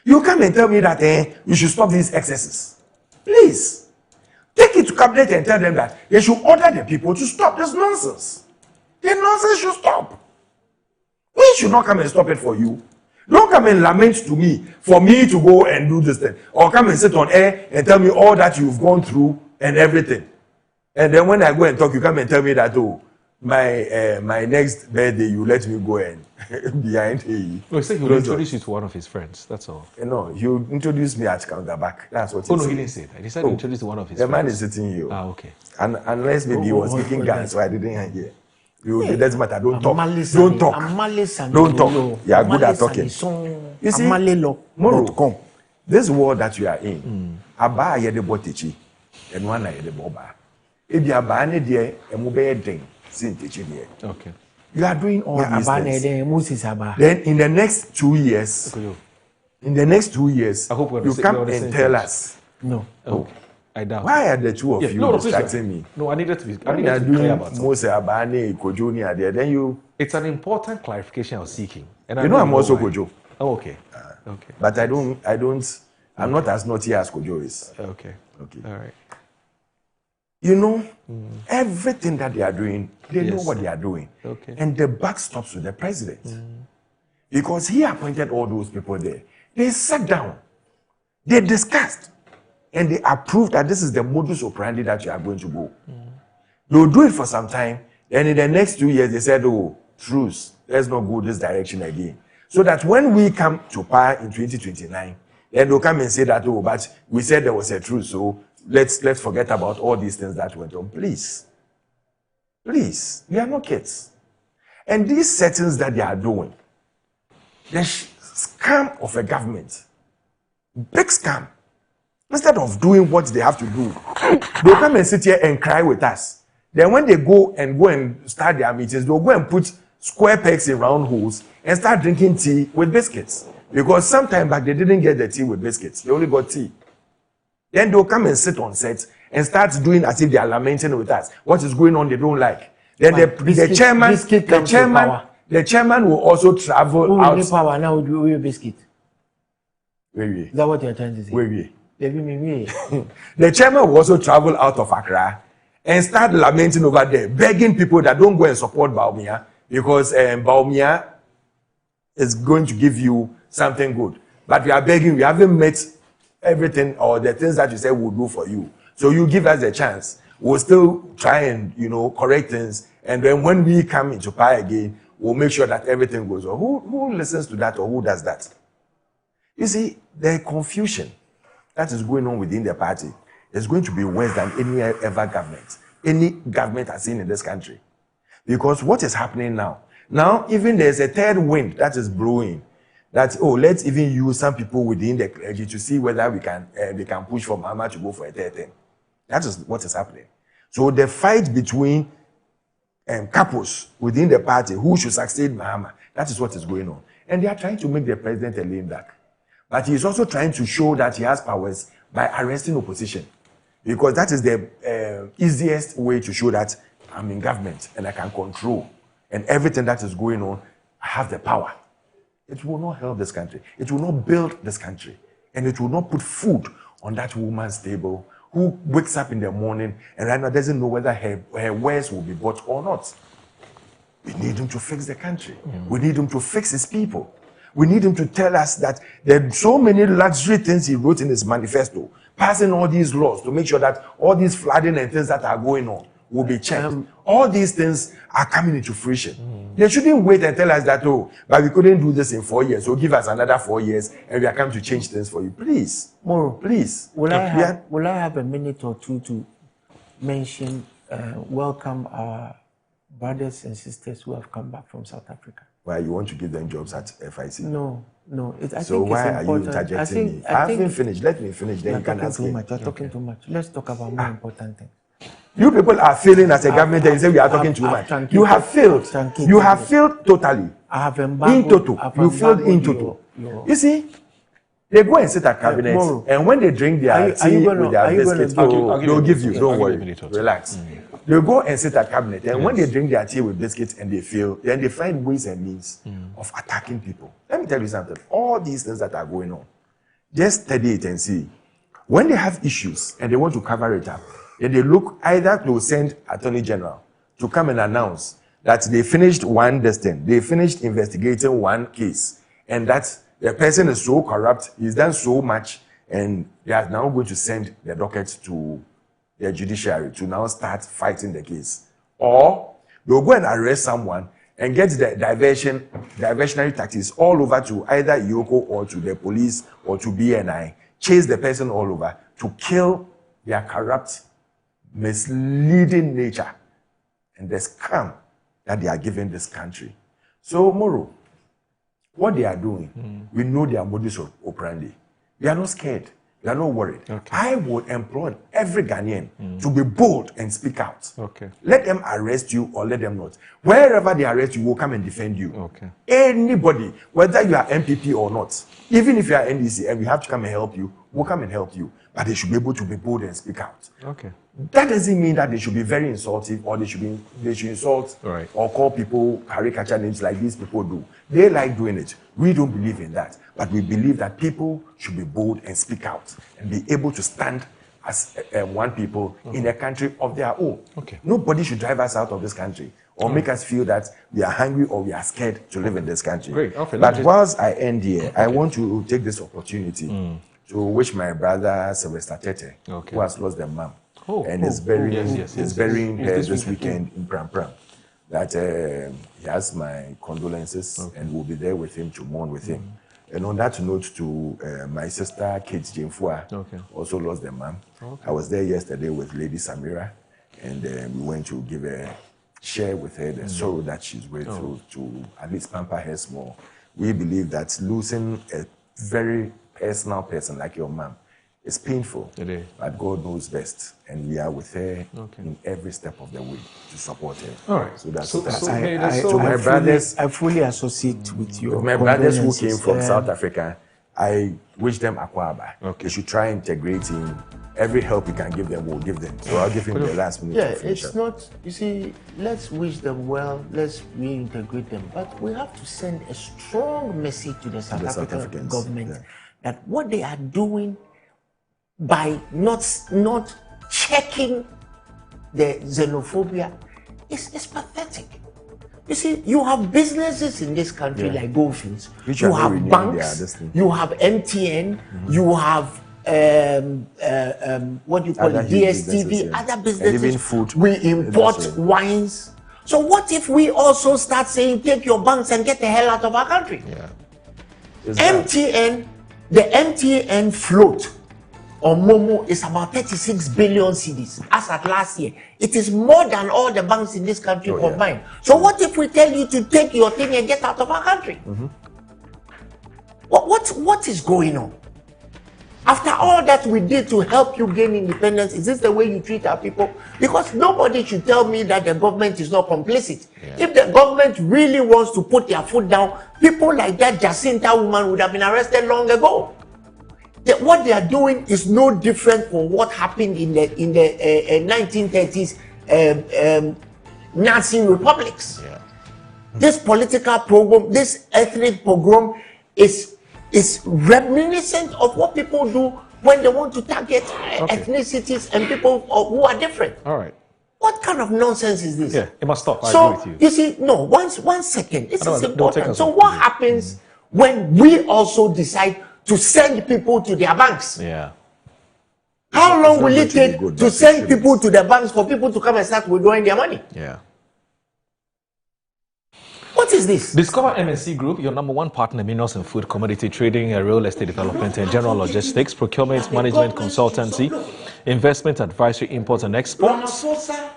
You come and tell me that you should stop these excesses. Please, take it to cabinet and tell them that they should order the people to stop this nonsense. The nonsense should stop. We should not come and stop it for you. Don't come and lament to me for me to go and do this thing. Or come and sit on air and tell me all that you've gone through and everything. And then when I go and talk, you come and tell me that, oh, my next birthday, you let me go and behind you. No, he said he will introduce you to one of his friends. That's all. No, you introduce me at Counterback. That's what he said. No, he didn't say that. He said introduce to one of his friends. The man is sitting here. Ah, okay. And unless maybe he was speaking Ghana, so I didn't hear. It doesn't matter. Don't talk. Don't talk. Don't talk. You are good at talking. You see, Moro, this world that you are in, Aba yede botechi, and one yede boba. If you are bane there, emu be den sin techi there. Okay. You are doing all these things. Then in the next 2 years, I hope you come and tell us. No. Okay. I doubt. Why are the two of you distracting me? No, I needed to be clear about it. Then you. It's an important clarification I was seeking. And I'm also Kojo. Oh, okay. Okay. But I'm not as naughty as Kojo is. Okay. All right. You know, everything that they are doing, they know what they are doing. Okay. And the buck stops with the president. Because he appointed all those people there. They sat down. They discussed. And they approved that this is the modus operandi that you are going to go. They'll do it for some time. And in the next 2 years, they said, oh, truce, let's not go this direction again. So that when we come to power in 2029, then they'll come and say that, oh, but we said there was a truce, so let's forget about all these things that went on. Please, we are not kids. And these settings that they are doing, the scam of a government, big scam. Instead of doing what they have to do, they'll come and sit here and cry with us. Then when they go and start their meetings, they'll go and put square pegs in round holes and start drinking tea with biscuits. Because sometime back they didn't get the tea with biscuits. They only got tea. Then they'll come and sit on set and start doing as if they are lamenting with us. What is going on they don't like. Then the chairman will also travel out. Power now do your biscuit. Is that what you're trying to say? The chairman will also travel out of Accra and start lamenting over there, begging people that don't go and support Bawumia because Bawumia is going to give you something good. But we are begging, we haven't met everything or the things that you said we'll do for you. So you give us a chance. We'll still try and, correct things. And then when we come into power again, we'll make sure that everything goes on. Who listens to that or who does that? You see, the confusion that is going on within the party is going to be worse than any government has seen in this country. Because what is happening now even there's a third wind that is blowing, that, let's even use some people within the clergy to see whether they can push for Mahama to go for a third term. That is what is happening. So the fight between couples within the party, who should succeed Mahama, that is what is going on. And they are trying to make the president a lame duck. But he is also trying to show that he has powers by arresting opposition. Because that is the easiest way to show that I'm in government and I can control. And everything that is going on, I have the power. it will not help this country. It will not build this country. And it will not put food on that woman's table who wakes up in the morning and right now doesn't know whether her wares will be bought or not. We need him to fix the country. We need him to fix his people. We need him to tell us that there are so many luxury things he wrote in his manifesto, passing all these laws to make sure that all these flooding and things that are going on will be checked. All these things are coming into fruition. They shouldn't wait and tell us that, oh, but we couldn't do this in 4 years, so give us another 4 years and we are coming to change things for you. Please. Moro, please. Will I have a minute or two to mention, welcome our brothers and sisters who have come back from South Africa? Why, you want to give them jobs at FIC? No. I so think why it's important. Are you interjecting me? I haven't finished. Let me finish. Then you can ask me. You're talking too much. Let's talk about more important things. You people are failing as a government and you say we are talking too much. You have failed. You have failed totally. I have embargoed. In total. You failed in total. You see, they go and sit at cabinet and when they drink their tea with their biscuits, they'll give you. Don't worry. Relax. They go and sit at cabinet and when they drink their tea with biscuits and they fail, then they find ways and means of attacking people. Let me tell you something. All these things that are going on, just study it and see. When they have issues and they want to cover it up, then they look either to send Attorney General to come and announce that they finished one destin, they finished investigating one case, and that the person is so corrupt, he's done so much, and they are now going to send the docket to the judiciary to now start fighting the case. Or they'll go and arrest someone and get the diversionary tactics all over to either Yoko or to the police or to BNI, chase the person all over to kill their corrupt, misleading nature and the scam that they are giving this country. So, Moro, what they are doing, we know their modus operandi. They are not scared. They are not worried. Okay. I would implore every Ghanaian to be bold and speak out. Okay. Let them arrest you or let them not. Wherever they arrest you, we'll come and defend you. Okay. Anybody, whether you are MPP or not, even if you are NDC and we have to come and help you, we'll come and help you. But they should be able to be bold and speak out. Okay. That doesn't mean that they should be very insulting or they should insult or call people caricature names like these people do. They like doing it. We don't believe in that. But we believe that people should be bold and speak out and be able to stand as one people in a country of their own. Okay. Nobody should drive us out of this country or make us feel that we are hungry or we are scared to live in this country. Great. Okay, but whilst I end here, I want to take this opportunity to wish my brother Sylvester Tete, who has lost their mom, and is burying her this weekend in Pram Pram, that he has my condolences and we'll be there with him to mourn with him. And on that note, to my sister Kate Jemfua, also lost their mom. I was there yesterday with Lady Samira, and we went to share with her the sorrow that she's going through, to at least pamper her small. We believe that losing a very personal person like your mom is painful, but God knows best, and we are with her in every step of the way to support her. All right. So that's so my brothers. I fully associate with you. My brothers who came from South Africa, I wish them Akwaba. They should try integrating. Every help we can give them, we'll give them. So I'll give him the last minute. Yeah, it's not, you see, let's wish them well, let's reintegrate them. But we have to send a strong message to the South African government that what they are doing by not checking the xenophobia is pathetic. You see, you have businesses in this country like Goldfields, you have banks, you have MTN, you have what do you call it, DSTV, other businesses. And even food. We import wines. So what if we also start saying, take your banks and get the hell out of our country? MTN, the MTN float on Momo is about 36 billion cedis as at last year. It is more than all the banks in this country combined. So what if we tell you to take your thing and get out of our country? What is going on? After all that we did to help you gain independence, is this the way you treat our people? Because nobody should tell me that the government is not complicit. If the government really wants to put their foot down, people like that Jacinta woman would have been arrested long ago. What they are doing is no different from what happened in the 1930s Nazi republics. This political program, this ethnic pogrom is reminiscent of what people do when they want to target ethnicities and people who are different. All right. What kind of nonsense is this? Yeah, it must stop. I So, agree with you. you see, no, one second. This is important. So what happens when we also decide to send people to their banks? Yeah. How long will it take to send people to the banks for people to come and start withdrawing their money? Yeah. What is this? Discover MNC Group, your number one partner in minerals and food commodity trading, real estate development and general logistics, procurement, management, consultancy, investment advisory, imports and exports.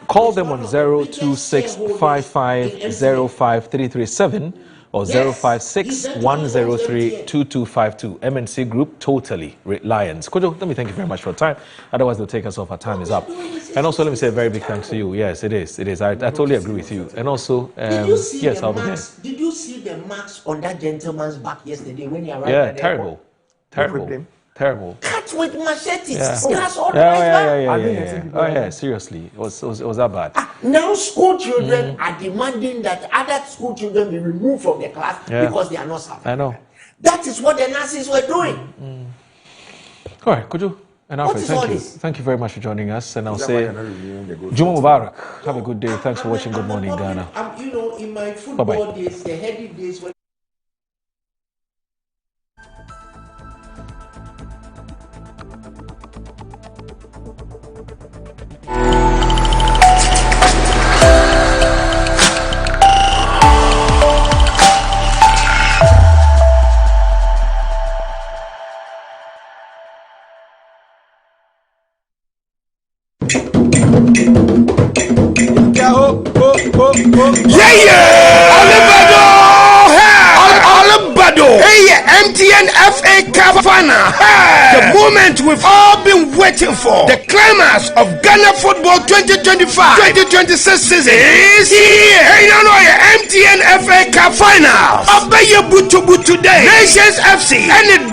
Call them on 02655053337 or 056-103-2252. MNC Group, totally reliance. Kojo, let me thank you very much for your time. Otherwise, they'll take us off. Our time is up. And also, let me say a very big thanks to you. Yes, it is. It is. I totally agree with you. And also, yes, I'll be there. Did you see the marks on that gentleman's back yesterday when he arrived? Yeah, terrible. Terrible. Terrible. Cut with machetes. Yeah. Scars all Yeah. Oh, yeah, seriously. It was that bad. Now school children are demanding that other school children be removed from the class because they are not South I know. That is what the Nazis were doing. All right, could you? And Alfred, thank you. Thank you very much for joining us. And I'll say, Juma Mubarak. Have a good day. Thanks for watching Good Morning Ghana. You know, in my football days, the heady days when MTN FA Cup final. The moment we've all been waiting for. The climax of Ghana Football 2025-2026 season is here. Hey, no, MTN FA Cup final. Obey your butu today. Nations FC and the dream.